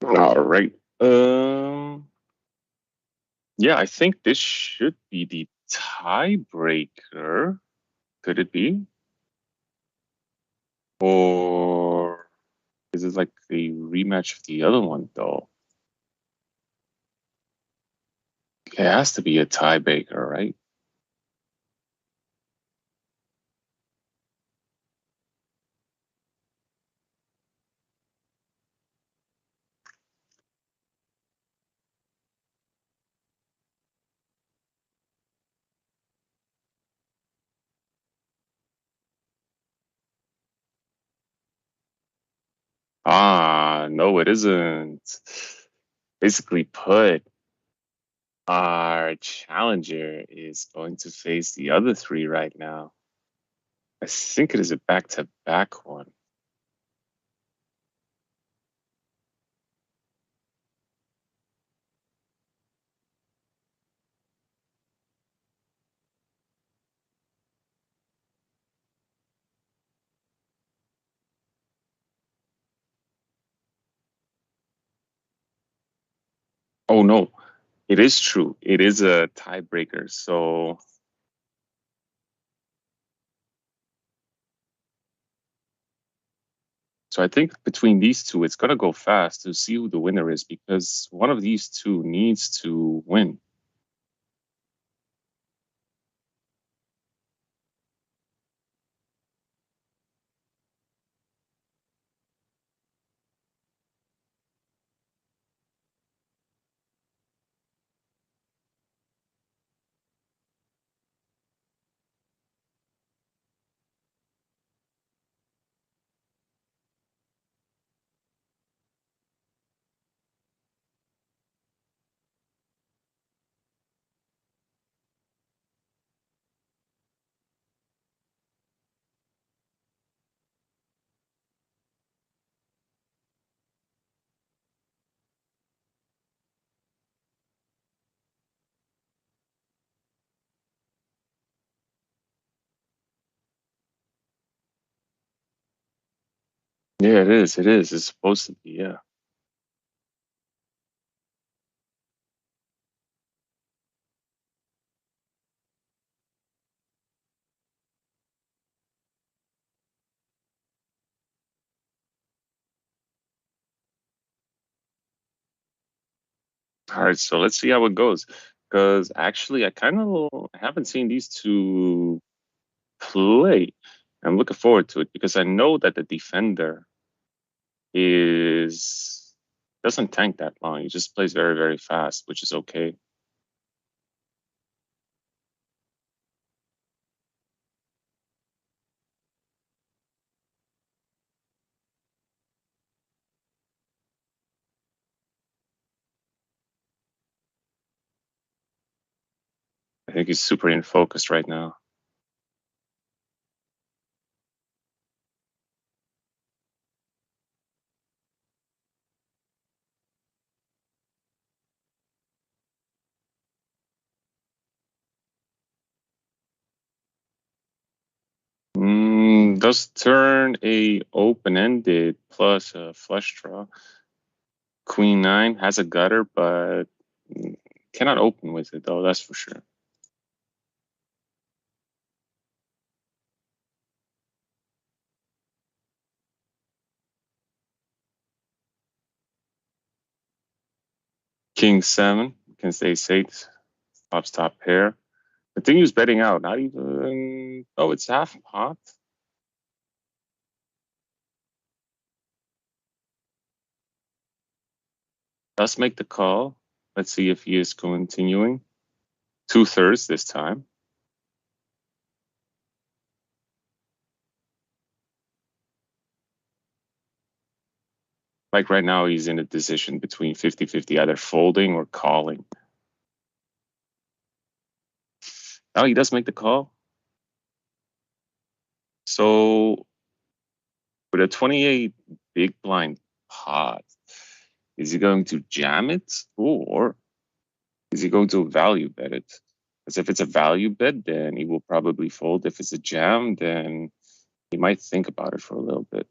S2: All right. Yeah, I think this should be the tiebreaker. Could it be? Or is it like a rematch of the other one, though? It has to be a tiebreaker, right? No, it isn't. Basically put, our challenger is going to face the other three right now. I think it is a back-to-back one. Oh no, it is true. It is a tiebreaker. So So I think between these two, it's going to go fast to see who the winner is, because one of these two needs to win. Yeah, it is. It is. It's supposed to be, yeah. All right, so let's see how it goes. Because actually, I kind of haven't seen these two play. I'm looking forward to it because I know that the defender doesn't tank that long. He just plays very, very fast, which is okay. I think he's super in focus right now. Does turn a open-ended plus a flush draw. Queen 9 has a gutter, but cannot open with it though, that's for sure. King 7 can stay safe. Pops top pair. Continues betting out. Not even. Oh, it's half pot. Does make the call. Let's see if he is continuing. 2/3 this time. Like right now, he's in a decision between 50-50, either folding or calling. Now he does make the call. So with a 28 big blind pot, is he going to jam it or is he going to value bet it? Because if it's a value bet, then he will probably fold. If it's a jam, then he might think about it for a little bit.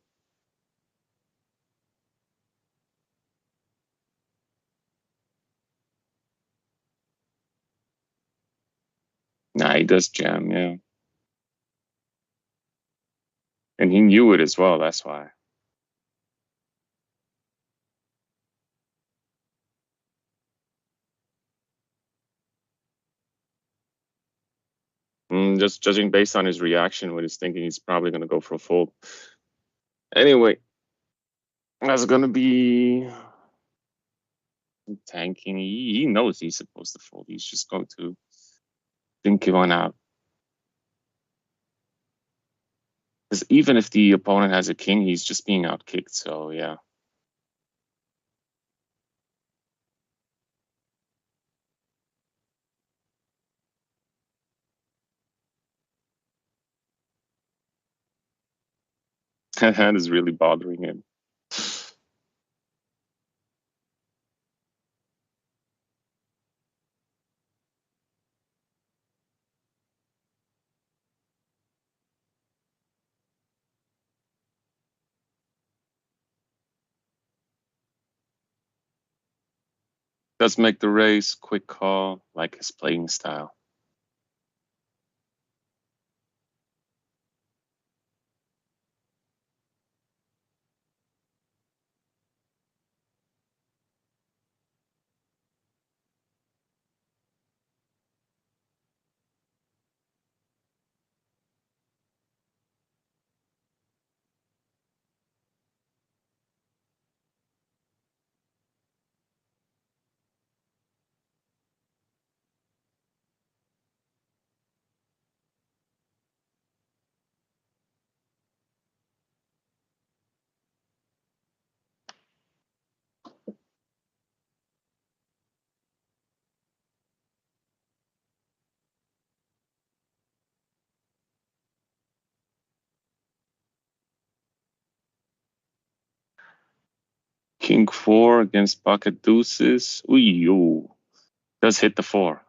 S2: Nah, he does jam, yeah. And he knew it as well, that's why. Just judging based on his reaction when he's thinking he's probably going to go for a fold. Anyway, that's going to be tanking. He knows he's supposed to fold. He's just going to think one out. Because even if the opponent has a king, he's just being outkicked. So, yeah. That hand is really bothering him. Does make the raise, quick call, like his playing style. King 4 against pocket deuces. Ooh, does hit the 4.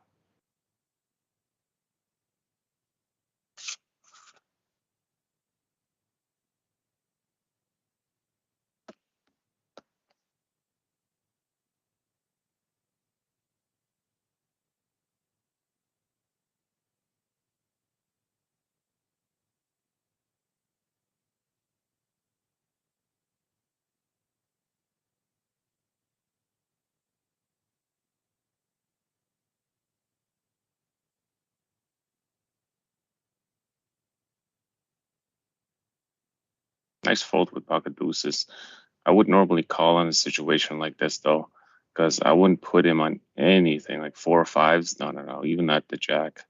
S2: Nice fold with pocket deuces. I would normally call on a situation like this though, because I wouldn't put him on anything like 4 or 5s. No. Even at the jack.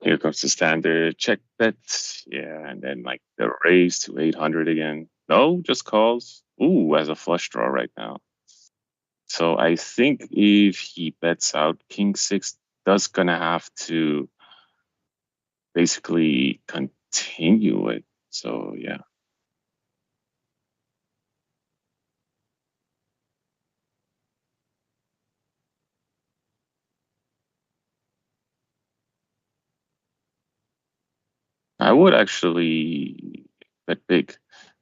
S2: Here comes the standard check bet. Yeah, and then like the raise to 800 again. No, just calls. Ooh, as a flush draw right now. So I think if he bets out King 6, does gonna have to basically continue it. So yeah. I would actually bet big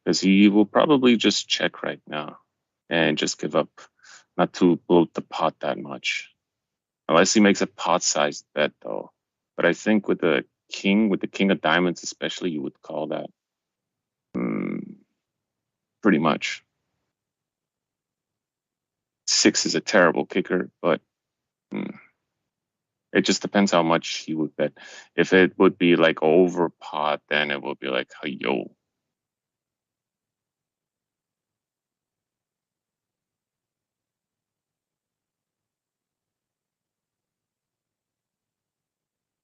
S2: because he will probably just check right now and just give up, not to bloat the pot that much. Unless he makes a pot-sized bet though. But I think with the king of diamonds especially, you would call that. Pretty much. 6 is a terrible kicker, but it just depends how much he would bet. If it would be like over pot, then it would be like, hey, yo.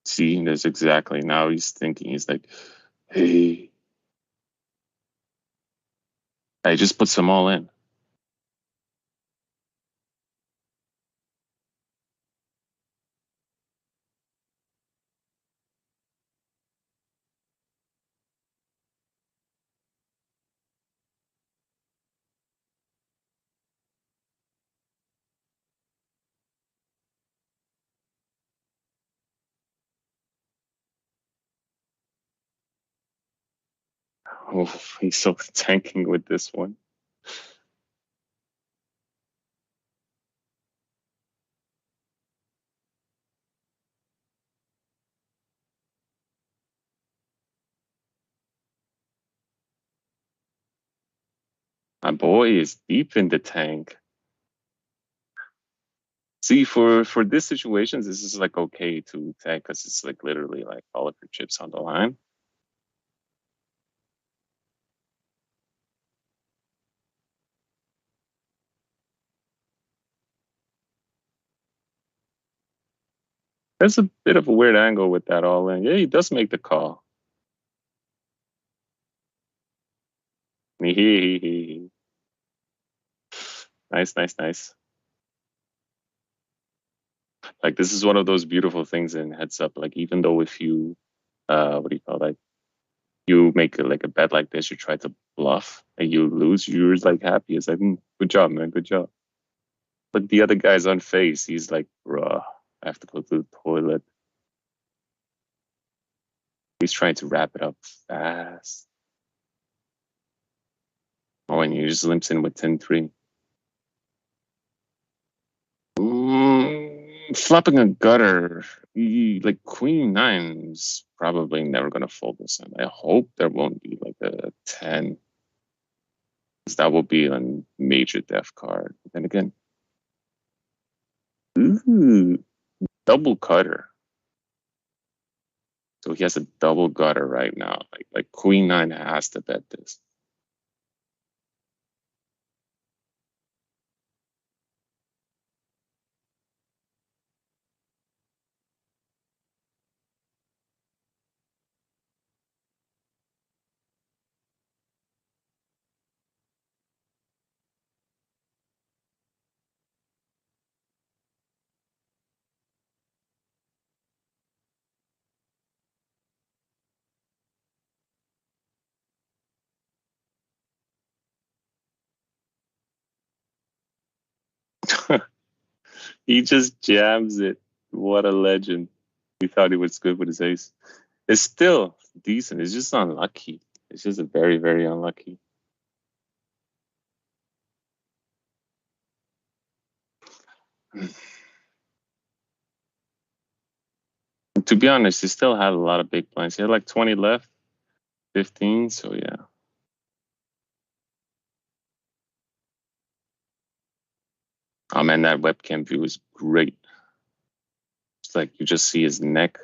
S2: See, there's exactly, now he's thinking, he's like, hey, I just put some all in. Oh, he's so tanking with this one. My boy is deep in the tank. See, for this situations, this is like okay to tank because it's like literally like all of your chips on the line. There's a bit of a weird angle with that all in. Yeah, he does make the call. Nice. Like this is one of those beautiful things in heads up. Like even though if you, what do you call that? You make like a bet like this, you try to bluff and you lose, you're like happy. It's like, good job, man, good job. But the other guy's on face. He's like, bruh, I have to go to the toilet. He's trying to wrap it up fast. Oh, and he just limps in with 10-3. Flopping a gutter, like queen 9 is probably never going to fold this hand. I hope there won't be like a 10. Because that will be a major death card. But then again, ooh, double gutter. So he has a double gutter right now. Like Queen 9 has to bet this. He just jams it. What a legend. We thought he was good with his ace. It's still decent. It's just unlucky. It's just very, very unlucky. To be honest, he still had a lot of big blinds. He had like 20 left, 15, so yeah. Oh man, that webcam view is great. It's like you just see his neck.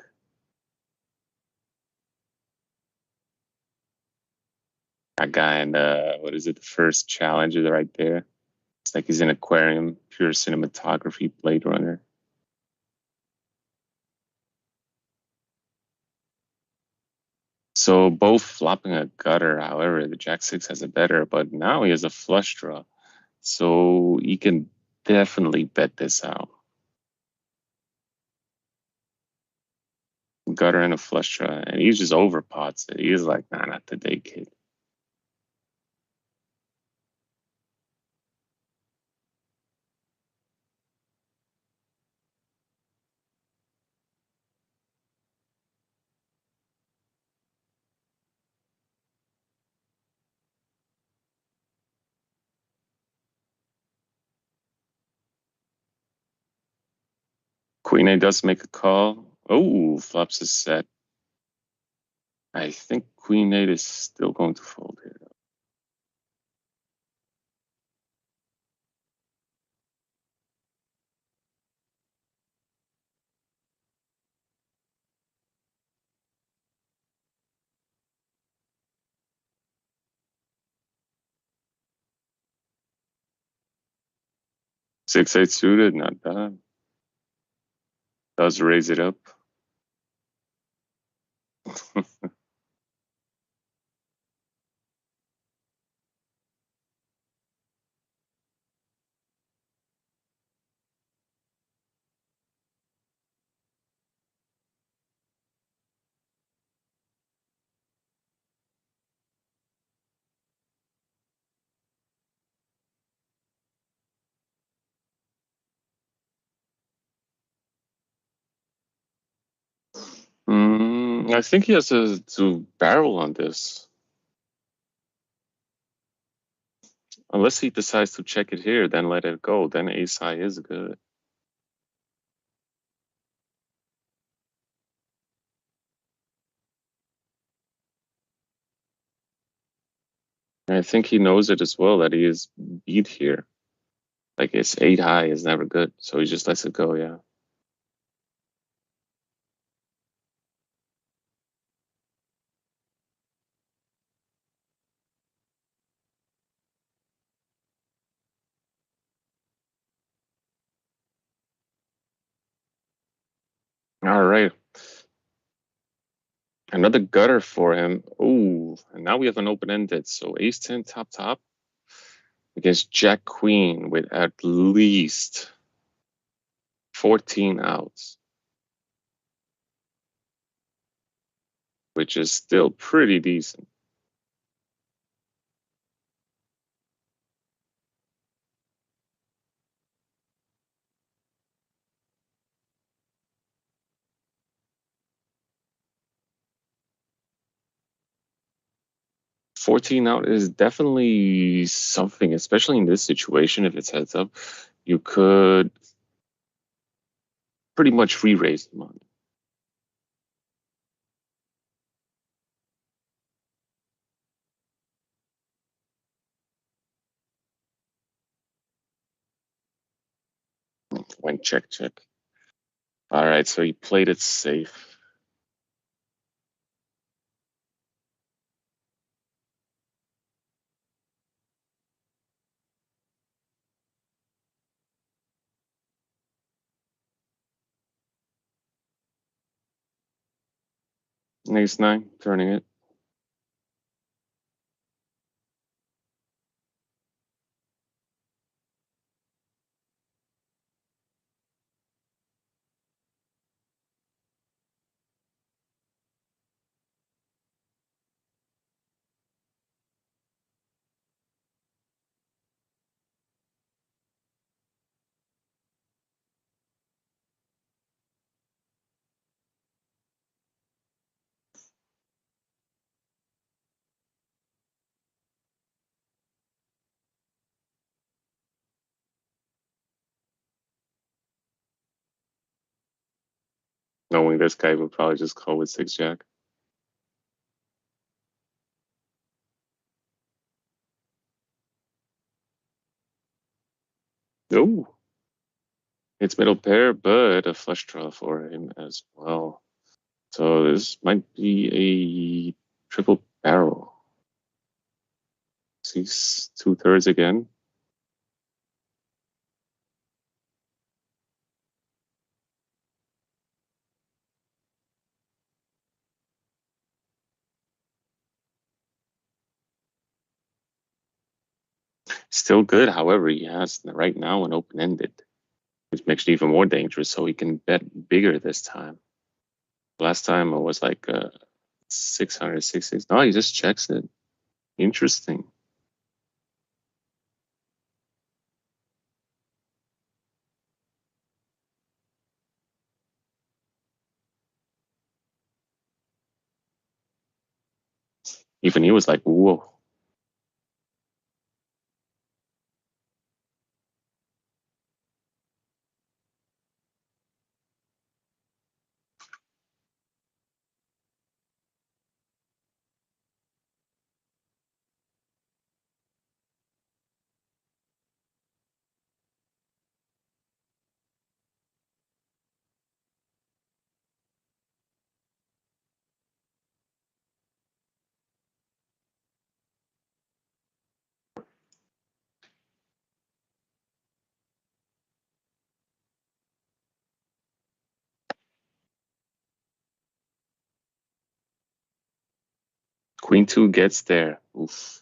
S2: That guy in what is it, the first challenger right there. It's like he's in aquarium, pure cinematography, Blade Runner. So both flopping a gutter, however, the Jack-6 has a better, but now he has a flush draw. So he can definitely bet this out. Gutter and a flush draw, and he just overpots it. He's like, nah, not today, kid. Queen A does make a call. Oh, flops a set. I think Queen 8 is still going to fold here. Six eight suited, not bad. Does raise it up. I think he has to barrel on this. Unless he decides to check it here, then let it go. Then ace high is good. And I think he knows it as well, that he is beat here. Like it's 8 high is never good. So he just lets it go, yeah. All right. Another gutter for him. Oh, and now we have an open-ended. So ace 10 top against Jack Queen with at least 14 outs, which is still pretty decent. $14 out is definitely something, especially in this situation. If it's heads up, you could pretty much re-raise the money. When check. All right, so he played it safe. Ace-9, turning it. Knowing this guy would probably just call with 6-Jack. Oh, it's middle pair, but a flush draw for him as well. So this might be a triple barrel. He's 2/3 again. Still good, however, he has right now an open-ended, which makes it even more dangerous, so he can bet bigger this time. Last time it was like 666. No, he just checks it. Interesting. Even he was like, whoa. Queen 2 gets there. Oof.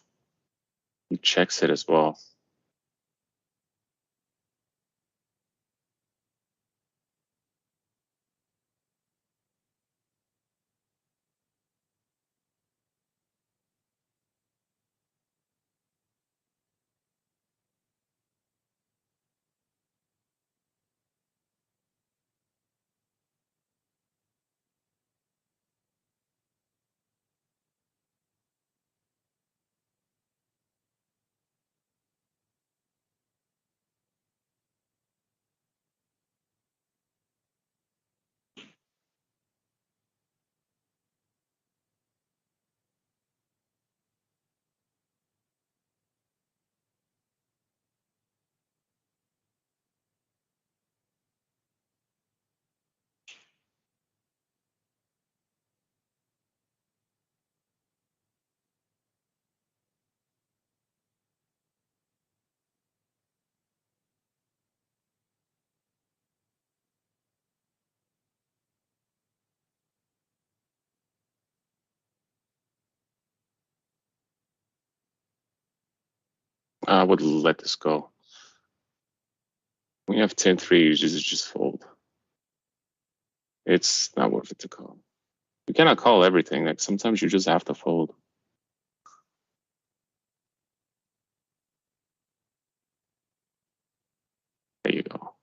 S2: He checks it as well. I would let this go. When you have 10-3, you just fold. It's not worth it to call. You cannot call everything. Like sometimes you just have to fold. There you go.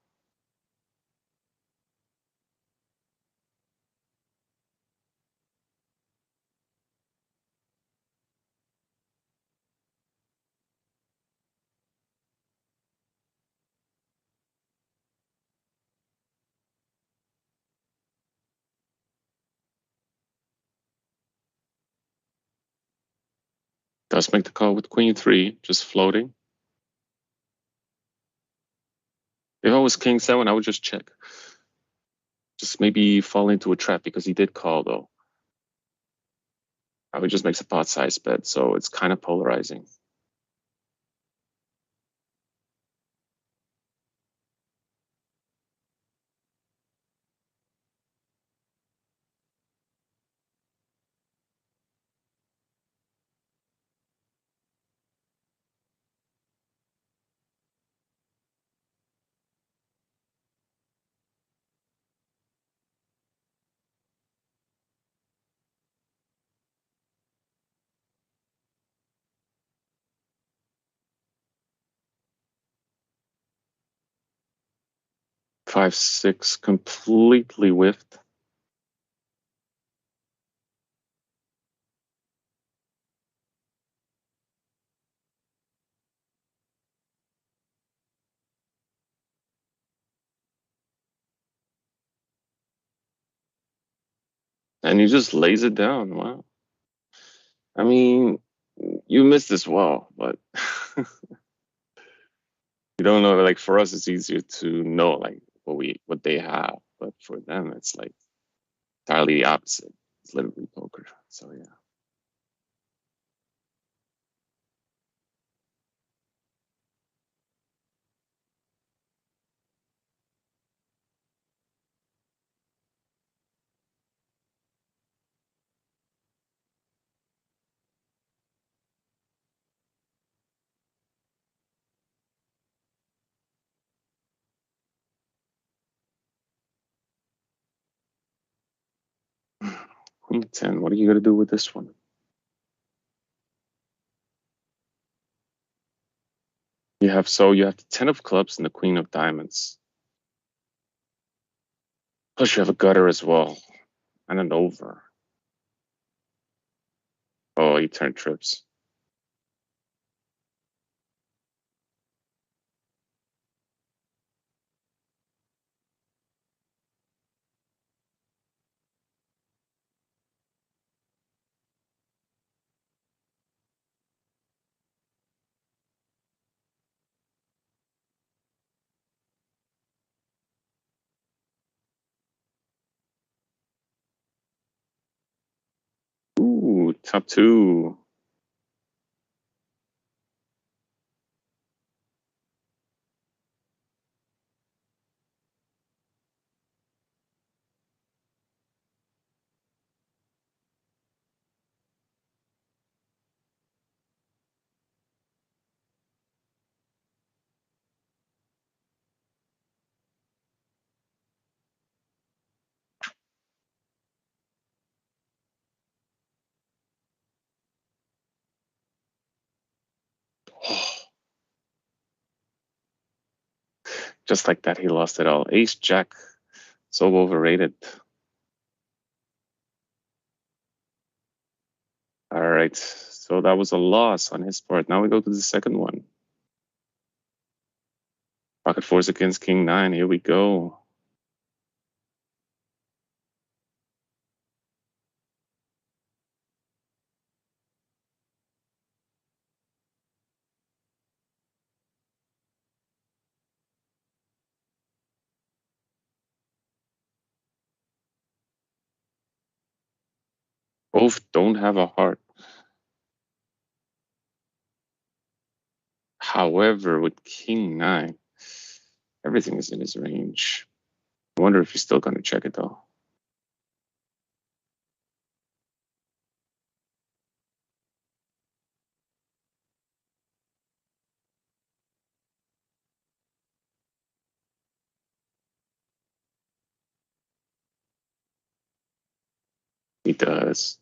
S2: Does make the call with Queen 3, just floating. If I was King 7, I would just check. just maybe fall into a trap because he did call though. Now he just makes a pot size bet, so it's kind of polarizing. Five, six, completely whiffed. And he just lays it down. Wow. I mean, you missed as well, but you don't know. Like for us, it's easier to know like what they have, but for them, it's like entirely the opposite. It's literally poker. So yeah. Queen 10. What are you gonna do with this one? You have the 10 of clubs and the queen of diamonds. Plus you have a gutter as well. And an over. Oh, he turned trips. Ooh, top two. Just like that, he lost it all. Ace Jack. So overrated. All right. So that was a loss on his part. Now we go to the second one. Pocket fours against King 9. Here we go. Both don't have a heart. However, with King 9, everything is in his range. I wonder if he's still going to check it though. He does.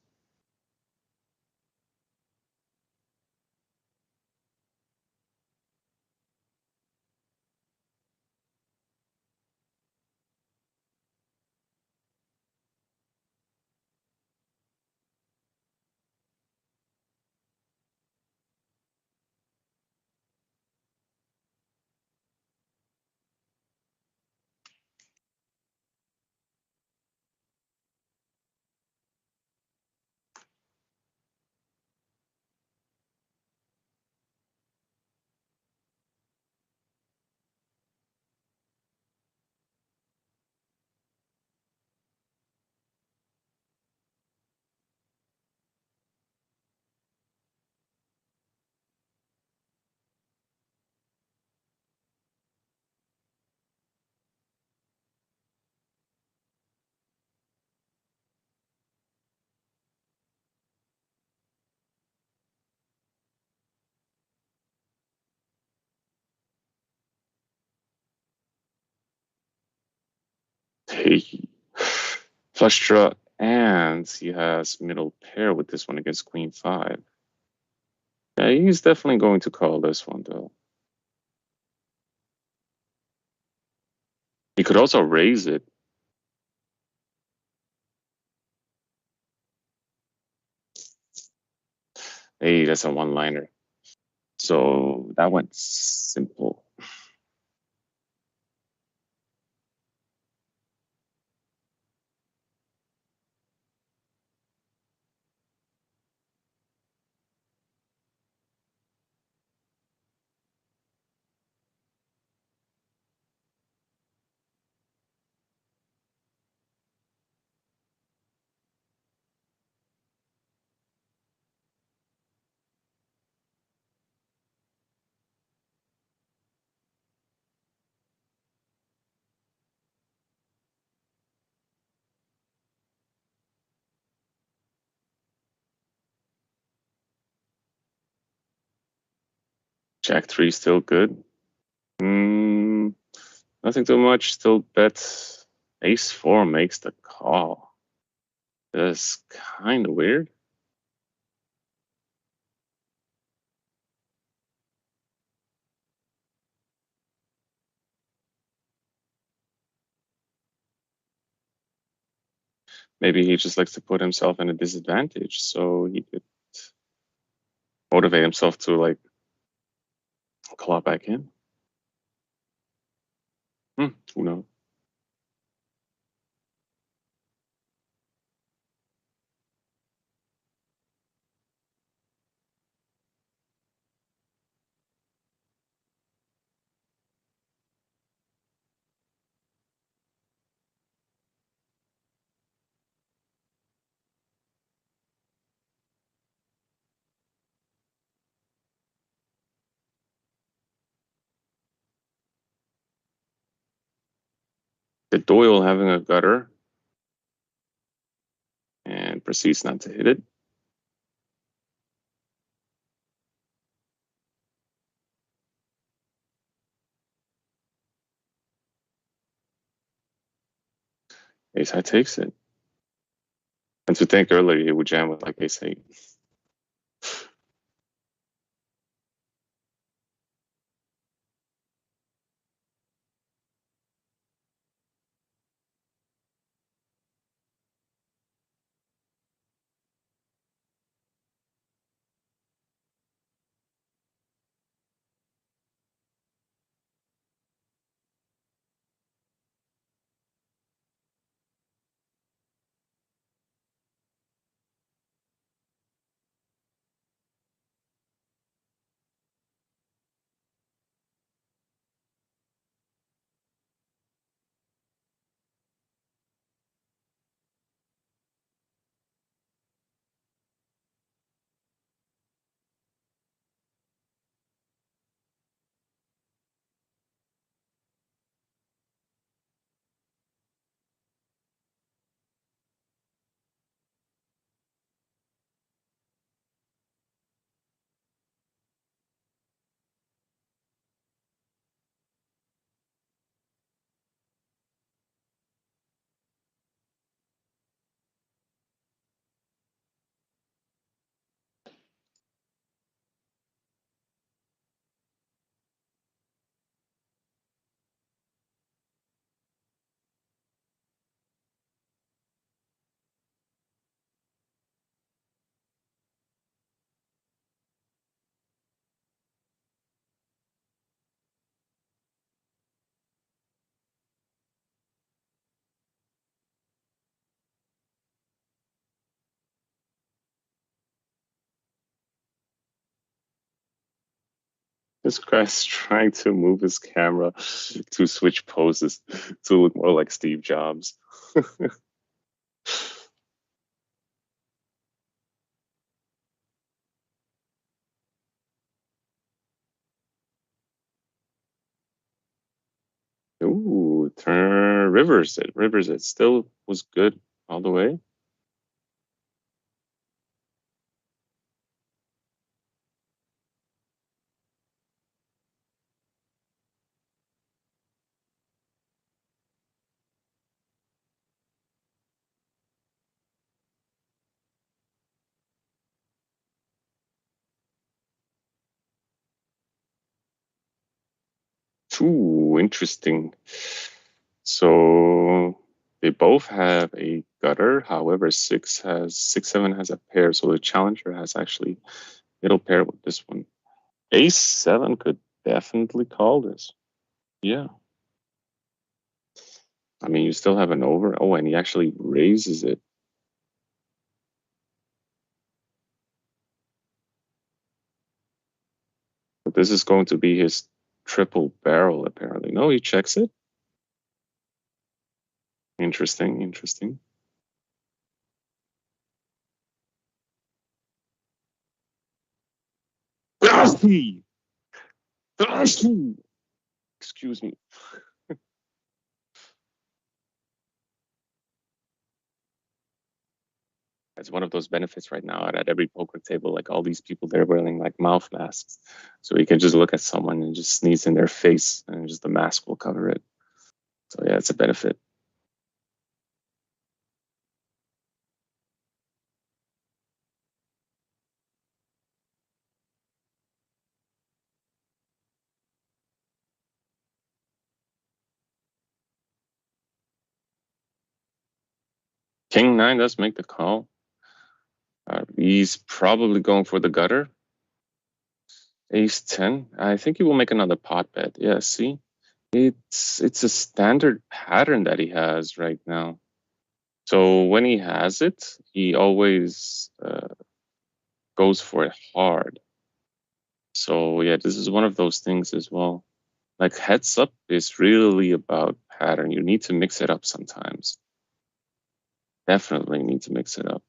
S2: Okay. Flush draw, and he has middle pair with this one against queen 5. Yeah, he's definitely going to call this one, though. He could also raise it. Hey, that's a one-liner. So that went simple. Jack 3 still good. Nothing too much. Still bet. Ace 4 makes the call. That's kind of weird. Maybe he just likes to put himself in a disadvantage, so he could motivate himself to like claw back in. Who knows? The Doyle having a gutter and proceeds not to hit it. Ace high takes it. And to think earlier he would jam with like ace 8. This guy's trying to move his camera to switch poses to look more like Steve Jobs. Ooh, turn rivers it. Rivers it. Still was good all the way. Ooh, interesting. So they both have a gutter. However, 6-7 has a pair. So the challenger has actually middle pair with this one. Ace-7 could definitely call this. Yeah. I mean, you still have an over. Oh, and he actually raises it. But this is going to be his triple barrel, apparently. No, he checks it. Interesting, interesting. Excuse me. It's one of those benefits right now at every poker table. Like all these people, they're wearing like mouth masks. So you can just look at someone and just sneeze in their face and just the mask will cover it. So yeah, it's a benefit. King-9 does make the call. He's probably going for the gutter. Ace-10. I think he will make another pot bet. Yeah, see? It's a standard pattern that he has right now. So when he has it, he always goes for it hard. So yeah, this is one of those things as well. Like heads up is really about pattern. You need to mix it up sometimes. Definitely need to mix it up.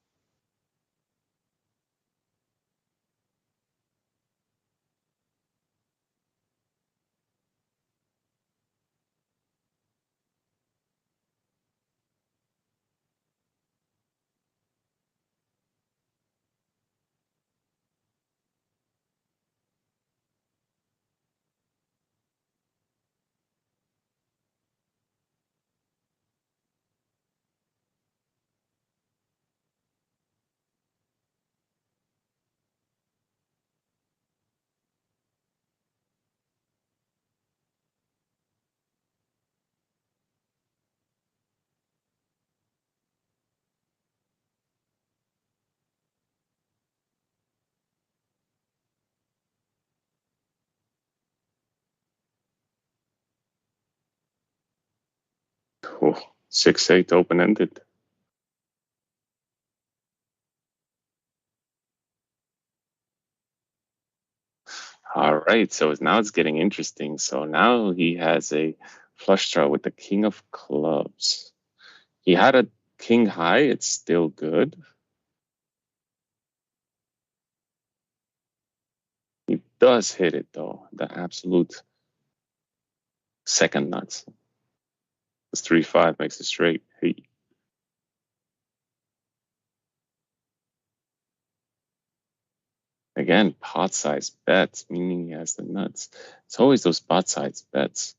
S2: Cool. 6-8 open-ended. All right, so now it's getting interesting. So now he has a flush draw with the king of clubs. He had a king high, it's still good. He does hit it though, the absolute second nuts. This 3-5 makes it straight. Hey. Again, pot size bets, meaning he has the nuts. It's always those pot size bets.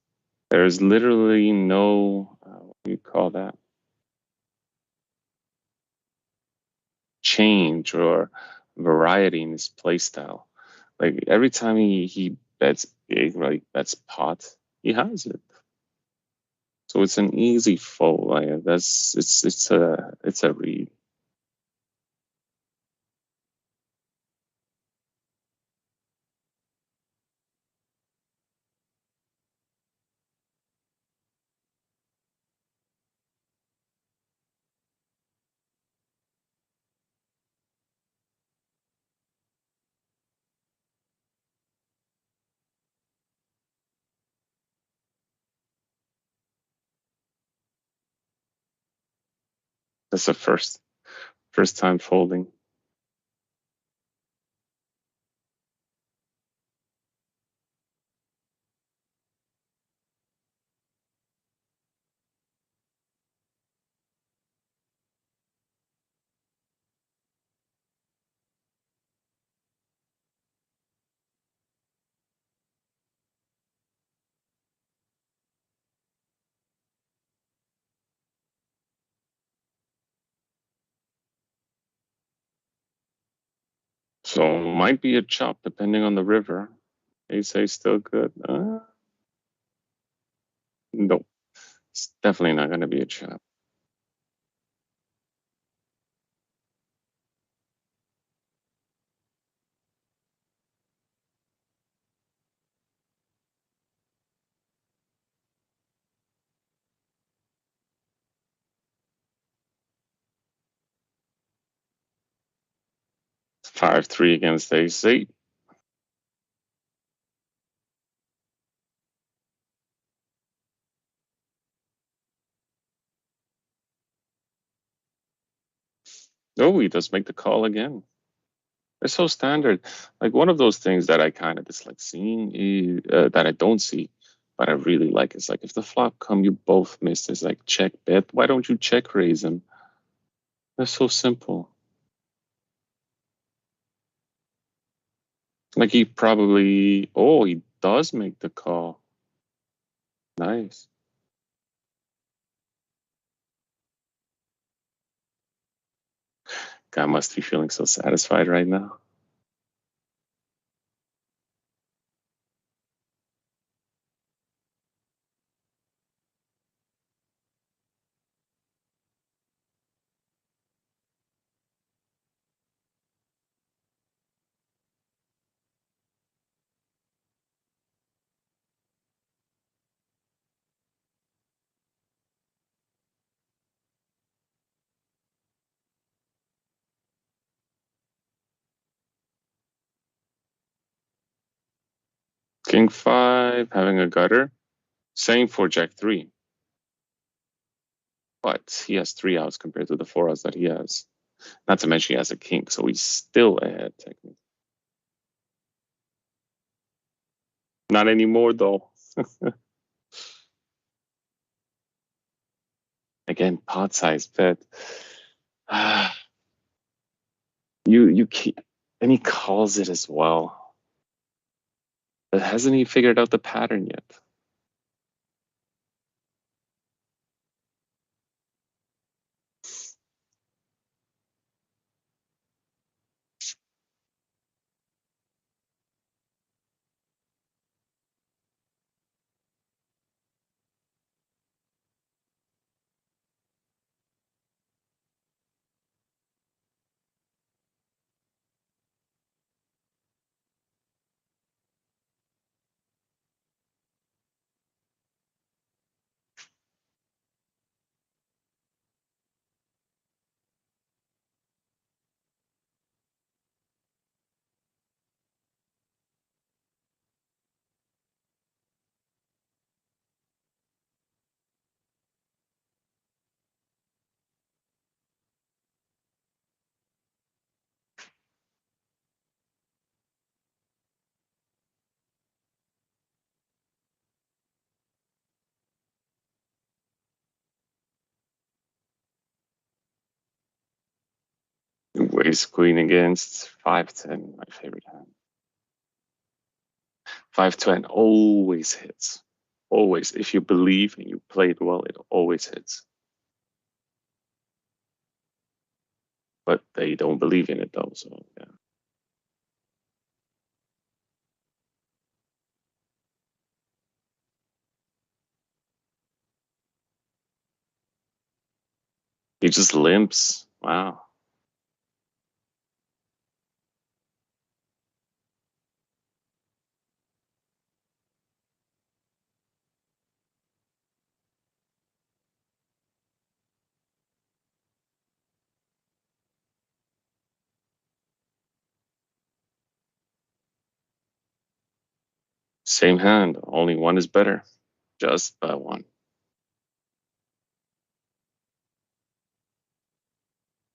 S2: There's literally no, what do you call that? Change or variety in his play style. Like every time he bets big, like bets pot, he has it. So it's an easy fold. Like it's a read. That's the first time folding. So might be a chop depending on the river. Ace still good. Nope. It's definitely not going to be a chop. It's 5-3 against ace-8. Oh, he does make the call again. They're so standard. Like one of those things that I kind of dislike seeing, that I don't see, but I really like is like if the flop come, you both missed. It's like check bet. Why don't you check raise him? That's so simple. Like he probably, oh, he does make the call. Nice. Guy must be feeling so satisfied right now. King 5, having a gutter. Same for Jack 3. But he has 3 outs compared to the 4 outs that he has. Not to mention he has a king, so he's still ahead technically. Not anymore though. Again, pot size bet. You keep, and he calls it as well. But hasn't he figured out the pattern yet? Ace queen against 5-10, my favorite hand. 5-10 always hits. Always. If you believe and you play it well, it always hits. But they don't believe in it though, so yeah. He just limps. Wow. Same hand, only one is better. Just by one.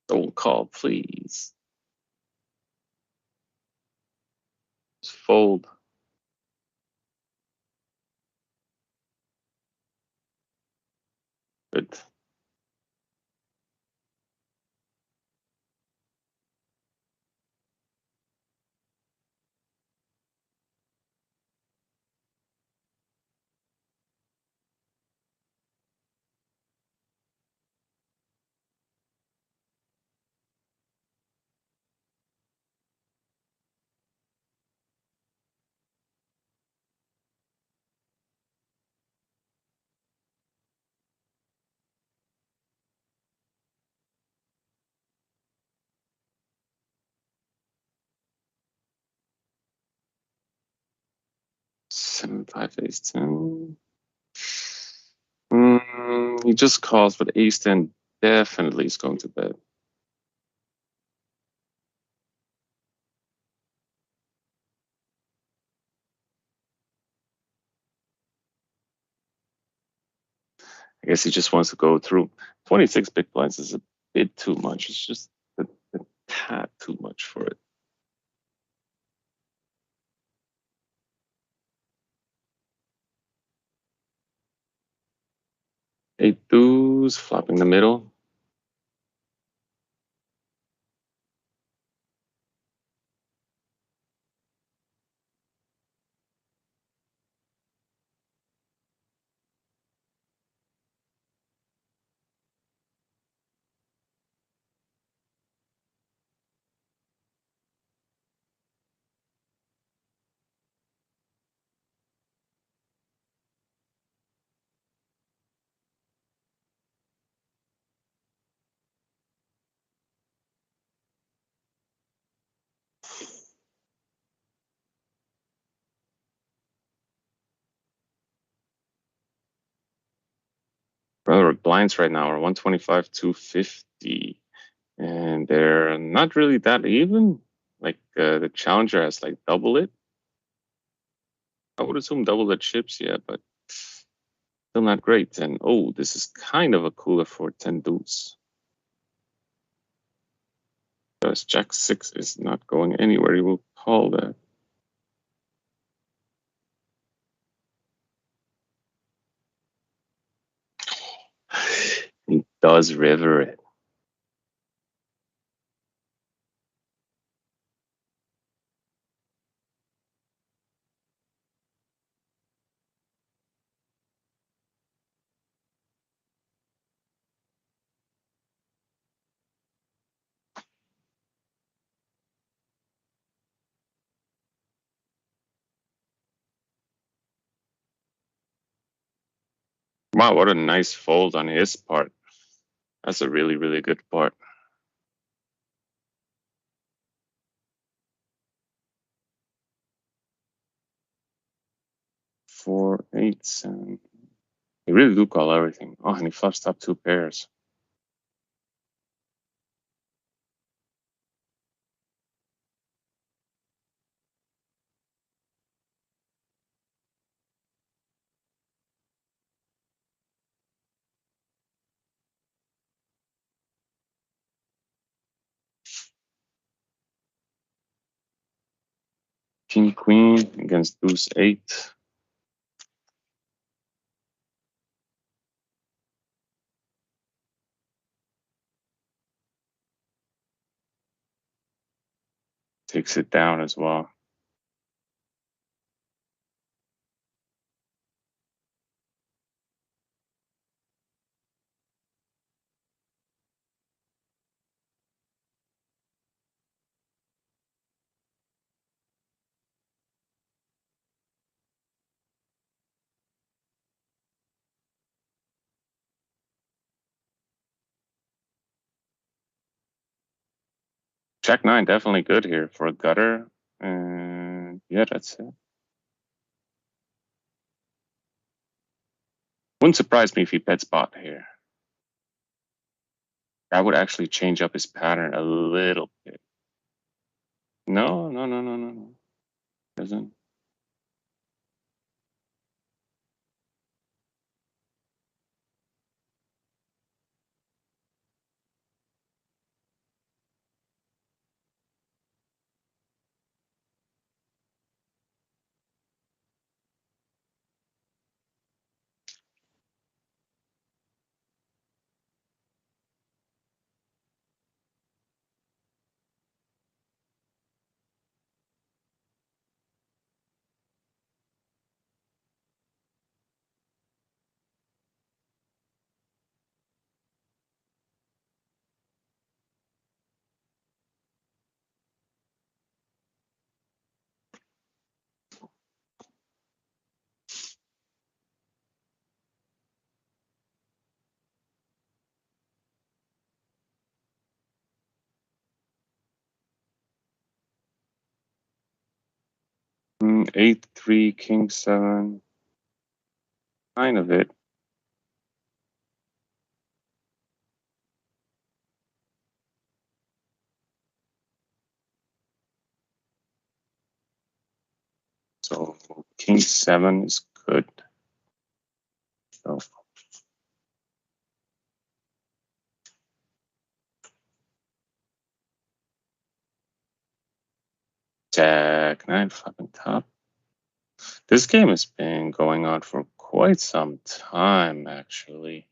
S2: Don't call, please. Just fold. Good. 7-5 ace-10. He just calls, but ace-10 definitely is going to bet. I guess he just wants to go through. 26 big blinds is a bit too much. It's just a tad too much for it. 8 deuce, flopping the middle. Brother, blinds right now are 125, 250. And they're not really that even. Like the challenger has like double it. I would assume double the chips, yeah, but still not great. And oh, this is kind of a cooler for 10 deuce. Because Jack 6 is not going anywhere. He will call that. He does river it. Wow, what a nice fold on his part. That's a really, really good part. 4 8s, and he really do call everything. Oh, and he fluffs top 2 pairs. King Queen against Deuce 8. Takes it down as well. Jack 9 definitely good here for a gutter. And yeah, that's it. Wouldn't surprise me if he bet spot here. That would actually change up his pattern a little bit. No. Doesn't. 8-3, king 7. Kind of it. So king 7 is good. So Jack 9, fucking top. This game has been going on for quite some time, actually.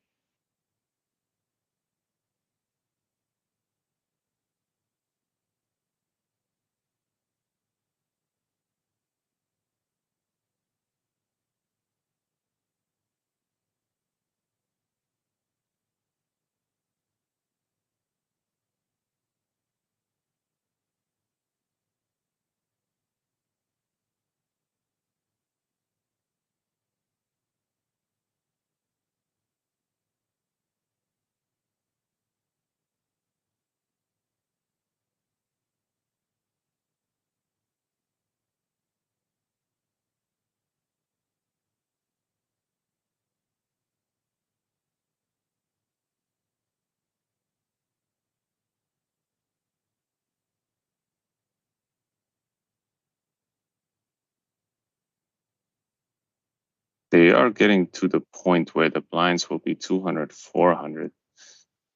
S2: They are getting to the point where the blinds will be 200, 400.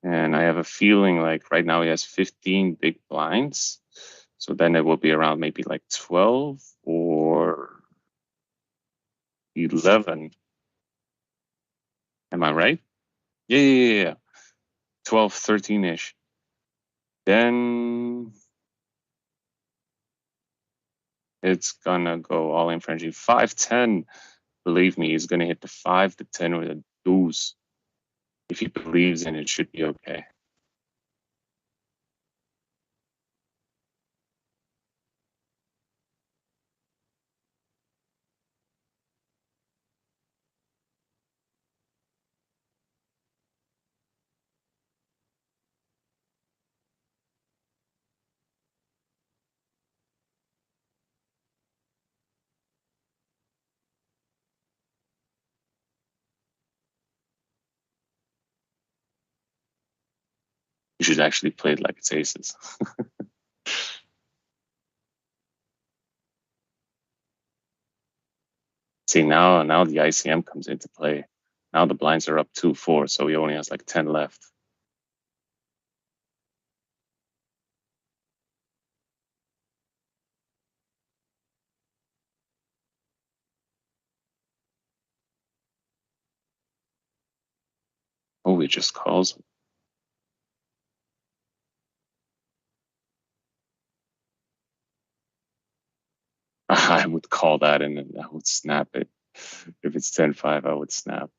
S2: And I have a feeling like right now he has 15 big blinds. So then it will be around maybe like 12 or 11. Am I right? Yeah. 12, 13-ish. Then it's gonna go all in frenzy. 5-10. Believe me, he's gonna hit the 5 to 10 with a deuce. If he believes in it, it should be okay. You should actually play it like it's aces. See, now the ICM comes into play. Now the blinds are up 2-4, so he only has like 10 left. Oh, he just calls him. I would call that and then I would snap it. If it's 10-5, I would snap.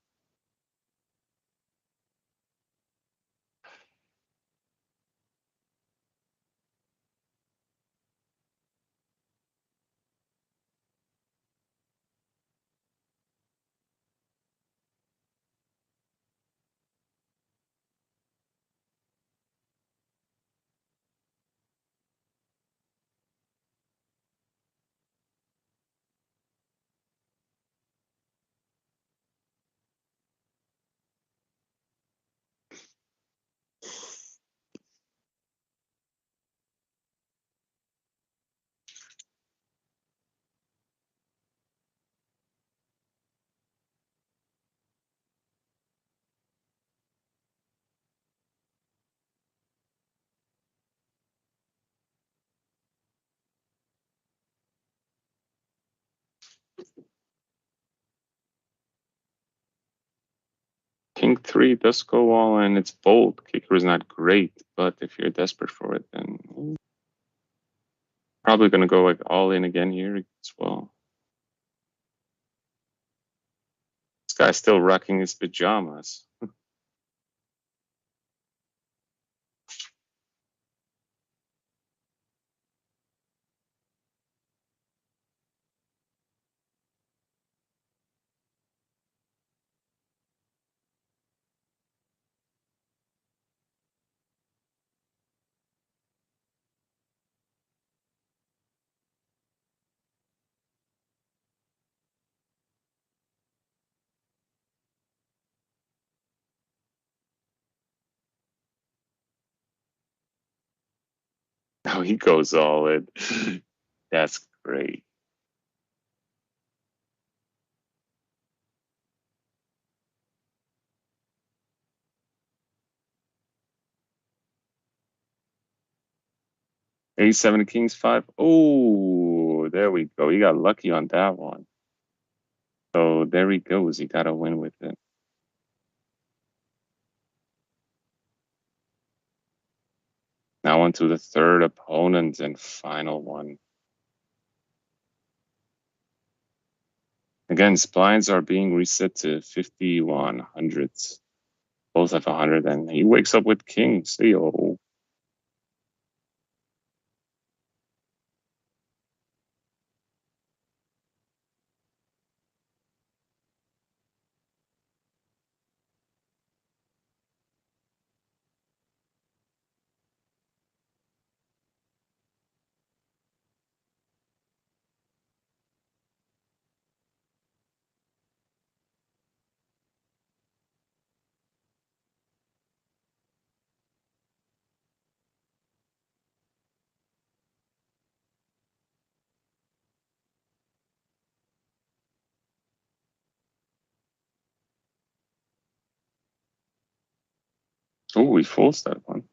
S2: King 3 does go all in. It's bold. Kicker is not great, but if you're desperate for it, then probably gonna go like all in again here as well. This guy's still rocking his pajamas. Now he goes all in. That's great. A7 Kings 5. Oh, there we go. He got lucky on that one. So there he goes. He got a win with it. Now on to the third opponent and final one. Again, blinds are being reset to 5100. Both have 100, and he wakes up with kings. Yo. Oh, he folds that one.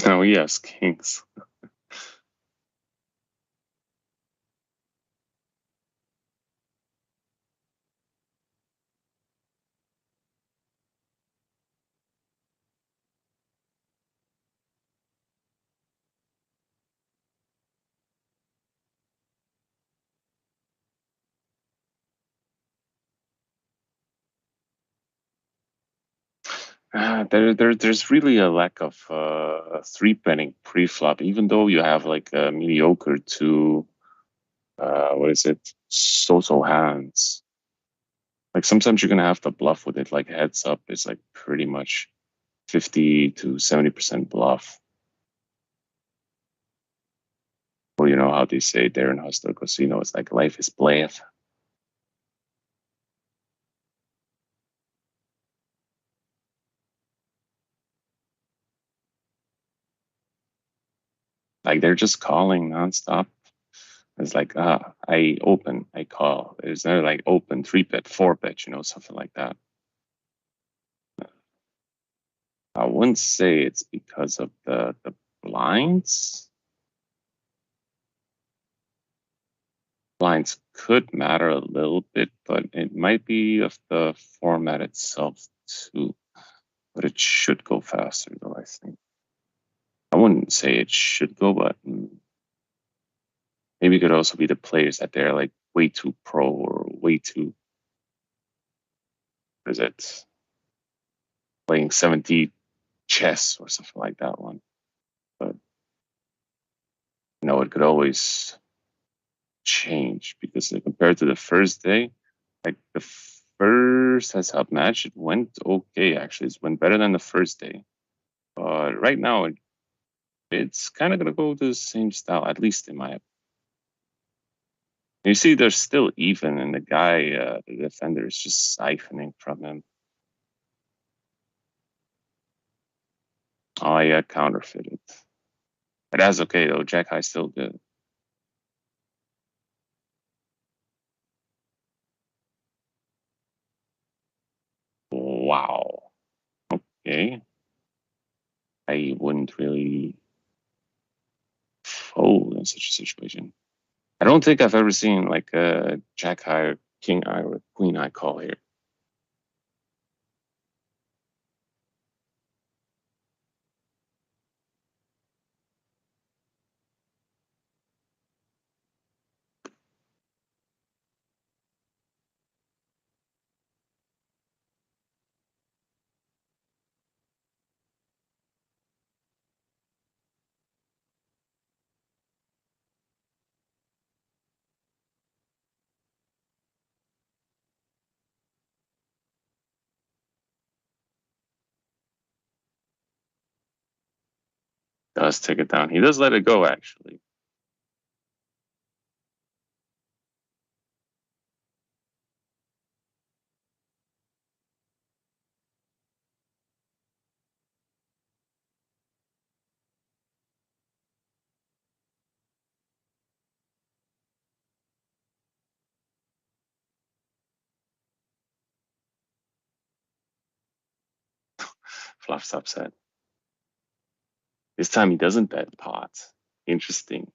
S2: Now he has kings. There's really a lack of three betting pre-flop, even though you have like a mediocre to what is it, so hands. Like sometimes you're gonna have to bluff with it. Like heads up is like pretty much 50 to 70% bluff. Or you know how they say there in Hostel Casino, it's like life is bluff. Like they're just calling nonstop. It's like, I open, I call. There's no like open 3-bet, 4-bet, you know, something like that. I wouldn't say it's because of the blinds. Blinds could matter a little bit, but it might be of the format itself too. But it should go faster though, I think. I wouldn't say it should go, but maybe it could also be the players that they're like way too pro or way too, what is it, playing 70 chess or something like that one. But you know, it could always change because compared to the first day, like the first heads up match, it went okay actually. It went better than the first day. But right now, it's kind of gonna go to the same style, at least in my opinion. You see, they're still even, and the guy, the defender, is just siphoning from him. Oh yeah, counterfeited. But that's okay though. Jack high still good. Wow. Okay. I wouldn't really fold in such a situation. I don't think I've ever seen like a Jack high or King high or Queen high call here. Does take it down. He does let it go, actually. Fluffs upset. This time he doesn't bet pot. Interesting.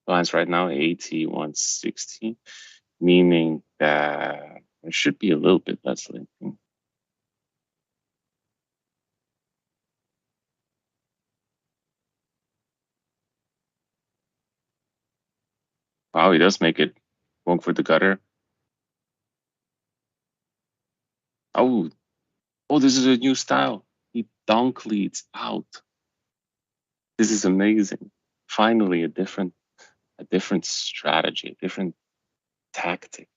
S2: Blinds right now 80, 160, meaning that it should be a little bit less linking. Wow, he does make it. Going for the gutter. Oh, this is a new style. He donk leads out. This is amazing. Finally, a different strategy, a different tactic.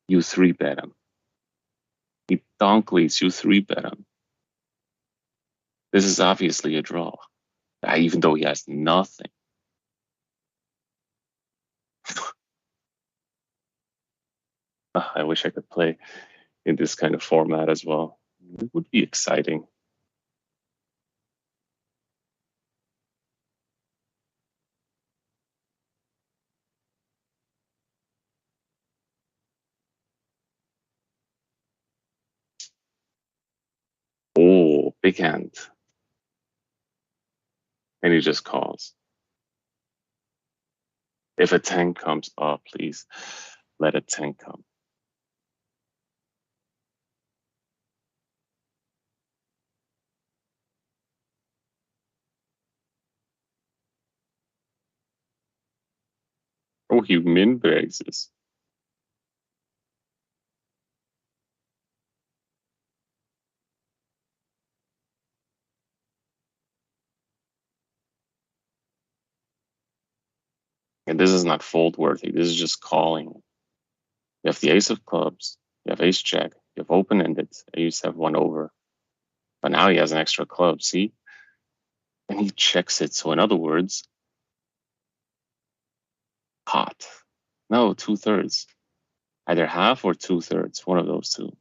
S2: You 3-bet him. He donk leads, you 3-bet him. This is obviously a draw, even though he has nothing. I wish I could play in this kind of format as well. It would be exciting. Oh, big hand. And he just calls. If a 10 comes, oh, please let a 10 come. Oh, he min raises. And this is not fold worthy. This is just calling. You have the ace of clubs. You have ace jack. You have open-ended. You used to have one over. But now he has an extra club, see? And he checks it. So in other words, pot. No, 2/3. Either half or 2/3. One of those two.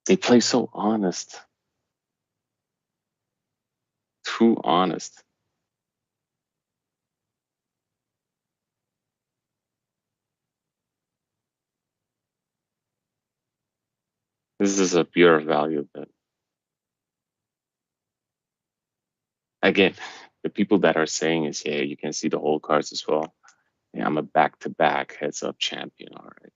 S2: They play so honest. Too honest. This is a pure value bet. Again, the people that are saying is, yeah, you can see the whole cards as well. Yeah, I'm a back-to-back heads-up champion, all right.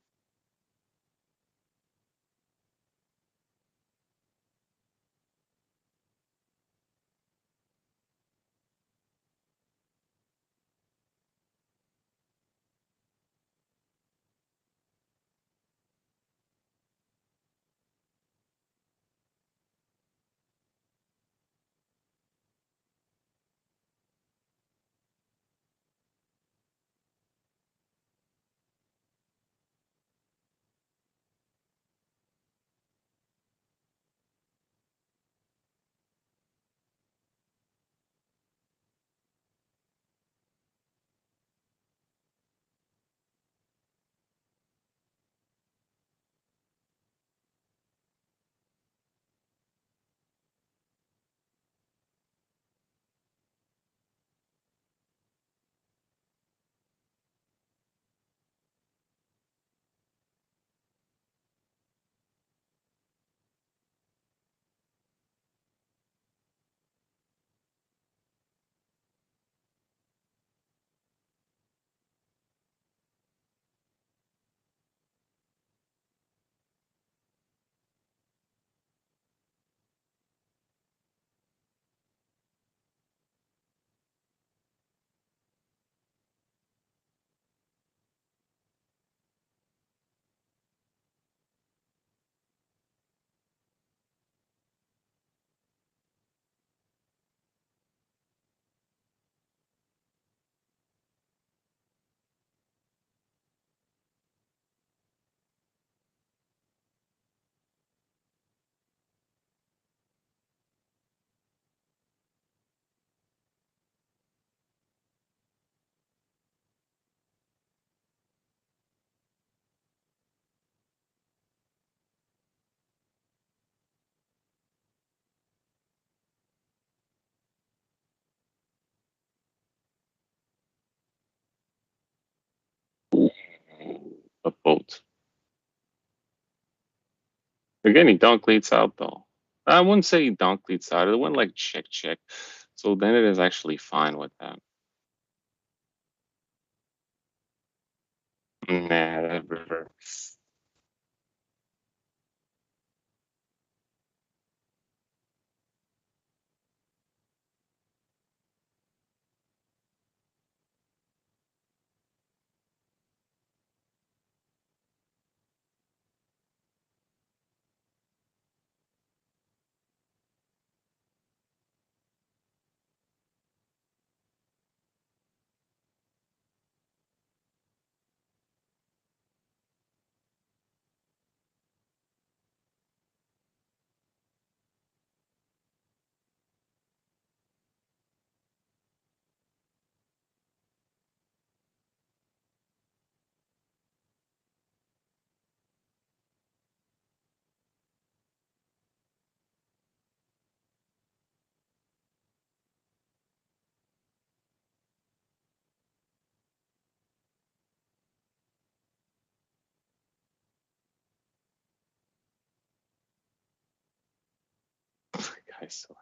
S2: of both. Again, he donk leads out though. I wouldn't say he donk leads out. It went like check, check. So then it is actually fine with that. Nah, that river. Guy's so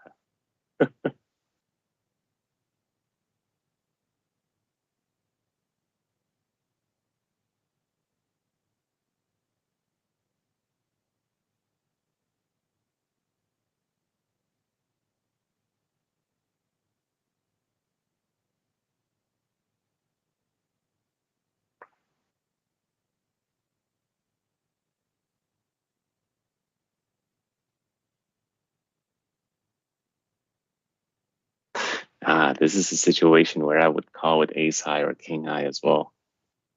S2: happy. This is a situation where I would call with ace high or king high as well.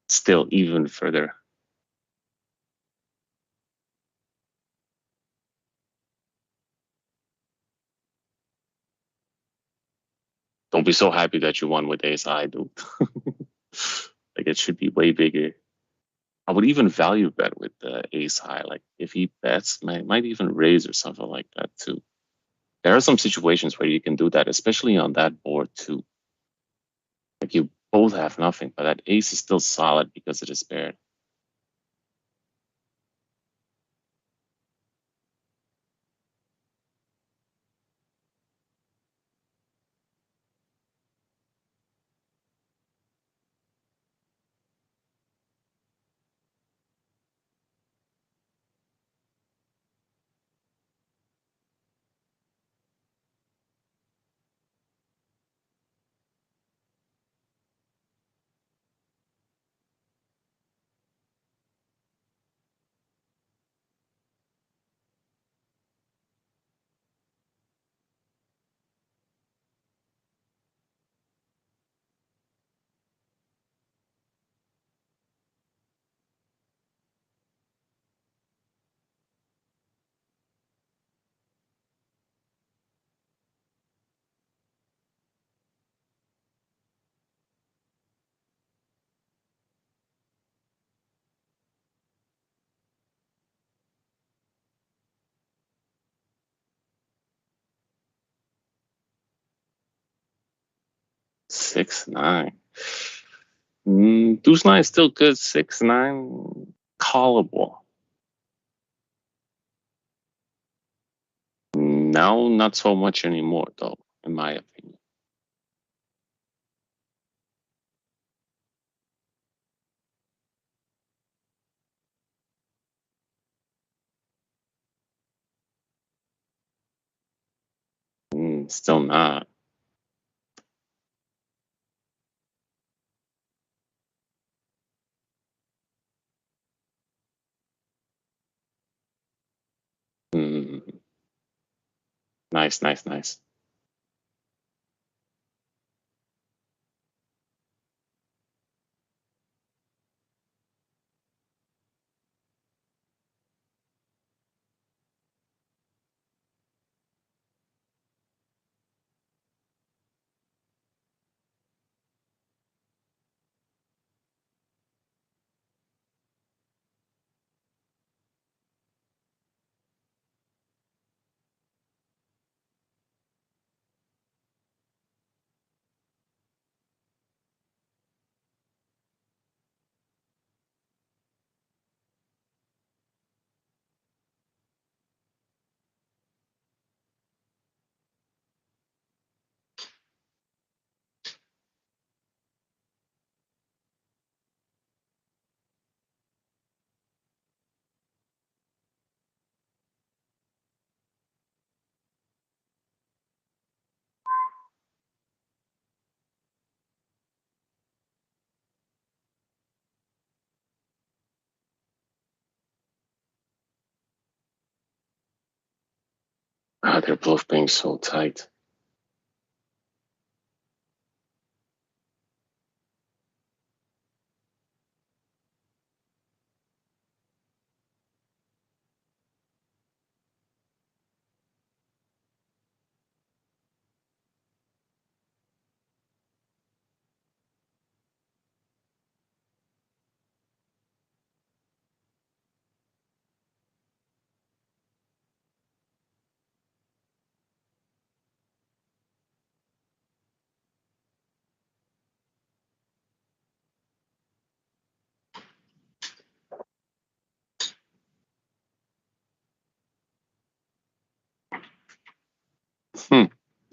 S2: Still even further. Don't be so happy that you won with ace high, dude. Like it should be way bigger. I would even value bet with the ace high. Like if he bets, might even raise or something like that too. There are some situations where you can do that, especially on that board too. Like you both have nothing, but that ace is still solid because it is paired. Six, nine. Deuce nine is still good. 6-9, callable. Now, not so much anymore, though, in my opinion. Still not. Nice, nice, nice. Ah, they're both being so tight.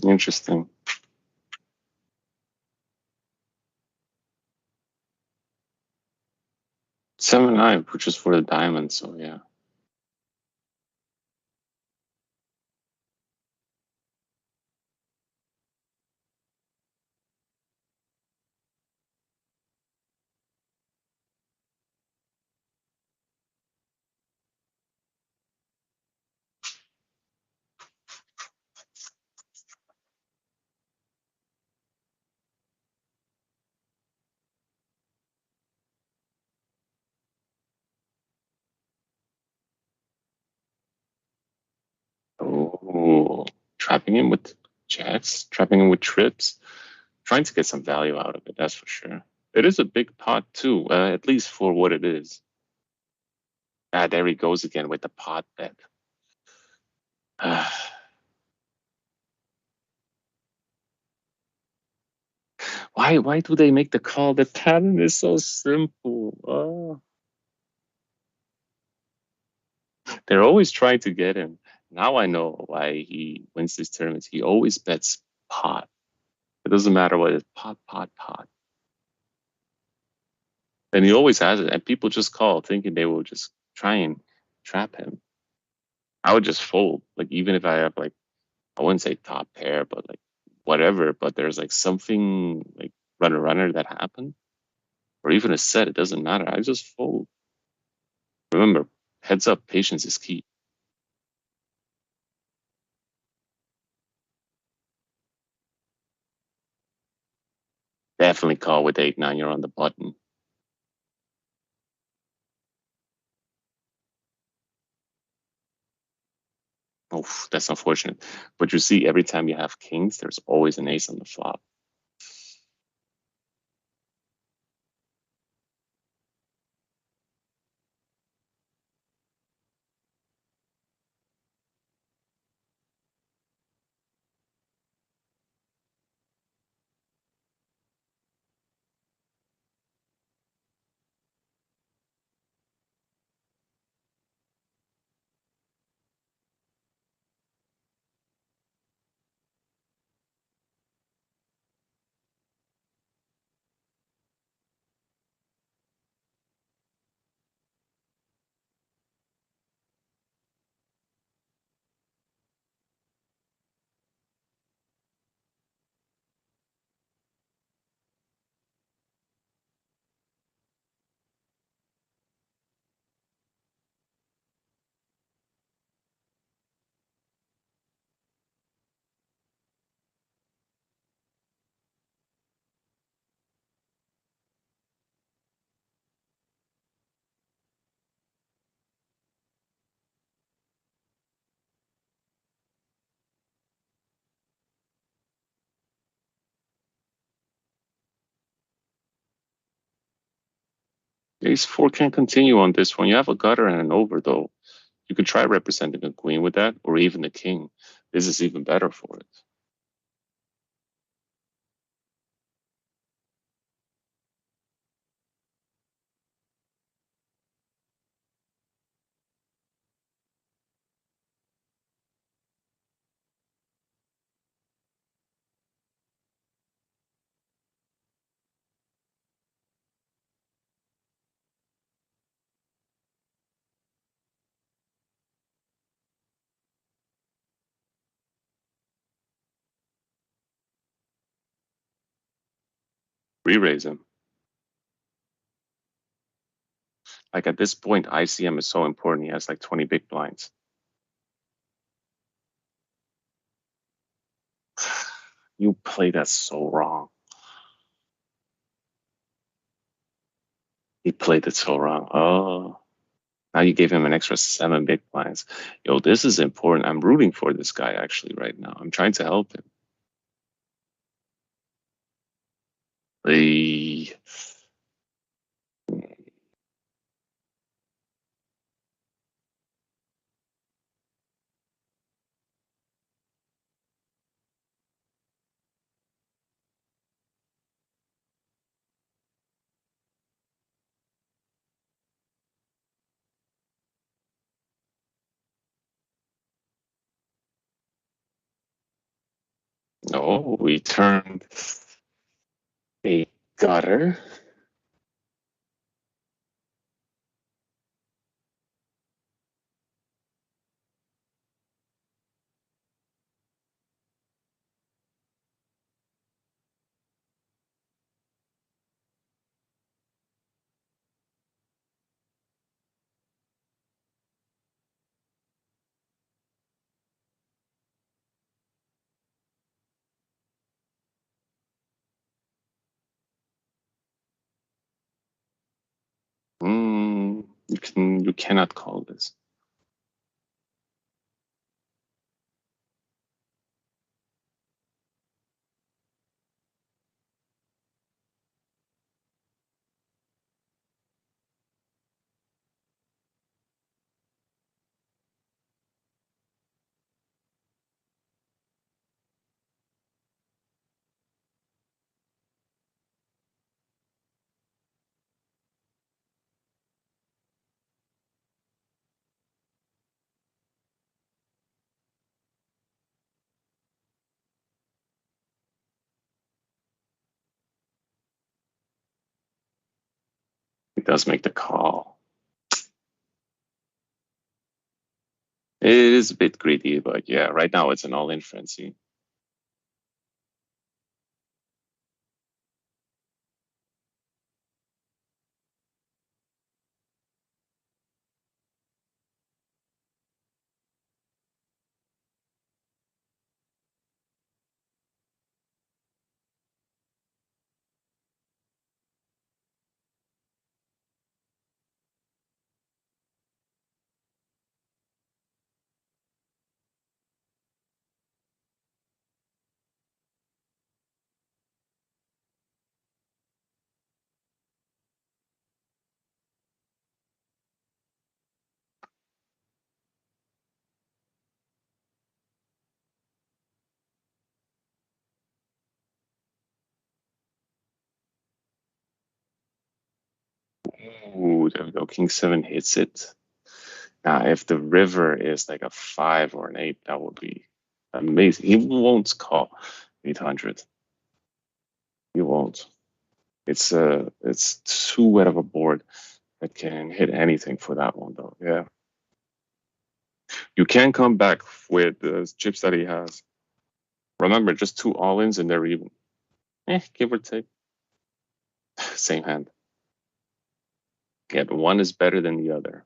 S2: Interesting. 7-9, which is for the diamond, so yeah. Oh, trapping him with jacks, trapping him with trips, trying to get some value out of it, that's for sure. It is a big pot too, at least for what it is. Ah, there he goes again with the pot bet. Why do they make the call? The pattern is so simple. Oh. They're always trying to get him. Now I know why he wins these tournaments. He always bets pot. It doesn't matter what it is, pot, pot, pot. And he always has it. And people just call thinking they will just try and trap him. I would just fold. Like, even if I have, like, I wouldn't say top pair, but like whatever. But there's like something like runner that happened, or even a set, it doesn't matter. I just fold. Remember, heads up, patience is key. Definitely call with 8-9. You're on the button. Oh, that's unfortunate. But you see, every time you have kings, there's always an ace on the flop. Ace 4 can't continue on this one. You have a gutter and an over, though. You could try representing a queen with that, or even the king. This is even better for it. Re-raise him. Like, at this point, ICM is so important. He has like 20 big blinds. You played that so wrong. He played it so wrong. Oh, now you gave him an extra 7 big blinds. Yo, this is important. I'm rooting for this guy actually right now. I'm trying to help him. The No, we turned a gutter. You cannot call this. It does make the call. It is a bit greedy, but yeah, right now it's an all-in frenzy. Ooh, there we go. King 7 hits it. Now, if the river is like a 5 or an 8, that would be amazing. He won't call 800. He won't. It's too wet of a board that can hit anything for that one, though. Yeah. You can come back with the chips that he has. Remember, just 2 all-ins and they're even. Give or take. Same hand. Yeah, but one is better than the other.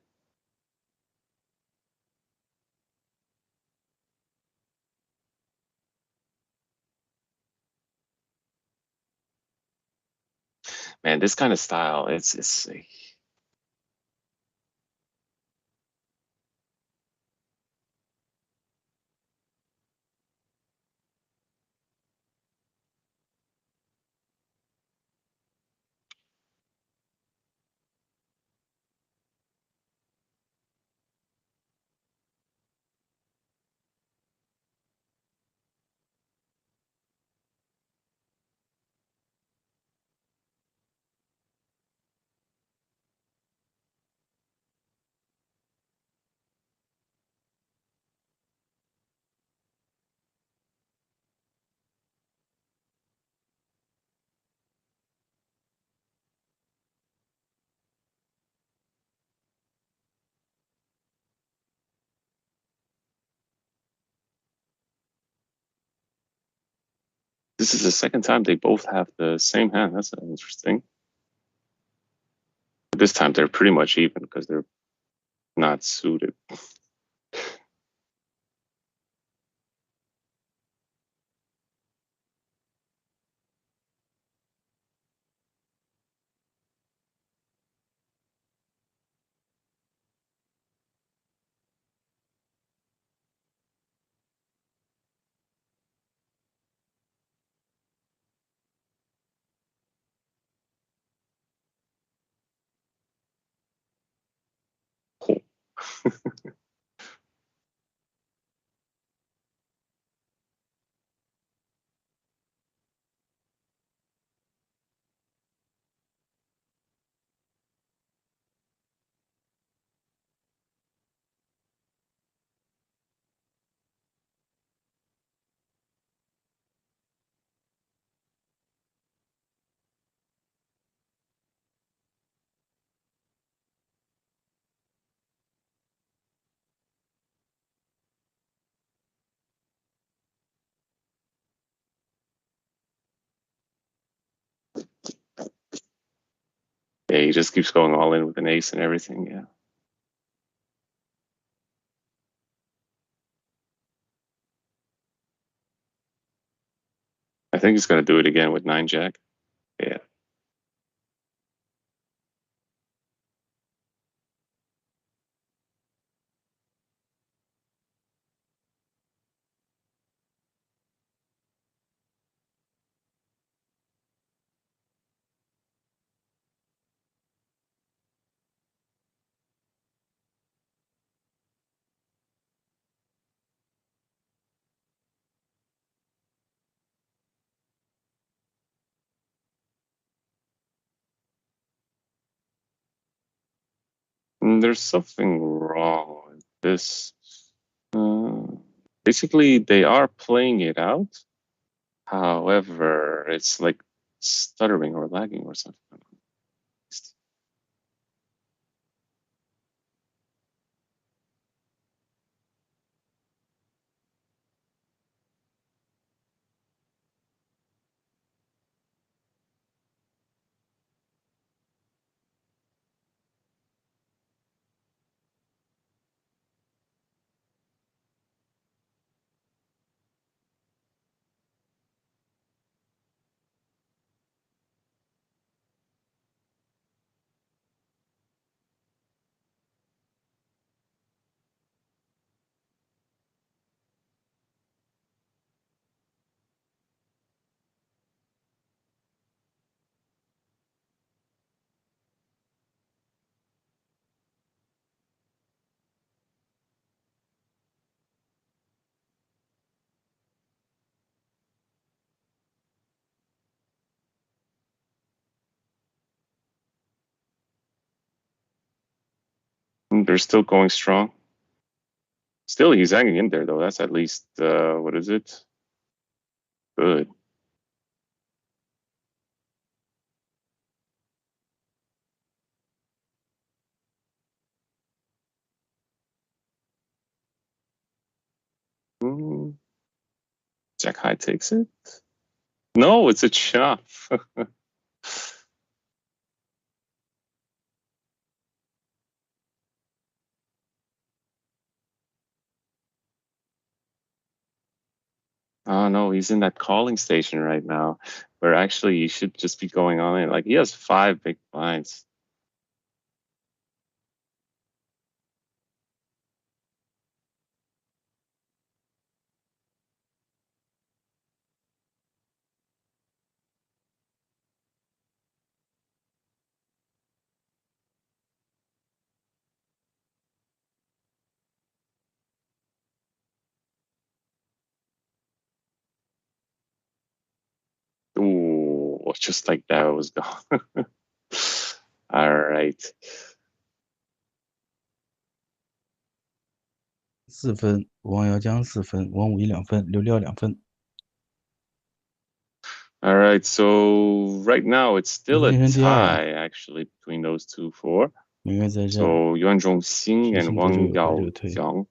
S2: Man, this kind of style, it's this is the second time they both have the same hand. That's interesting. But this time they're pretty much even because they're not suited. Yeah, he just keeps going all in with an ace and everything, yeah. I think he's going to do it again with 9-Jack. Yeah. There's something wrong with this. Basically, they are playing it out. However, it's like stuttering or lagging or something. They're still going strong. Still, he's hanging in there, though. That's at least, what is it? Good. Jack high takes it. No, it's a chop. Oh no, he's in that calling station right now, where actually he should just be going on in. Like he has 5 big blinds. Ooh, just like that, it was gone. All right.
S3: 4分，王瑶江4分，王武一2分，刘廖2分。
S2: All right, so right now it's still a tie actually between those 2 4. So Yuan Zhongxing and Wang Yaojiang